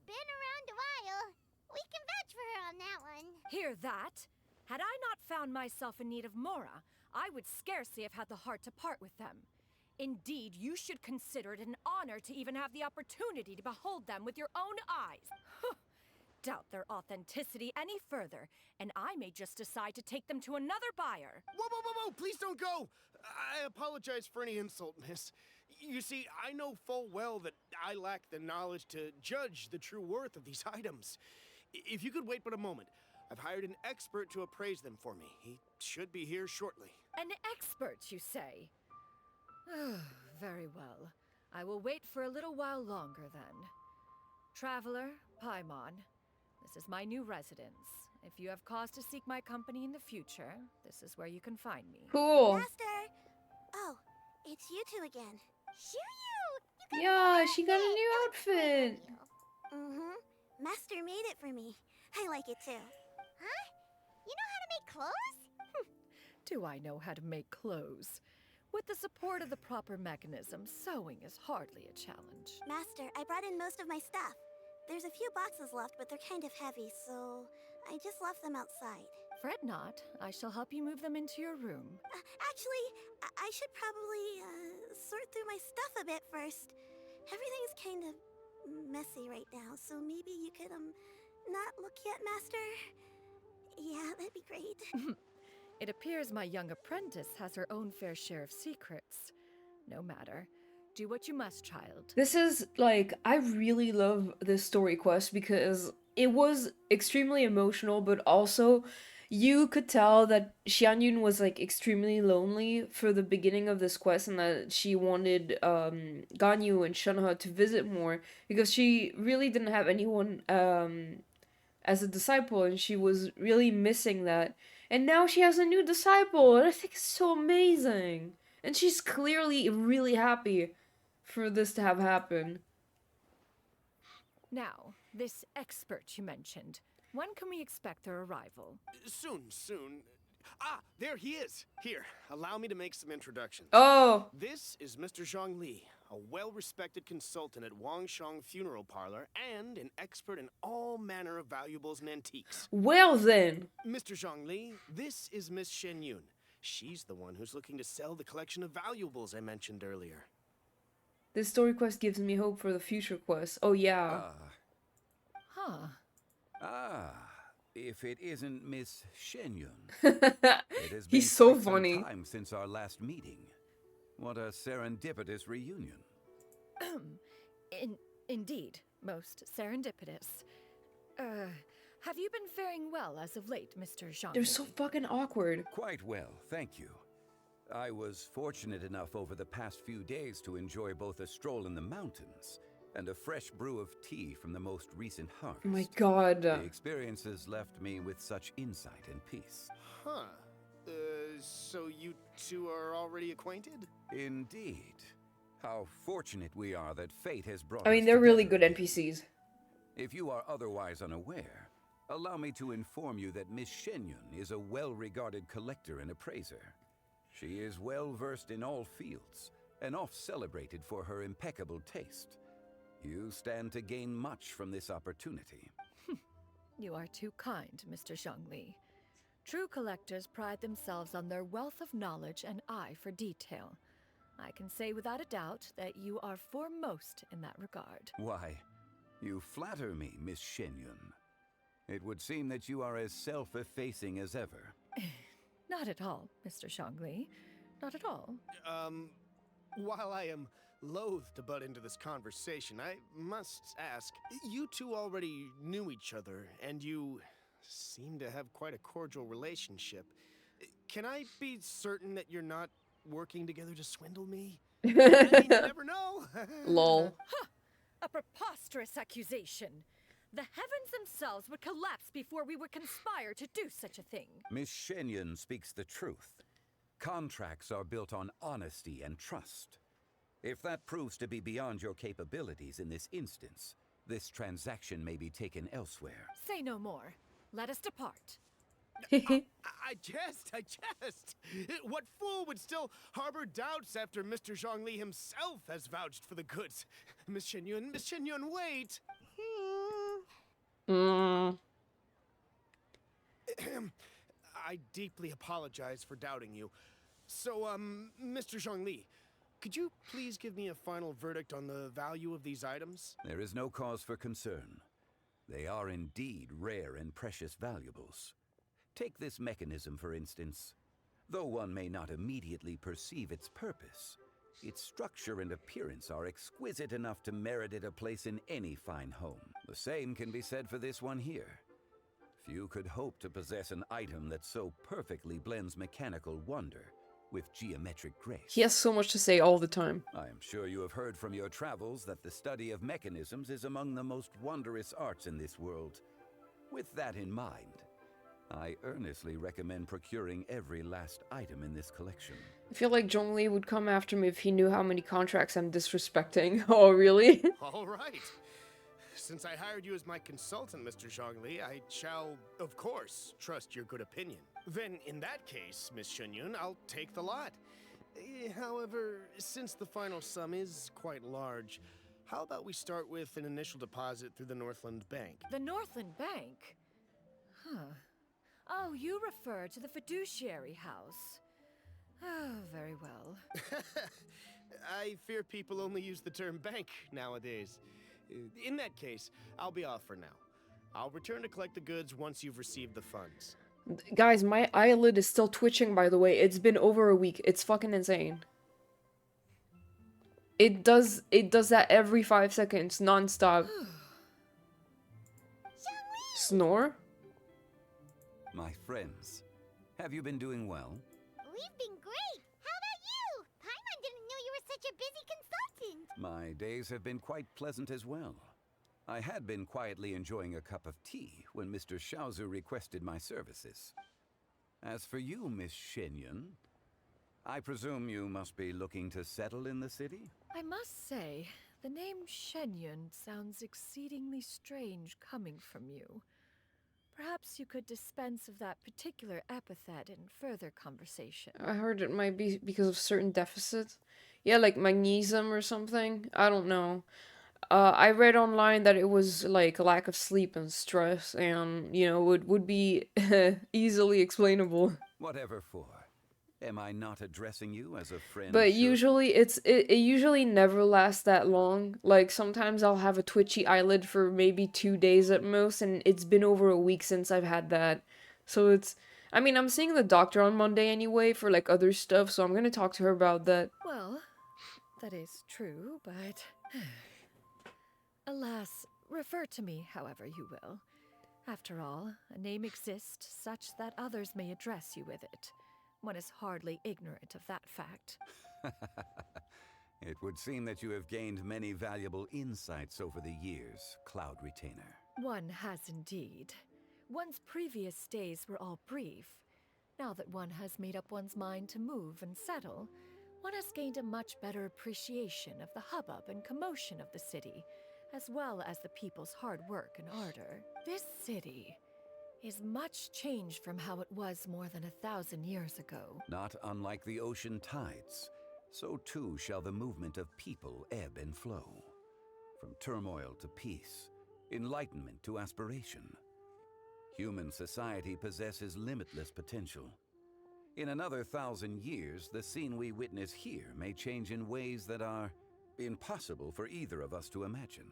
been around a while. We can vouch for her on that one. Hear that? Had I not found myself in need of mora, I would scarcely have had the heart to part with them. Indeed, you should consider it an honor to even have the opportunity to behold them with your own eyes. Doubt their authenticity any further, and I may just decide to take them to another buyer. Whoa, please don't go! I apologize for any insult, miss. You see, I know full well that I lack the knowledge to judge the true worth of these items. If you could wait but a moment, I've hired an expert to appraise them for me. He should be here shortly. An expert, you say? Very well. I will wait for a little while longer then. Traveler, Paimon, this is my new residence. If you have cause to seek my company in the future, this is where you can find me. Cool. Master! Oh, it's you two again. Xianyun! Yeah, she got a new outfit. Mm-hmm. Master made it for me. I like it too. Huh? You know how to make clothes? Do I know how to make clothes? With the support of the proper mechanism, sewing is hardly a challenge. Master, I brought in most of my stuff. There's a few boxes left, but they're kind of heavy, so I just left them outside. Fret not. I shall help you move them into your room. Actually, I should probably sort through my stuff a bit first. Everything's kind of messy right now, so maybe you could, not look yet, Master? Yeah, that'd be great. It appears my young apprentice has her own fair share of secrets. No matter. Do what you must, child. This is, like, I really love this story quest because it was extremely emotional, but also you could tell that Xianyun was, like, extremely lonely for the beginning of this quest and that she wanted Ganyu and Shenhe to visit more because she really didn't have anyone as a disciple and she was really missing that. And now she has a new disciple and I think it's so amazing. And she's clearly really happy for this to have happened. Now, this expert you mentioned, when can we expect their arrival? Soon. Ah, there he is. Here, allow me to make some introductions. Oh! This is Mr. Zhang Li, a well-respected consultant at Wangshang Funeral Parlor and an expert in all manner of valuables and antiques. Well then! Mr. Zhang Li, this is Miss Xianyun. She's the one who's looking to sell the collection of valuables I mentioned earlier. This story quest gives me hope for the future quest. Oh yeah. If it isn't Miss Xianyun. It has been He's so quite some funny. time since our last meeting. What a serendipitous reunion. Indeed, most serendipitous. Have you been faring well as of late, Mr. Zhang? They're so fucking awkward. Quite well, thank you. I was fortunate enough over the past few days to enjoy both a stroll in the mountains and a fresh brew of tea from the most recent harvest. Oh my god. The experiences left me with such insight and peace. Huh. So you two are already acquainted? Indeed. How fortunate we are that fate has brought I mean, us they're really together good again. NPCs. If you are otherwise unaware, allow me to inform you that Miss Xianyun is a well-regarded collector and appraiser. She is well-versed in all fields, and oft-celebrated for her impeccable taste. You stand to gain much from this opportunity. You are too kind, Mr. Zhongli. True collectors pride themselves on their wealth of knowledge and eye for detail. I can say without a doubt that you are foremost in that regard. Why, you flatter me, Miss Xianyun. It would seem that you are as self-effacing as ever. Not at all, Mr. Zhongli. Not at all. While I am loath to butt into this conversation, I must ask, you two already knew each other, and you seem to have quite a cordial relationship. Can I be certain that you're not working together to swindle me? I mean, you never know. Lol. Huh! A preposterous accusation. The heavens themselves would collapse before we would conspire to do such a thing. Miss Xianyun speaks the truth. Contracts are built on honesty and trust. If that proves to be beyond your capabilities in this instance, this transaction may be taken elsewhere. Say no more. Let us depart. I jest. What fool would still harbor doubts after Mr. Zhongli himself has vouched for the goods? Miss Xianyun, wait. I deeply apologize for doubting you. So, Mr. Zhongli, could you please give me a final verdict on the value of these items? There is no cause for concern. They are indeed rare and precious valuables. Take this mechanism, for instance. Though one may not immediately perceive its purpose, its structure and appearance are exquisite enough to merit it a place in any fine home. The same can be said for this one here. Few could hope to possess an item that so perfectly blends mechanical wonder with geometric grace. He has so much to say all the time. I am sure you have heard from your travels that the study of mechanisms is among the most wondrous arts in this world. With that in mind, I earnestly recommend procuring every last item in this collection. I feel like Zhongli would come after me if he knew how many contracts I'm disrespecting. Oh, really? All right. Since I hired you as my consultant, Mr. Zhongli, I shall, of course, trust your good opinion. Then, in that case, Miss Xianyun, I'll take the lot. However, since the final sum is quite large, how about we start with an initial deposit through the Northland Bank? The Northland Bank? Huh. Oh, you refer to the fiduciary house. Oh, very well. I fear people only use the term bank nowadays. In that case, I'll be off for now. I'll return to collect the goods once you've received the funds. Guys, my eyelid is still twitching, by the way. It's been over a week. It's fucking insane. It does that every 5 seconds, non-stop. Snore? My friends, have you been doing well? We've been great. How about you? Paimon didn't know you were such a busy consultant. My days have been quite pleasant as well. I had been quietly enjoying a cup of tea when Mr. Xiaozu requested my services. As for you, Miss Xianyun, I presume you must be looking to settle in the city? I must say, the name Xianyun sounds exceedingly strange coming from you. Perhaps you could dispense of that particular epithet in further conversation. I heard it might be because of certain deficits. Yeah, like magnesium or something. I don't know. I read online that it was like a lack of sleep and stress, and, you know, it would be easily explainable. Whatever for. Am I not addressing you as a friend? But should? usually it usually never lasts that long. Like sometimes I'll have a twitchy eyelid for maybe 2 days at most, and it's been over a week since I've had that. So it's, I mean, I'm seeing the doctor on Monday anyway for like other stuff, so I'm gonna talk to her about that. Well, that is true, but alas, refer to me however you will. After all, a name exists such that others may address you with it. One is hardly ignorant of that fact. It would seem that you have gained many valuable insights over the years, Cloud Retainer. One has indeed. One's previous stays were all brief. Now that one has made up one's mind to move and settle, one has gained a much better appreciation of the hubbub and commotion of the city, as well as the people's hard work and ardor. This city is much changed from how it was more than 1,000 years ago. Not unlike the ocean tides, so too shall the movement of people ebb and flow. From turmoil to peace, enlightenment to aspiration. Human society possesses limitless potential. In another 1,000 years, the scene we witness here may change in ways that are impossible for either of us to imagine.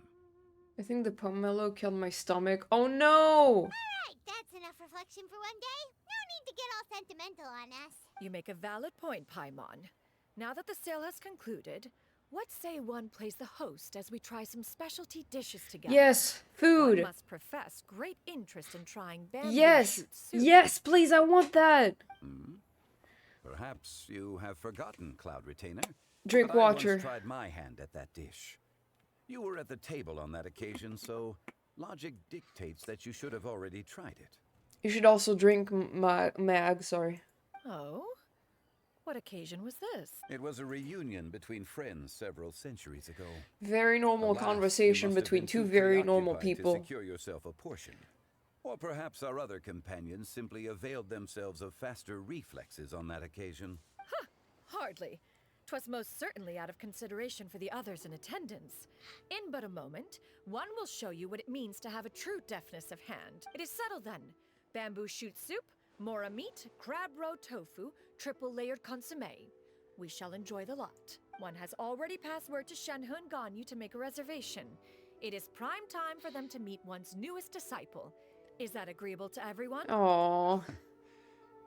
I think the pomelo killed my stomach. Oh no! Alright, that's enough reflection for one day. No need to get all sentimental on us. You make a valid point, Paimon. Now that the sale has concluded, what say one plays the host as we try some specialty dishes together? Yes, food. One must profess great interest in trying bamboo Yes, shoot soup. yes, please, I want that. Perhaps you have forgotten, Cloud Retainer. Drink but I water. once tried my hand at that dish. You were at the table on that occasion, so logic dictates that you should have already tried it. You should also drink mag, sorry. Oh? What occasion was this? It was a reunion between friends several centuries ago. Very normal Alas, conversation you must have between been two too very normal preoccupied people. To secure yourself a portion. Or perhaps our other companions simply availed themselves of faster reflexes on that occasion. Huh, hardly. 'Twas most certainly out of consideration for the others in attendance. In but a moment, one will show you what it means to have a true deftness of hand. It is settled then. Bamboo shoot soup, mora meat, crab roe tofu, triple layered consommé. We shall enjoy the lot. One has already passed word to Shenhe and Ganyu to make a reservation. It is prime time for them to meet one's newest disciple. Is that agreeable to everyone? Aww.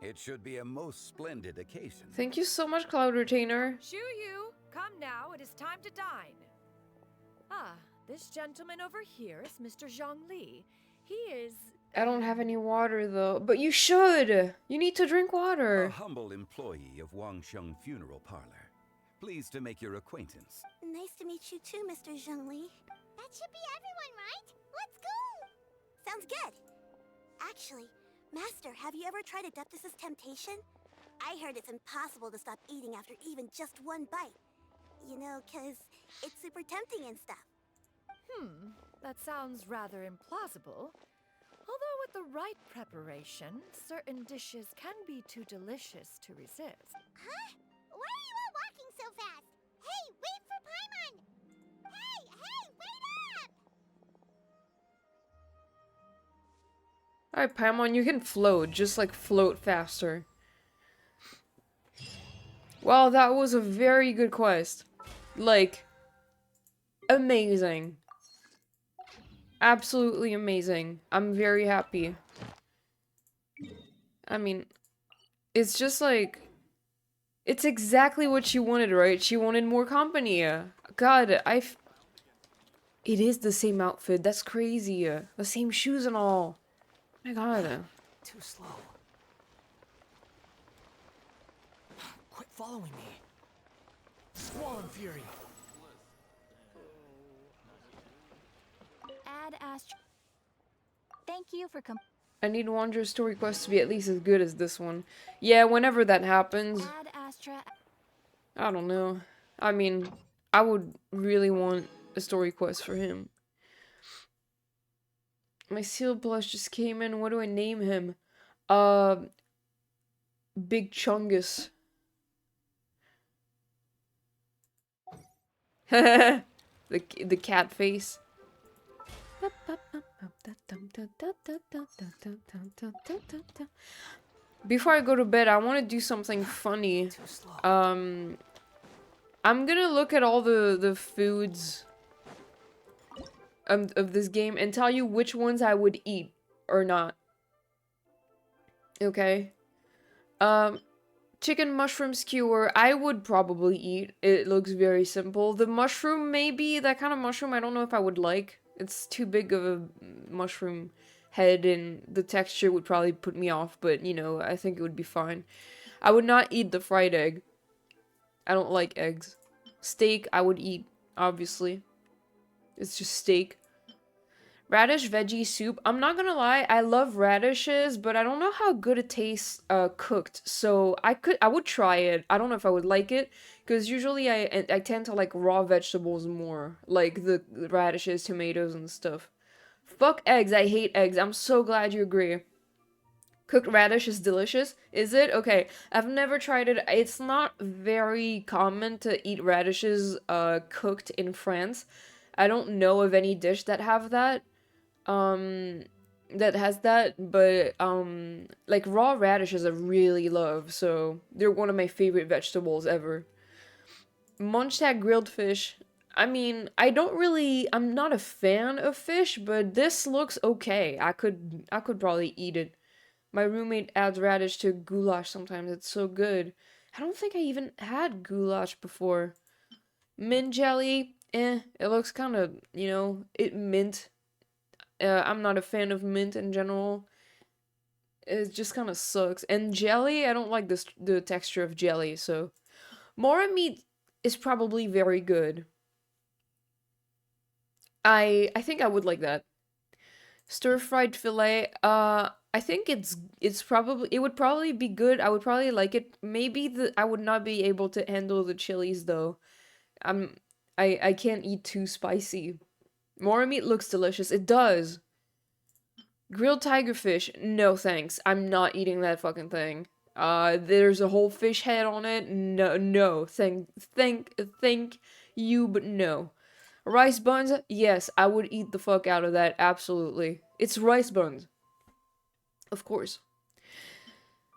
It should be a most splendid occasion. Thank you so much, Cloud Retainer. Shu Yu, come now, it is time to dine. Ah, this gentleman over here is Mr. Zhang Li. He is... I don't have any water though, but you should. You need to drink water. A humble employee of Wangsheng Funeral Parlor. Pleased to make your acquaintance. Nice to meet you too, Mr. Zhengli. That should be everyone, right? Let's go! Sounds good. Actually, Master, have you ever tried Adeptus' temptation? I heard it's impossible to stop eating after even just one bite. You know, 'cause it's super tempting and stuff. That sounds rather implausible. Although with the right preparation, certain dishes can be too delicious to resist. Huh? Why are you all walking so fast? Hey, wait for Paimon! Hey, wait up! Alright, Paimon, you can float. Just like float faster. Well, that was a very good quest. Like, amazing. Absolutely amazing. I'm very happy. I mean, it's just like... It's exactly what she wanted, right? She wanted more company. God, It is the same outfit. That's crazy. The same shoes and all. My God. Too slow. Quit following me. Squall and Fury. Ad Astra. Thank you for I need Wanderer's story quest to be at least as good as this one. Yeah, whenever that happens. Ad Astra. I don't know. I mean, I would really want a story quest for him. My seal blush just came in. What do I name him? Big Chungus. the cat face. Before I go to bed, I want to do something funny. I'm gonna look at all the foods of this game and tell you which ones I would eat or not. Okay? Chicken mushroom skewer, I would probably eat. It looks very simple. The mushroom, maybe. That kind of mushroom, I don't know if I would like. It's too big of a mushroom head and the texture would probably put me off, but, you know, I think it would be fine. I would not eat the fried egg. I don't like eggs. Steak, I would eat, obviously. It's just steak. Radish veggie soup. I'm not gonna lie, I love radishes, but I don't know how good it tastes cooked. So I would try it. I don't know if I would like it, because usually I tend to like raw vegetables more, like the radishes, tomatoes, and stuff. Fuck eggs. I hate eggs. I'm so glad you agree. Cooked radish is delicious. Is it? Okay. I've never tried it. It's not very common to eat radishes cooked in France. I don't know of any dish that have that. that has that, but like raw radishes I really love, so they're one of my favorite vegetables ever. Munchak grilled fish. I mean, I'm not a fan of fish, but this looks okay. I could probably eat it. My roommate adds radish to goulash sometimes. It's so good. I don't think I even had goulash before. Mint jelly, it looks kind of, it mint. I'm not a fan of mint in general. It just kind of sucks. And jelly, I don't like the texture of jelly, so Mora meat is probably very good. I think I would like that. Stir-fried fillet, I think it would probably be good. I would probably like it. Maybe I would not be able to handle the chilies though. I'm I can't eat too spicy. Mora meat looks delicious. It does. Grilled tiger fish, no thanks. I'm not eating that fucking thing. There's a whole fish head on it. No, no, thank you, but no. Rice buns, yes, I would eat the fuck out of that, absolutely. It's rice buns. Of course.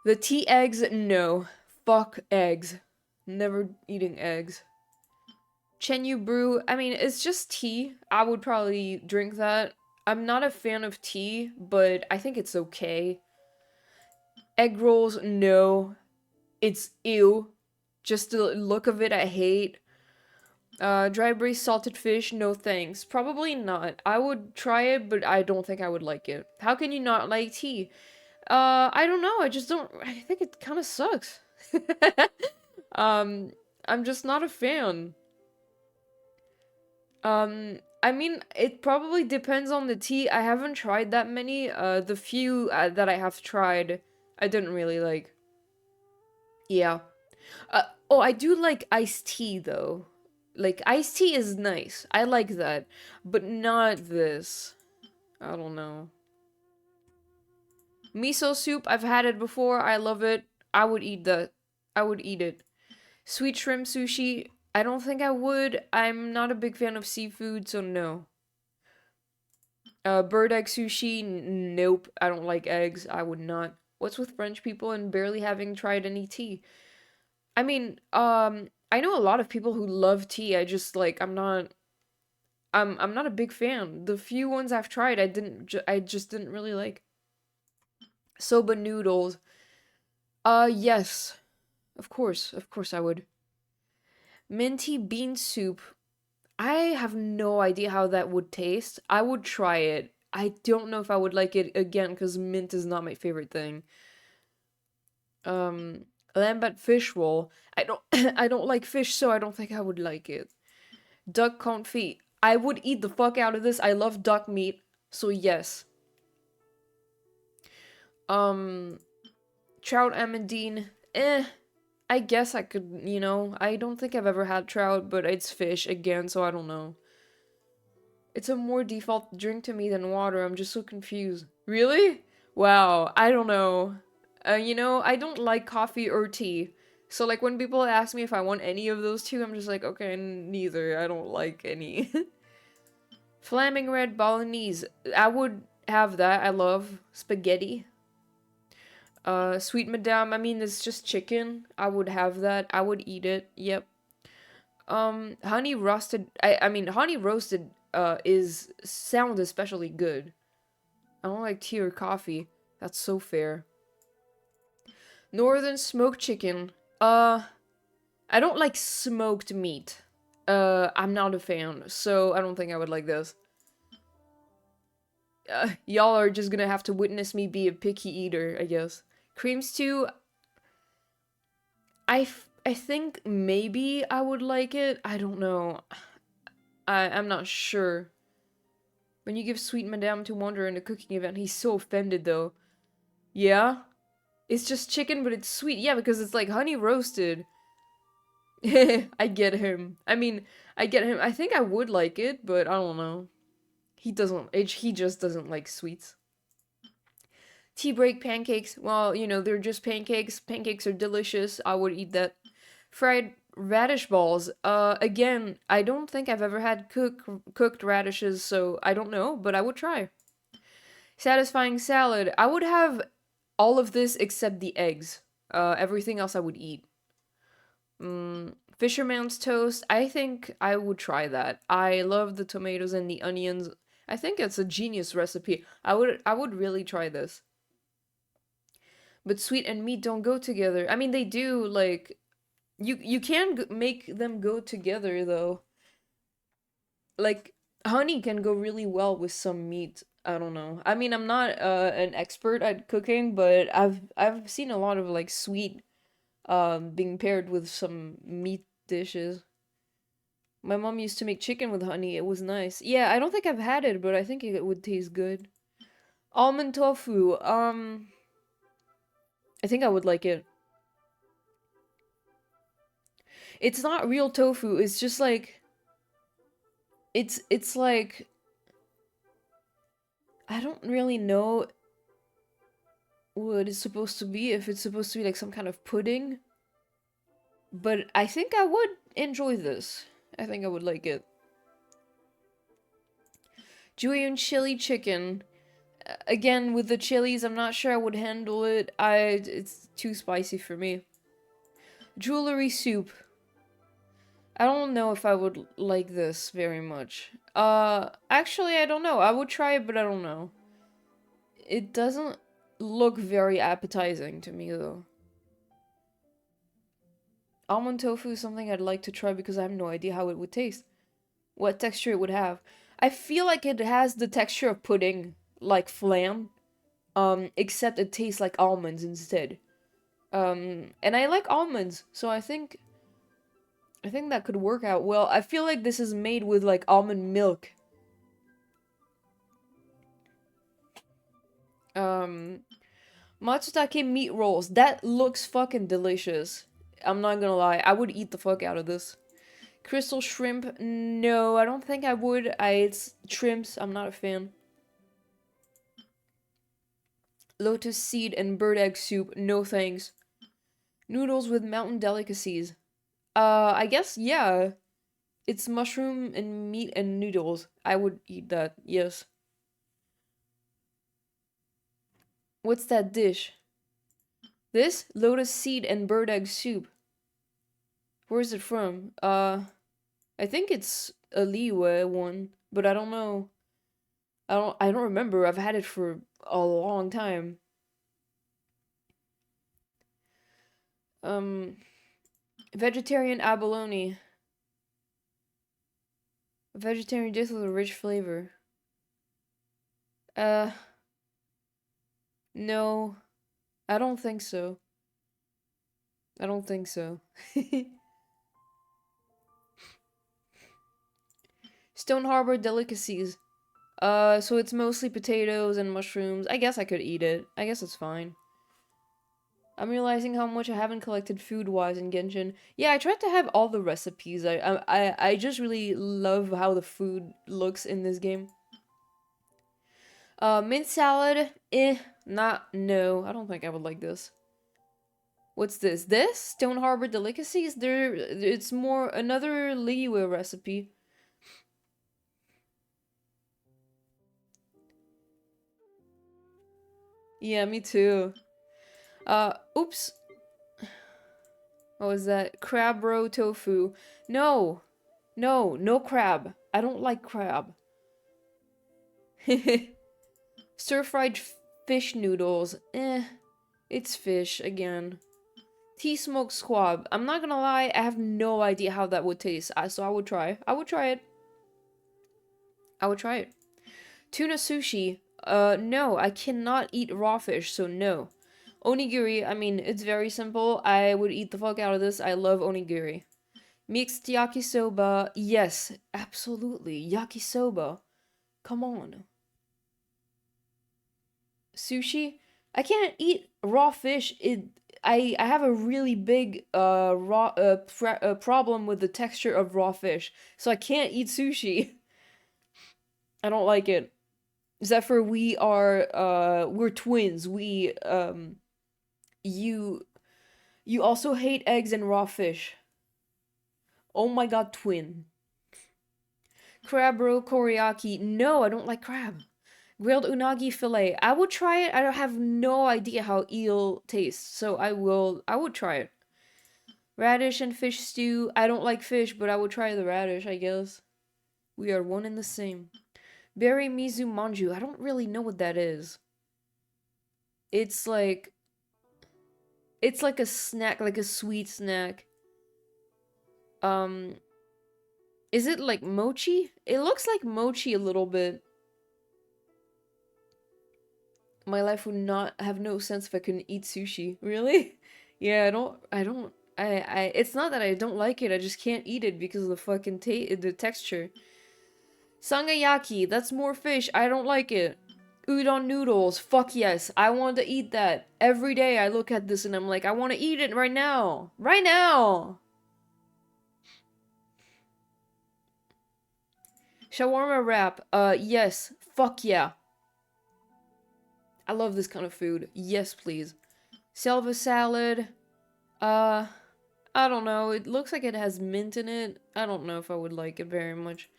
The tea eggs, no. Fuck eggs. Never eating eggs. Xianyun brew, I mean, it's just tea. I would probably drink that. I'm not a fan of tea, but I think it's okay. Egg rolls, no. It's ew. Just the look of it, I hate. Dry braised salted fish, no thanks. Probably not. I would try it, but I don't think I would like it. How can you not like tea? I don't know. I just don't. I think it kind of sucks. um, I'm just not a fan. I mean, it probably depends on the tea. I haven't tried that many. The few that I have tried, I didn't really like. Yeah. Oh, I do like iced tea though. Like iced tea is nice. I like that, but not this. I don't know. Miso soup, I've had it before. I love it. I would eat that. I would eat it. Sweet shrimp sushi, I don't think I would. I'm not a big fan of seafood, so no. Bird egg sushi, nope. I don't like eggs. I would not. What's with French people and barely having tried any tea? I mean, I know a lot of people who love tea. I just like I'm not a big fan. The few ones I've tried, I just didn't really like. Soba noodles. Yes. Of course I would. Minty bean soup. I have no idea how that would taste. I would try it. I don't know if I would like it again because mint is not my favorite thing. Lambat fish roll. I don't I don't like fish, so I don't think I would like it. Duck confit. I would eat the fuck out of this. I love duck meat, so yes. Trout amandine. I guess I could, I don't think I've ever had trout, but it's fish again, so I don't know. It's a more default drink to me than water. I'm just so confused. Really? Wow, I don't know. I don't like coffee or tea. So, like, when people ask me if I want any of those two, I'm just like, okay, neither. I don't like any. Flaming red bolognese. I would have that. I love spaghetti. Sweet madame. I mean, it's just chicken. I would have that. I would eat it. Yep. Honey roasted. I mean, honey roasted. Sounds especially good. I don't like tea or coffee. That's so fair. Northern smoked chicken. I don't like smoked meat. I'm not a fan, so I don't think I would like this. Y'all are just gonna have to witness me be a picky eater, I guess. Cream stew. I think maybe I would like it. I don't know. I'm not sure. When you give Sweet Madame to Wander in a cooking event, he's so offended though. Yeah? It's just chicken, but it's sweet. Yeah, because it's like honey roasted. I get him. I mean, I get him. I think I would like it, but I don't know. He just doesn't like sweets. Tea break pancakes. Well, they're just pancakes. Pancakes are delicious. I would eat that. Fried radish balls. Again, I don't think I've ever had cooked radishes, so I don't know, but I would try. Satisfying salad. I would have all of this except the eggs. Everything else I would eat. Fisherman's toast. I think I would try that. I love the tomatoes and the onions. I think it's a genius recipe. I would really try this. But sweet and meat don't go together. I mean, they do, like, you can make them go together though. Like, honey can go really well with some meat. I don't know. I mean, I'm not an expert at cooking, but I've seen a lot of like sweet being paired with some meat dishes. My mom used to make chicken with honey. It was nice. Yeah, I don't think I've had it, but I think it would taste good. Almond tofu. I think I would like it. It's not real tofu. It's just like it's like I don't really know what it's supposed to be, if it's supposed to be like some kind of pudding. But I think I would enjoy this. I think I would like it. Julian chili chicken. Again, with the chilies, I'm not sure I would handle it. It's too spicy for me. Jewelry soup. I don't know if I would like this very much. Actually, I don't know. I would try it, but I don't know. It doesn't look very appetizing to me, though. Almond tofu is something I'd like to try because I have no idea how it would taste. What texture it would have. I feel like it has the texture of pudding, like flan. Except it tastes like almonds instead. And I like almonds, so I think that could work out well. I feel like this is made with like almond milk. Matsutake meat rolls. That looks fucking delicious. I'm not gonna lie. I would eat the fuck out of this. Crystal shrimp. No, I don't think I would. It's shrimps. I'm not a fan. Lotus seed and bird egg soup. No thanks. Noodles with mountain delicacies. I guess, yeah. It's mushroom and meat and noodles. I would eat that, yes. What's that dish? This? Lotus seed and bird egg soup. Where's it from? I think it's a Liyue one, but I don't know. I don't remember. I've had it for a long time. Vegetarian abalone. A vegetarian dish with a rich flavor. No. I don't think so. I don't think so. Stone Harbor delicacies. So it's mostly potatoes and mushrooms. I guess I could eat it. I guess it's fine. I'm realizing how much I haven't collected food-wise in Genshin. Yeah, I tried to have all the recipes. I just really love how the food looks in this game. Mint salad, no. I don't think I would like this. What's this? This? Stone Harbor delicacies? It's more another Liyue recipe. Yeah, me too. Oops. What was that? Crab roe tofu. No. No, no crab. I don't like crab. Stir-fried fish noodles. It's fish again. Tea smoked squab. I'm not gonna lie, I have no idea how that would taste. So I would try. I would try it. I would try it. Tuna sushi. No, I cannot eat raw fish, so no. Onigiri, I mean, it's very simple. I would eat the fuck out of this. I love onigiri. Mixed yakisoba. Yes, absolutely. Yakisoba. Come on. Sushi? I can't eat raw fish. I have a really big problem with the texture of raw fish. So I can't eat sushi. I don't like it. Zephyr, we're twins. You also hate eggs and raw fish. Oh my god, twin. Crab roe koriaki. No, I don't like crab. Grilled unagi fillet. I would try it. I don't have no idea how eel tastes, so I would try it. Radish and fish stew. I don't like fish, but I would try the radish, I guess. We are one and the same. Berry mizu manju. I don't really know what that is. It's like a snack, like a sweet snack. Is it like mochi? It looks like mochi a little bit. My life would not have no sense if I couldn't eat sushi. Really? Yeah, it's not that I don't like it, I just can't eat it because of the fucking the texture. Sangayaki, that's more fish, I don't like it. Udon noodles, fuck yes, I want to eat that. Every day I look at this and I'm like, I want to eat it right now. Right now! Shawarma wrap, yes, fuck yeah. I love this kind of food. Yes, please. Selva salad. I don't know. It looks like it has mint in it. I don't know if I would like it very much.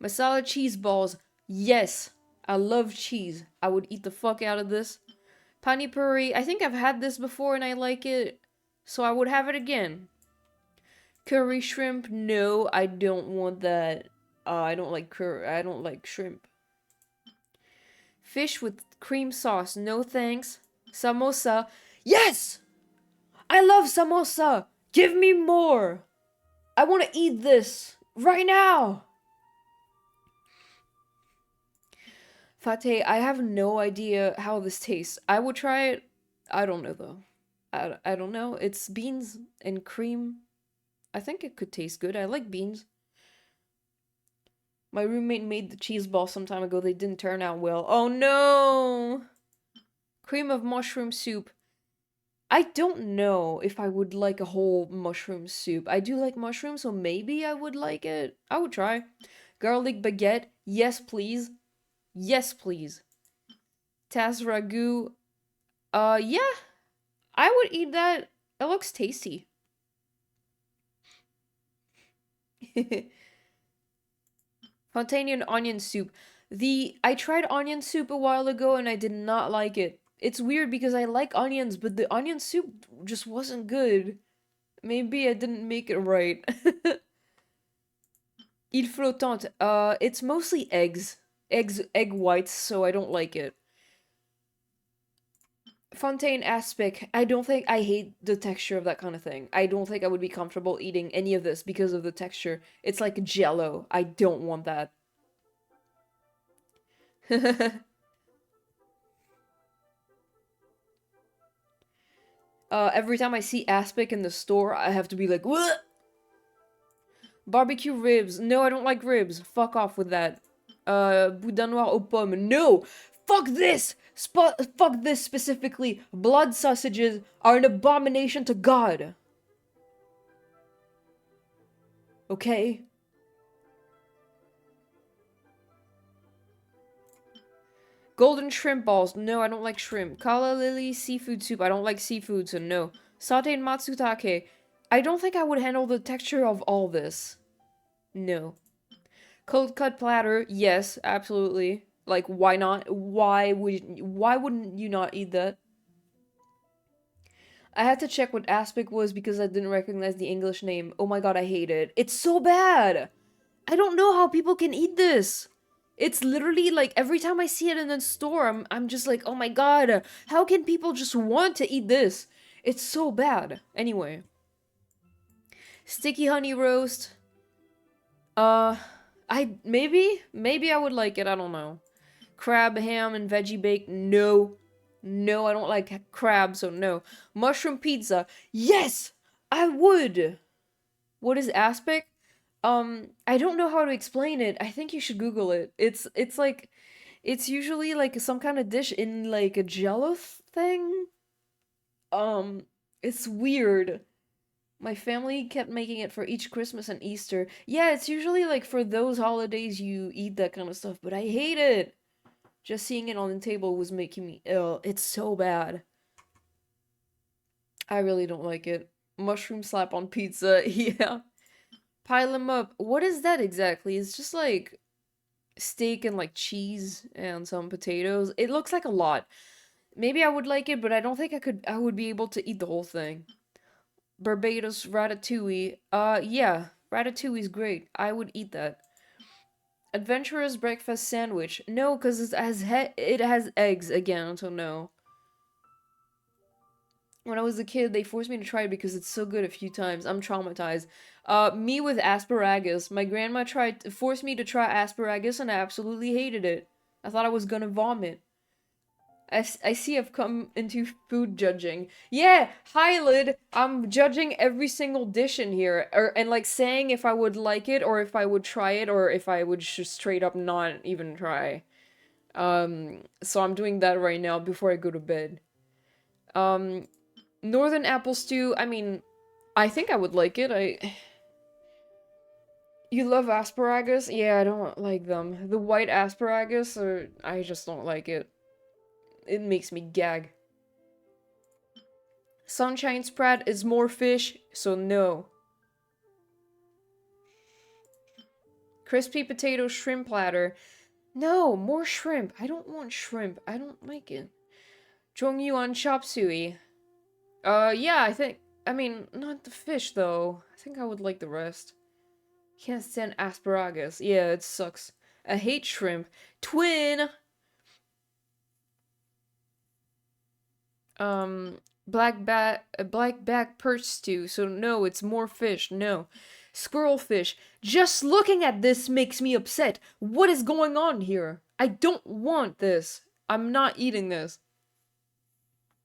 Masala cheese balls. Yes. I love cheese. I would eat the fuck out of this. Pani puri. I think I've had this before and I like it. So I would have it again. Curry shrimp. No, I don't want that. I don't like curry. I don't like shrimp. Fish with cream sauce. No thanks. Samosa. Yes! I love samosa! Give me more! I want to eat this right now! Fateh, I have no idea how this tastes. I would try it. I don't know though. I don't know. It's beans and cream. I think it could taste good. I like beans. My roommate made the cheese ball some time ago. They didn't turn out well. Oh no! Cream of mushroom soup. I don't know if I would like a whole mushroom soup. I do like mushrooms, so maybe I would like it. I would try. Garlic baguette. Yes, please. Yes, please. Tas ragu. Yeah. I would eat that. It looks tasty. Fontaine onion soup. I tried onion soup a while ago and I did not like it. It's weird because I like onions, but the onion soup just wasn't good. Maybe I didn't make it right. Île flottante. It's mostly eggs. Egg whites, so I don't like it. Fontaine aspic. I hate the texture of that kind of thing. I don't think I would be comfortable eating any of this because of the texture. It's like jello. I don't want that. Every time I see aspic in the store, I have to be like, what? Barbecue ribs. No, I don't like ribs. Fuck off with that. Boudin noir aux pommes. No! Fuck this! Fuck this specifically. Blood sausages are an abomination to God. Okay? Golden shrimp balls. No, I don't like shrimp. Kala lily seafood soup. I don't like seafood, so no. Sauteed matsutake. I don't think I would handle the texture of all this. No. Cold cut platter. Yes, absolutely. Like, why not? Why wouldn't you not eat that? I had to check what aspic was because I didn't recognize the English name. Oh my god, I hate it. It's so bad! I don't know how people can eat this. It's literally like every time I see it in the store, I'm just like, oh my god, how can people just want to eat this? It's so bad. Anyway. Sticky honey roast. Maybe I would like it, I don't know. Crab, ham, and veggie bake, no. No, I don't like crab, so no. Mushroom pizza, yes! I would! What is aspic? I don't know how to explain it. I think you should Google it. It's like, it's usually like some kind of dish in like a jello thing. It's weird. My family kept making it for each Christmas and Easter. Yeah, it's usually like for those holidays you eat that kind of stuff, but I hate it. Just seeing it on the table was making me ill. It's so bad. I really don't like it. Mushroom slap on pizza, yeah. Pile them up. What is that exactly? It's just like steak and like cheese and some potatoes. It looks like a lot. Maybe I would like it, but I don't think I would be able to eat the whole thing. Barbados ratatouille. Yeah, ratatouille's great. I would eat that. Adventurous breakfast sandwich. No, because it has eggs again, so no. When I was a kid, they forced me to try it because it's so good a few times. I'm traumatized. Me with asparagus. My grandma forced me to try asparagus and I absolutely hated it. I thought I was gonna vomit. I see I've come into food judging. Yeah, Hylid, I'm judging every single dish in here. And like saying if I would like it or if I would try it or if I would just straight up not even try. So I'm doing that right now before I go to bed. Northern apple stew, I mean, I think I would like it. You love asparagus? Yeah, I don't like them. The white asparagus, I just don't like it. It makes me gag. Sunshine spread is more fish, so no. Crispy potato shrimp platter. No, more shrimp. I don't want shrimp. I don't like it. Zhongyuan chop suey. Yeah, I mean, not the fish, though. I think I would like the rest. Can't stand asparagus. Yeah, it sucks. I hate shrimp. Twin! Black perch stew. So no, it's more fish. No. Squirrel fish. Just looking at this makes me upset. What is going on here? I don't want this. I'm not eating this.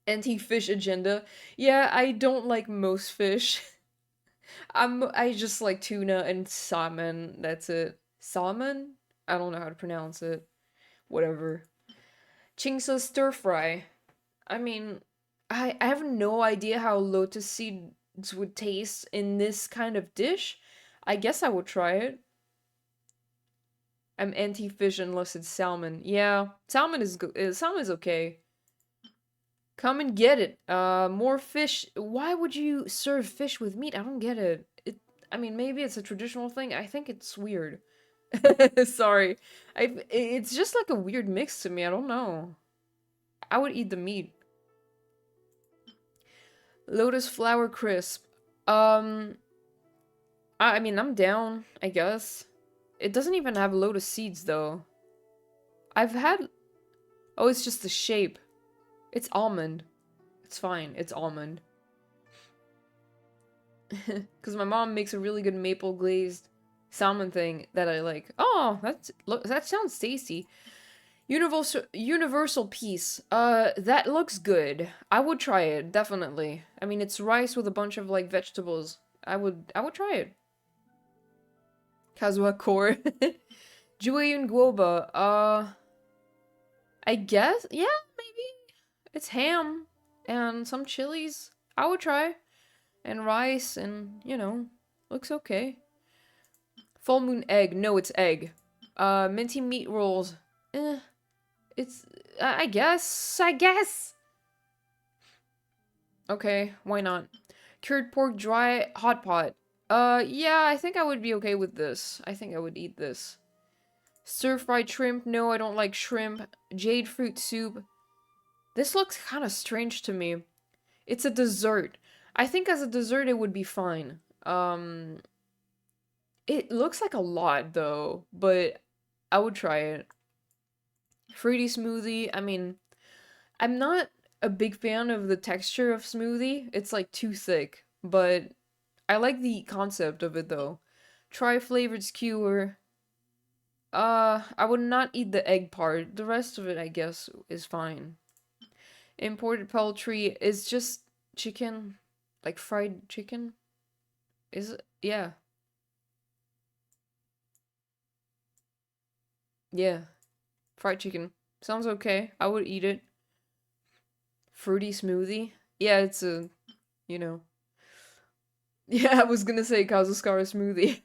Anti-fish agenda. Yeah, I don't like most fish. I just like tuna and salmon. That's it. Salmon? I don't know how to pronounce it. Whatever. Chingsa stir fry. I mean, I have no idea how lotus seeds would taste in this kind of dish. I guess I would try it. I'm anti-fish unless it's salmon. Yeah, salmon is good. Salmon is okay. Come and get it. More fish. Why would you serve fish with meat? I don't get it. I mean, maybe it's a traditional thing. I think it's weird. Sorry. It's just like a weird mix to me. I don't know. I would eat the meat. Lotus flower crisp. I mean, I'm down, I guess. It doesn't even have lotus seeds, though. I've had... Oh, it's just the shape. It's almond. It's fine. It's almond. Because my mom makes a really good maple glazed salmon thing that I like. Oh, that sounds tasty. Universal peace. That looks good. I would try it, definitely. I mean, it's rice with a bunch of, like, vegetables. I would try it. Kazuha core. Jueyun guoba. I guess? Yeah, maybe. It's ham. And some chilies. I would try. And rice, and, you know, looks okay. Full moon egg. No, it's egg. Minty meat rolls. It's, I guess. Okay, why not? Cured pork dry hot pot. Yeah, I think I would be okay with this. I think I would eat this. Stir-fried shrimp. No, I don't like shrimp. Jade fruit soup. This looks kind of strange to me. It's a dessert. I think as a dessert it would be fine. It looks like a lot though, but I would try it. Fruity smoothie. I mean, I'm not a big fan of the texture of smoothie. It's like too thick, but I like the concept of it though. Try flavored skewer. I would not eat the egg part. The rest of it, I guess, is fine. Imported poultry is just chicken, like fried chicken. Is it? Yeah. Yeah. Fried chicken. Sounds okay. I would eat it. Fruity smoothie. Yeah, it's a, you know. Yeah, I was gonna say Kazuskara smoothie.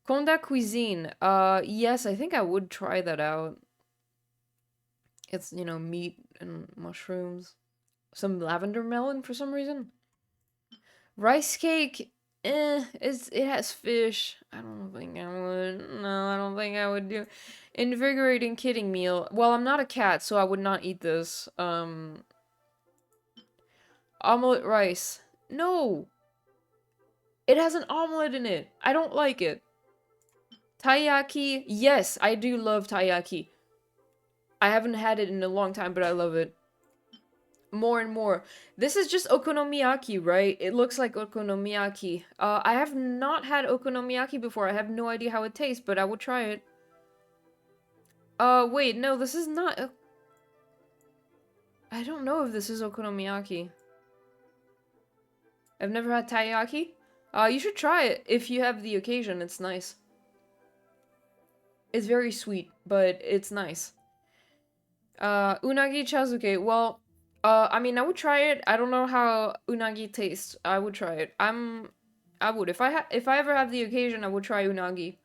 Konda cuisine. Yes, I think I would try that out. It's, you know, meat and mushrooms. Some lavender melon for some reason. Rice cake. it has fish. I don't think I would. No, I don't think I would do. Invigorating kidding meal. Well, I'm not a cat, so I would not eat this. Omelette rice. No! It has an omelet in it. I don't like it. Taiyaki. Yes, I do love taiyaki. I haven't had it in a long time, but I love it. More and more. This is just okonomiyaki, right? It looks like okonomiyaki. I have not had okonomiyaki before. I have no idea how it tastes, but I will try it. Wait, no, this is not. I don't know if this is okonomiyaki. I've never had taiyaki. You should try it if you have the occasion. It's nice. It's very sweet, but it's nice. Unagi chazuke. Well, I mean, I would try it. I don't know how unagi tastes. I would try it. I would. If I ever have the occasion, I would try unagi.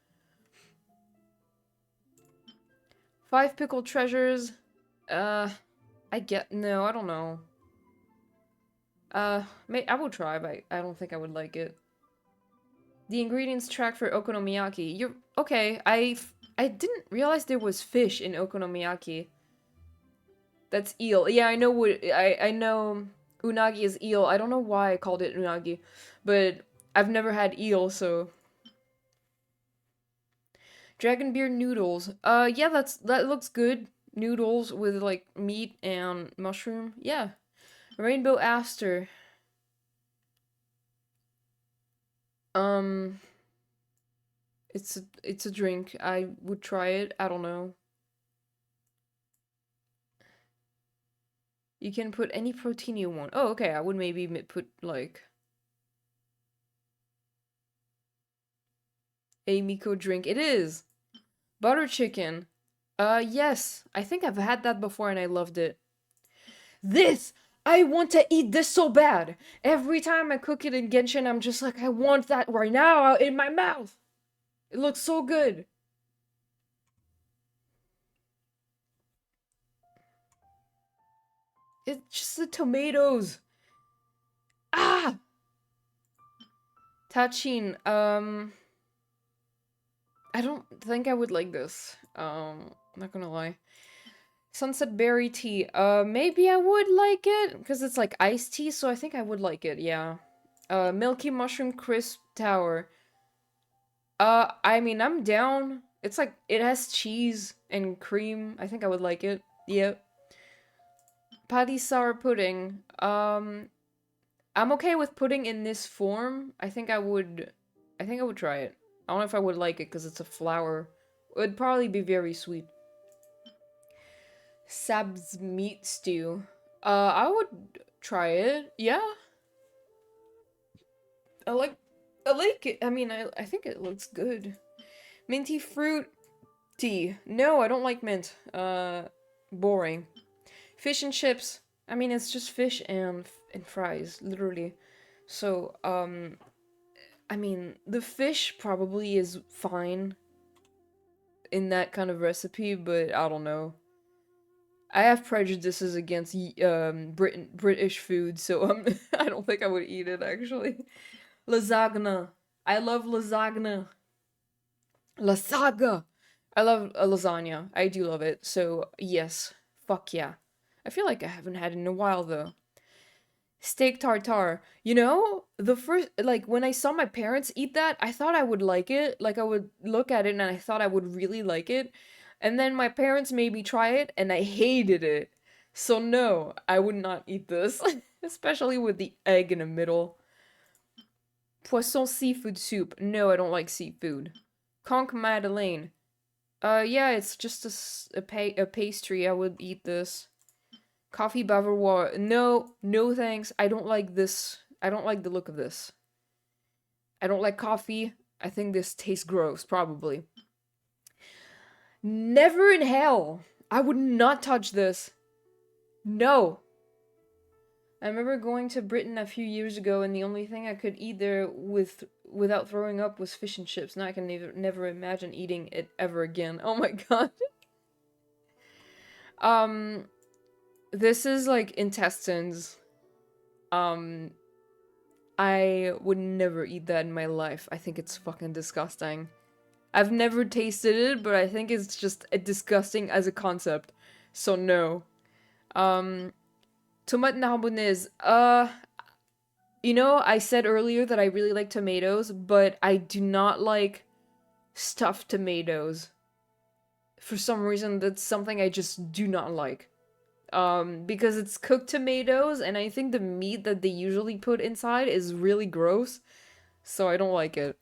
5 pickled treasures. No, I don't know. I would try, but I don't think I would like it. The ingredients track for okonomiyaki. You're okay. I didn't realize there was fish in okonomiyaki. That's eel. Yeah, I know what I know unagi is eel. I don't know why I called it unagi, but I've never had eel, so dragon beer noodles. Yeah, that looks good. Noodles with like meat and mushroom. Yeah. Rainbow Aster. It's a drink. I would try it. I don't know. You can put any protein you want. Oh, okay. I would maybe put like a Miko drink. It is butter chicken. Yes. I think I've had that before and I loved it. This! I want to eat this so bad. Every time I cook it in Genshin, I'm just like, I want that right now in my mouth. It looks so good. It's just the tomatoes. Ah! Tachin, I don't think I would like this. Not gonna lie. Sunset berry tea. Maybe I would like it because it's like iced tea, so I think I would like it. Yeah. Milky mushroom crisp tower. I mean, I'm down. It's like it has cheese and cream. I think I would like it. Yep. Patty sour pudding. I'm okay with pudding in this form. I think I would try it. I don't know if I would like it because it's a flour. It would probably be very sweet. Sab's meat stew. I would try it. Yeah. I like it. I mean, I think it looks good. Minty fruit tea. No, I don't like mint. Boring. Fish and chips. I mean, it's just fish and fries, literally. So, I mean, the fish probably is fine in that kind of recipe, but I don't know. I have prejudices against British food, so I don't think I would eat it actually. Lasagna. I love lasagna. Lasagna. I love a lasagna. I do love it. So, yes. Fuck yeah. I feel like I haven't had it in a while though. Steak tartare. You know, the first, like, when I saw my parents eat that, I thought I would like it. Like, I would look at it and I thought I would really like it. And then my parents made me try it and I hated it. So, no, I would not eat this. Especially with the egg in the middle. Poisson seafood soup. No, I don't like seafood. Conch Madeleine. Yeah, it's just a pastry. I would eat this. Coffee Bavarois. No, no thanks. I don't like this. I don't like the look of this. I don't like coffee. I think this tastes gross, probably. Never in hell. I would not touch this. No. I remember going to Britain a few years ago and the only thing I could eat there without throwing up was fish and chips. Now I can never imagine eating it ever again. Oh my god. This is like intestines. I I would never eat that in my life. I think it's fucking disgusting. I've never tasted it, but I think it's just disgusting as a concept. So no. Tomat na hambonese. You know, I said earlier that I really like tomatoes, but I do not like stuffed tomatoes. For some reason, that's something I just do not like. Because it's cooked tomatoes, and I think the meat that they usually put inside is really gross, so I don't like it.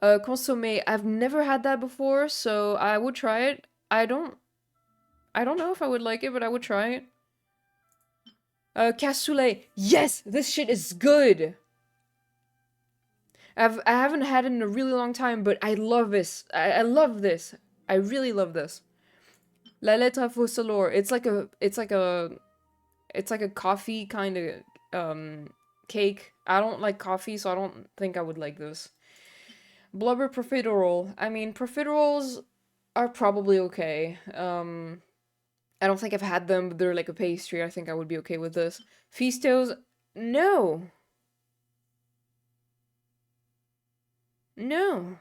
Consommé, I've never had that before, so I would try it. I don't know if I would like it, but I would try it. Cassoulet, yes! This shit is good! I haven't had it in a really long time, but I love this. I love this. I really love this. La lettre faussolour. It's like a coffee kind of cake. I don't like coffee, so I don't think I would like this. Blubber profiterole. I mean, profiteroles are probably okay. I don't think I've had them, but they're like a pastry. I think I would be okay with this. Fistos, no. No.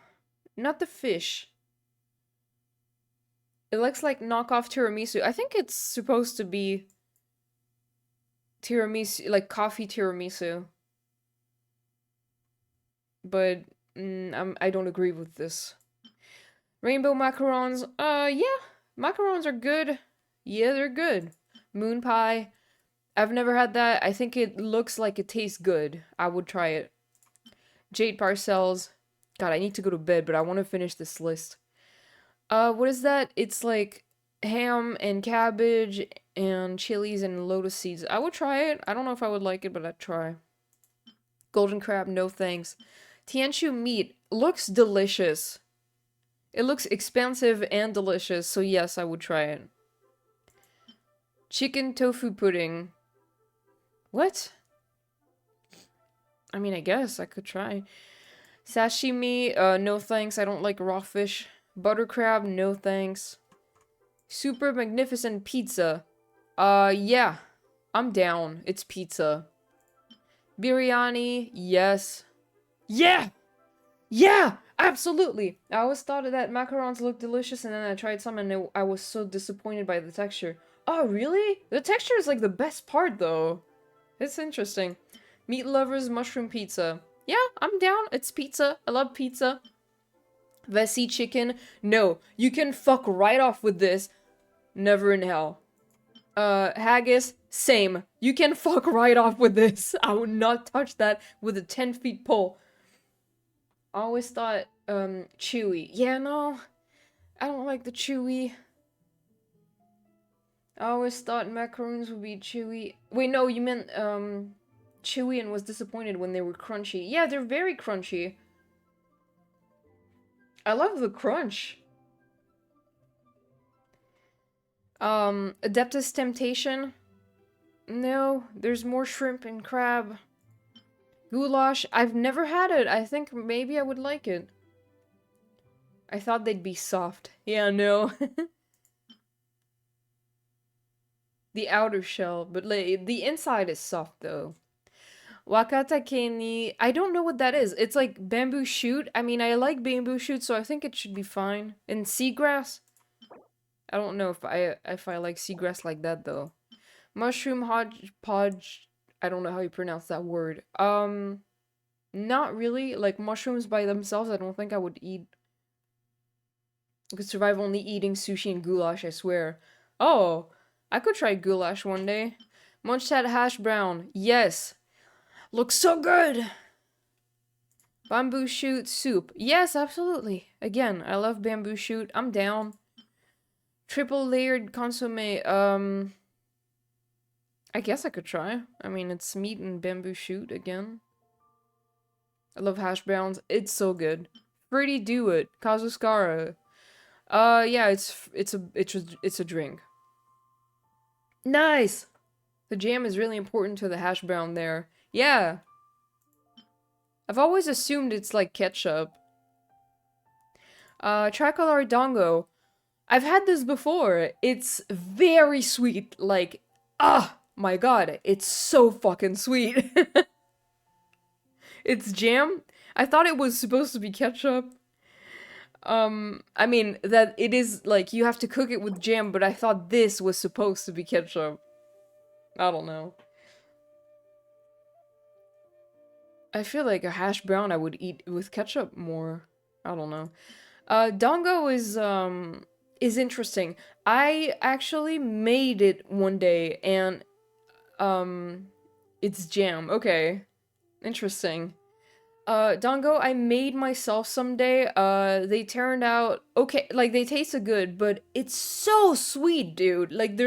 Not the fish. It looks like knockoff tiramisu. I think it's supposed to be tiramisu, like coffee tiramisu. But I don't agree with this. Rainbow macarons. Yeah. Macarons are good. Yeah, they're good. Moon pie. I've never had that. I think it looks like it tastes good. I would try it. Jade parcels. God, I need to go to bed, but I want to finish this list. What is that? It's like ham and cabbage and chilies and lotus seeds. I would try it. I don't know if I would like it, but I'd try. Golden crab, no thanks. Tianshu meat looks delicious. It looks expensive and delicious, so yes, I would try it. Chicken tofu pudding. What? I mean, I guess I could try. Sashimi, no thanks. I don't like raw fish. Butter crab, no thanks. Super magnificent pizza. Yeah. I'm down. It's pizza. Biryani, yes. Yeah! Yeah! Absolutely! I always thought that macarons looked delicious, and then I tried some and I was so disappointed by the texture. Oh, really? The texture is like the best part, though. It's interesting. Meat lovers, mushroom pizza. Yeah, I'm down. It's pizza. I love pizza. Vesi chicken. No, you can fuck right off with this. Never in hell. Haggis. Same. You can fuck right off with this. I would not touch that with a 10-foot pole. I always thought, chewy. Yeah, no. I don't like the chewy. I always thought macaroons would be chewy. Wait, no, you meant, chewy and was disappointed when they were crunchy. Yeah, they're very crunchy. I love the crunch. Adeptus Temptation. No, there's more shrimp and crab. Goulash. I've never had it. I think maybe I would like it. I thought they'd be soft. Yeah, no. The outer shell, but the inside is soft though. Wakatake ni... I don't know what that is. It's like bamboo shoot. I mean, I like bamboo shoot, so I think it should be fine. And seagrass? I don't know if I like seagrass like that though. Mushroom hodgepodge. I don't know how you pronounce that word. Not really. Like mushrooms by themselves, I don't think I would eat. I could survive only eating sushi and goulash, I swear. Oh, I could try goulash one day. Munchtat hash brown. Yes. Looks so good. Bamboo shoot soup. Yes, absolutely. Again, I love bamboo shoot. I'm down. Triple layered consomme. I guess I could try. I mean, it's meat and bamboo shoot again. I love hash browns. It's so good. Pretty do it. Kazuskara. Yeah, it's a drink. Nice. The jam is really important to the hash brown there. Yeah. I've always assumed it's like ketchup. Tricolor dongo. I've had this before. It's very sweet. Like, my god, it's so fucking sweet. It's jam? I thought it was supposed to be ketchup. I mean, that it is, like, you have to cook it with jam, but I thought this was supposed to be ketchup. I don't know. I feel like a hash brown I would eat with ketchup more. I don't know. Dongo is interesting. I actually made it one day, and, it's jam. Okay. Interesting. Dongo, I made myself someday. They turned out okay. Like, they tasted good, but it's so sweet, dude. Like,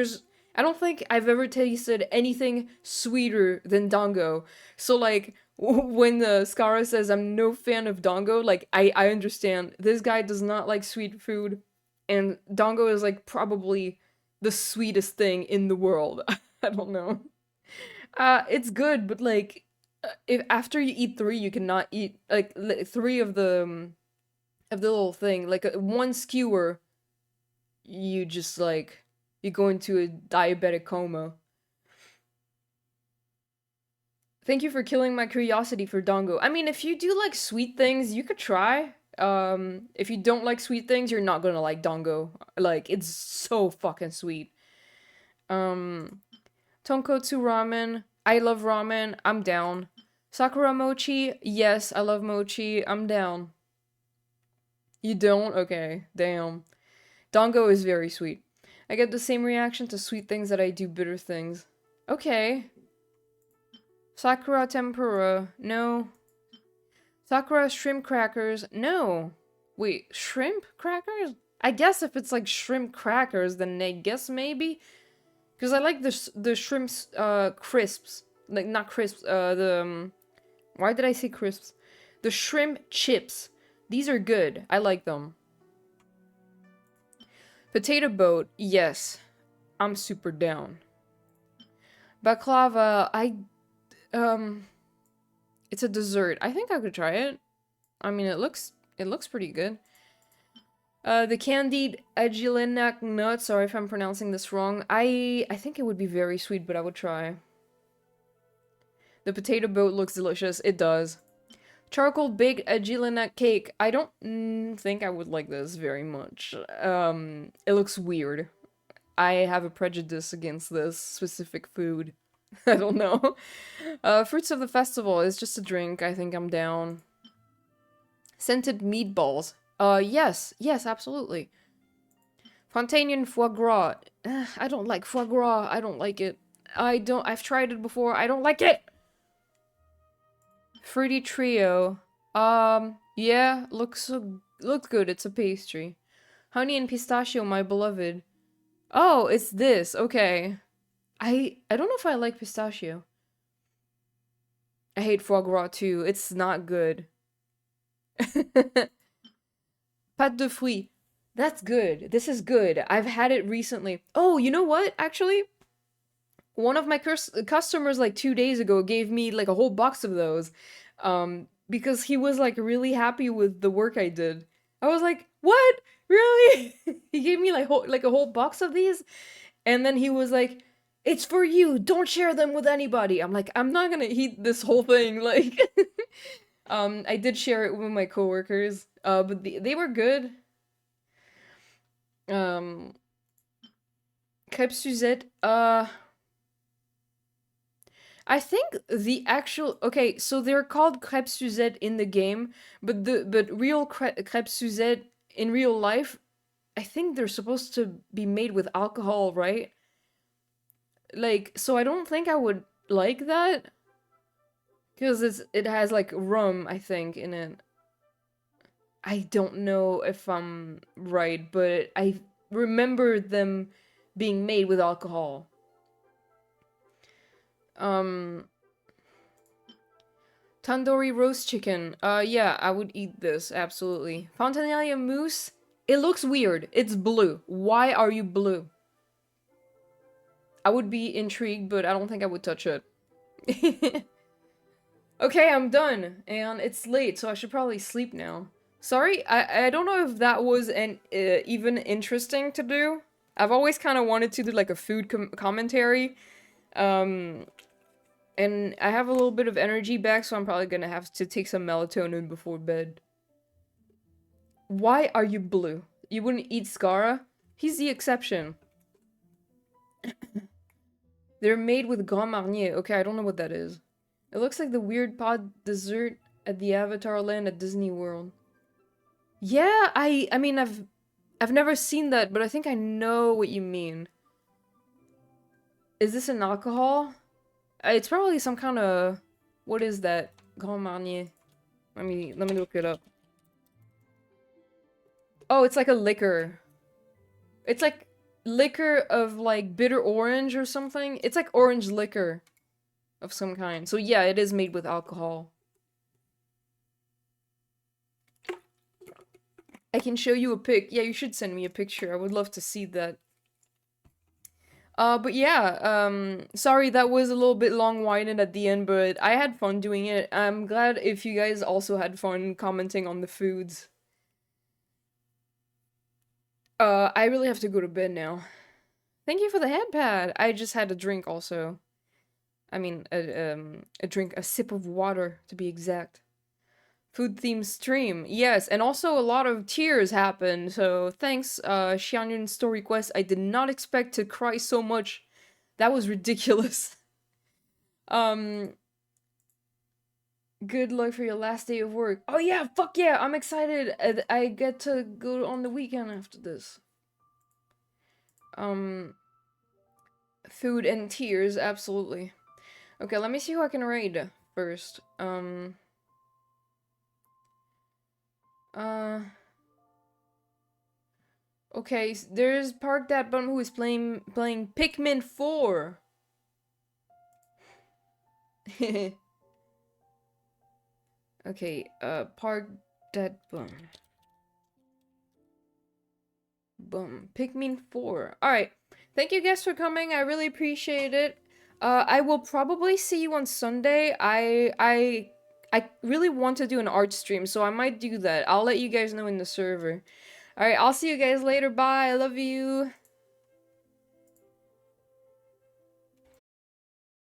I don't think I've ever tasted anything sweeter than Dongo. So, like, when the Skara says I'm no fan of Dongo, like, I understand. This guy does not like sweet food, and Dongo is, like, probably the sweetest thing in the world. I don't know. It's good, but, like, if after you eat three, you cannot eat like three of the little thing. Like one skewer, you just like you go into a diabetic coma. Thank you for killing my curiosity for Dongo. I mean, if you do like sweet things, you could try. If you don't like sweet things, you're not gonna like Dongo. Like, it's so fucking sweet. Tonkotsu ramen. I love ramen. I'm down. Sakura mochi. Yes, I love mochi. I'm down. You don't? Okay. Damn. Dango is very sweet. I get the same reaction to sweet things that I do bitter things. Okay. Sakura tempura. No. Sakura shrimp crackers. No. Wait, shrimp crackers? I guess if it's like shrimp crackers, then I guess maybe. Because I like the shrimp's crisps. Like, not crisps, why did I say crisps? The shrimp chips. These are good. I like them. Potato boat. Yes. I'm super down. Baklava. It's a dessert. I think I could try it. I mean, it looks pretty good. The candied Agilinak nut. Sorry if I'm pronouncing this wrong. I think it would be very sweet, but I would try. The potato boat looks delicious. It does. Charcoal baked Agilinak cake. I don't think I would like this very much. It looks weird. I have a prejudice against this specific food. I don't know. Fruits of the festival is just a drink. I think I'm down. Scented meatballs. Yes. Yes, absolutely. Fontanian foie gras. I don't like foie gras. I don't like it. I've tried it before. I don't like it! Fruity trio. Yeah, looks good. It's a pastry. Honey and pistachio, my beloved. Oh, it's this. Okay. I don't know if I like pistachio. I hate foie gras too. It's not good. Pâte de fruits. That's good. This is good. I've had it recently. Oh, you know what? Actually, one of my customers like 2 days ago gave me like a whole box of those. Because he was like really happy with the work I did. I was like, "What? Really?" He gave me like a whole box of these, and then he was like, "It's for you. Don't share them with anybody." I'm like, "I'm not gonna eat this whole thing." Like, I did share it with my coworkers, but they were good. Crêpes Suzette. I think the actual okay, so they're called crêpes Suzette in the game, but real crêpes Suzette in real life, I think they're supposed to be made with alcohol, right? Like, so I don't think I would like that because it has like rum, I think, in it. I don't know if I'm right, but I remember them being made with alcohol. Tandoori roast chicken. Yeah, I would eat this, absolutely. Fontanalia mousse. It looks weird. It's blue. Why are you blue? I would be intrigued, but I don't think I would touch it. Okay, I'm done. And it's late, so I should probably sleep now. Sorry, I don't know if that was even interesting to do. I've always kind of wanted to do like a food commentary. And I have a little bit of energy back, so I'm probably gonna have to take some melatonin before bed. Why are you blue? You wouldn't eat Scara? He's the exception. They're made with Grand Marnier. Okay, I don't know what that is. It looks like the weird pod dessert at the Avatar Land at Disney World. Yeah, I mean, I've never seen that, but I think I know what you mean. Is this an alcohol? It's probably some kind of... What is that? Grand Marnier. Let me look it up. Oh, it's like a liquor. It's like liquor of like bitter orange or something. It's like orange liquor of some kind. So yeah, it is made with alcohol. I can show you a pic. Yeah, you should send me a picture. I would love to see that. But yeah, sorry that was a little bit long-winded at the end, but I had fun doing it. I'm glad if you guys also had fun commenting on the foods. I really have to go to bed now. Thank you for the head pad. I just had a drink also. I mean, a drink, a sip of water, to be exact. Food themed stream. Yes, and also a lot of tears happened, so thanks, Xianyun story quest. I did not expect to cry so much. That was ridiculous. Good luck for your last day of work. Oh yeah, fuck yeah, I'm excited. I get to go on the weekend after this. Food and tears, absolutely. Okay, let me see who I can raid first. Okay, there's Park That Bum who is playing Pikmin 4. Okay, Park That Bum. Pikmin 4. Alright. Thank you guys for coming. I really appreciate it. I will probably see you on Sunday. I really want to do an art stream, so I might do that. I'll let you guys know in the server. Alright, I'll see you guys later. Bye. I love you.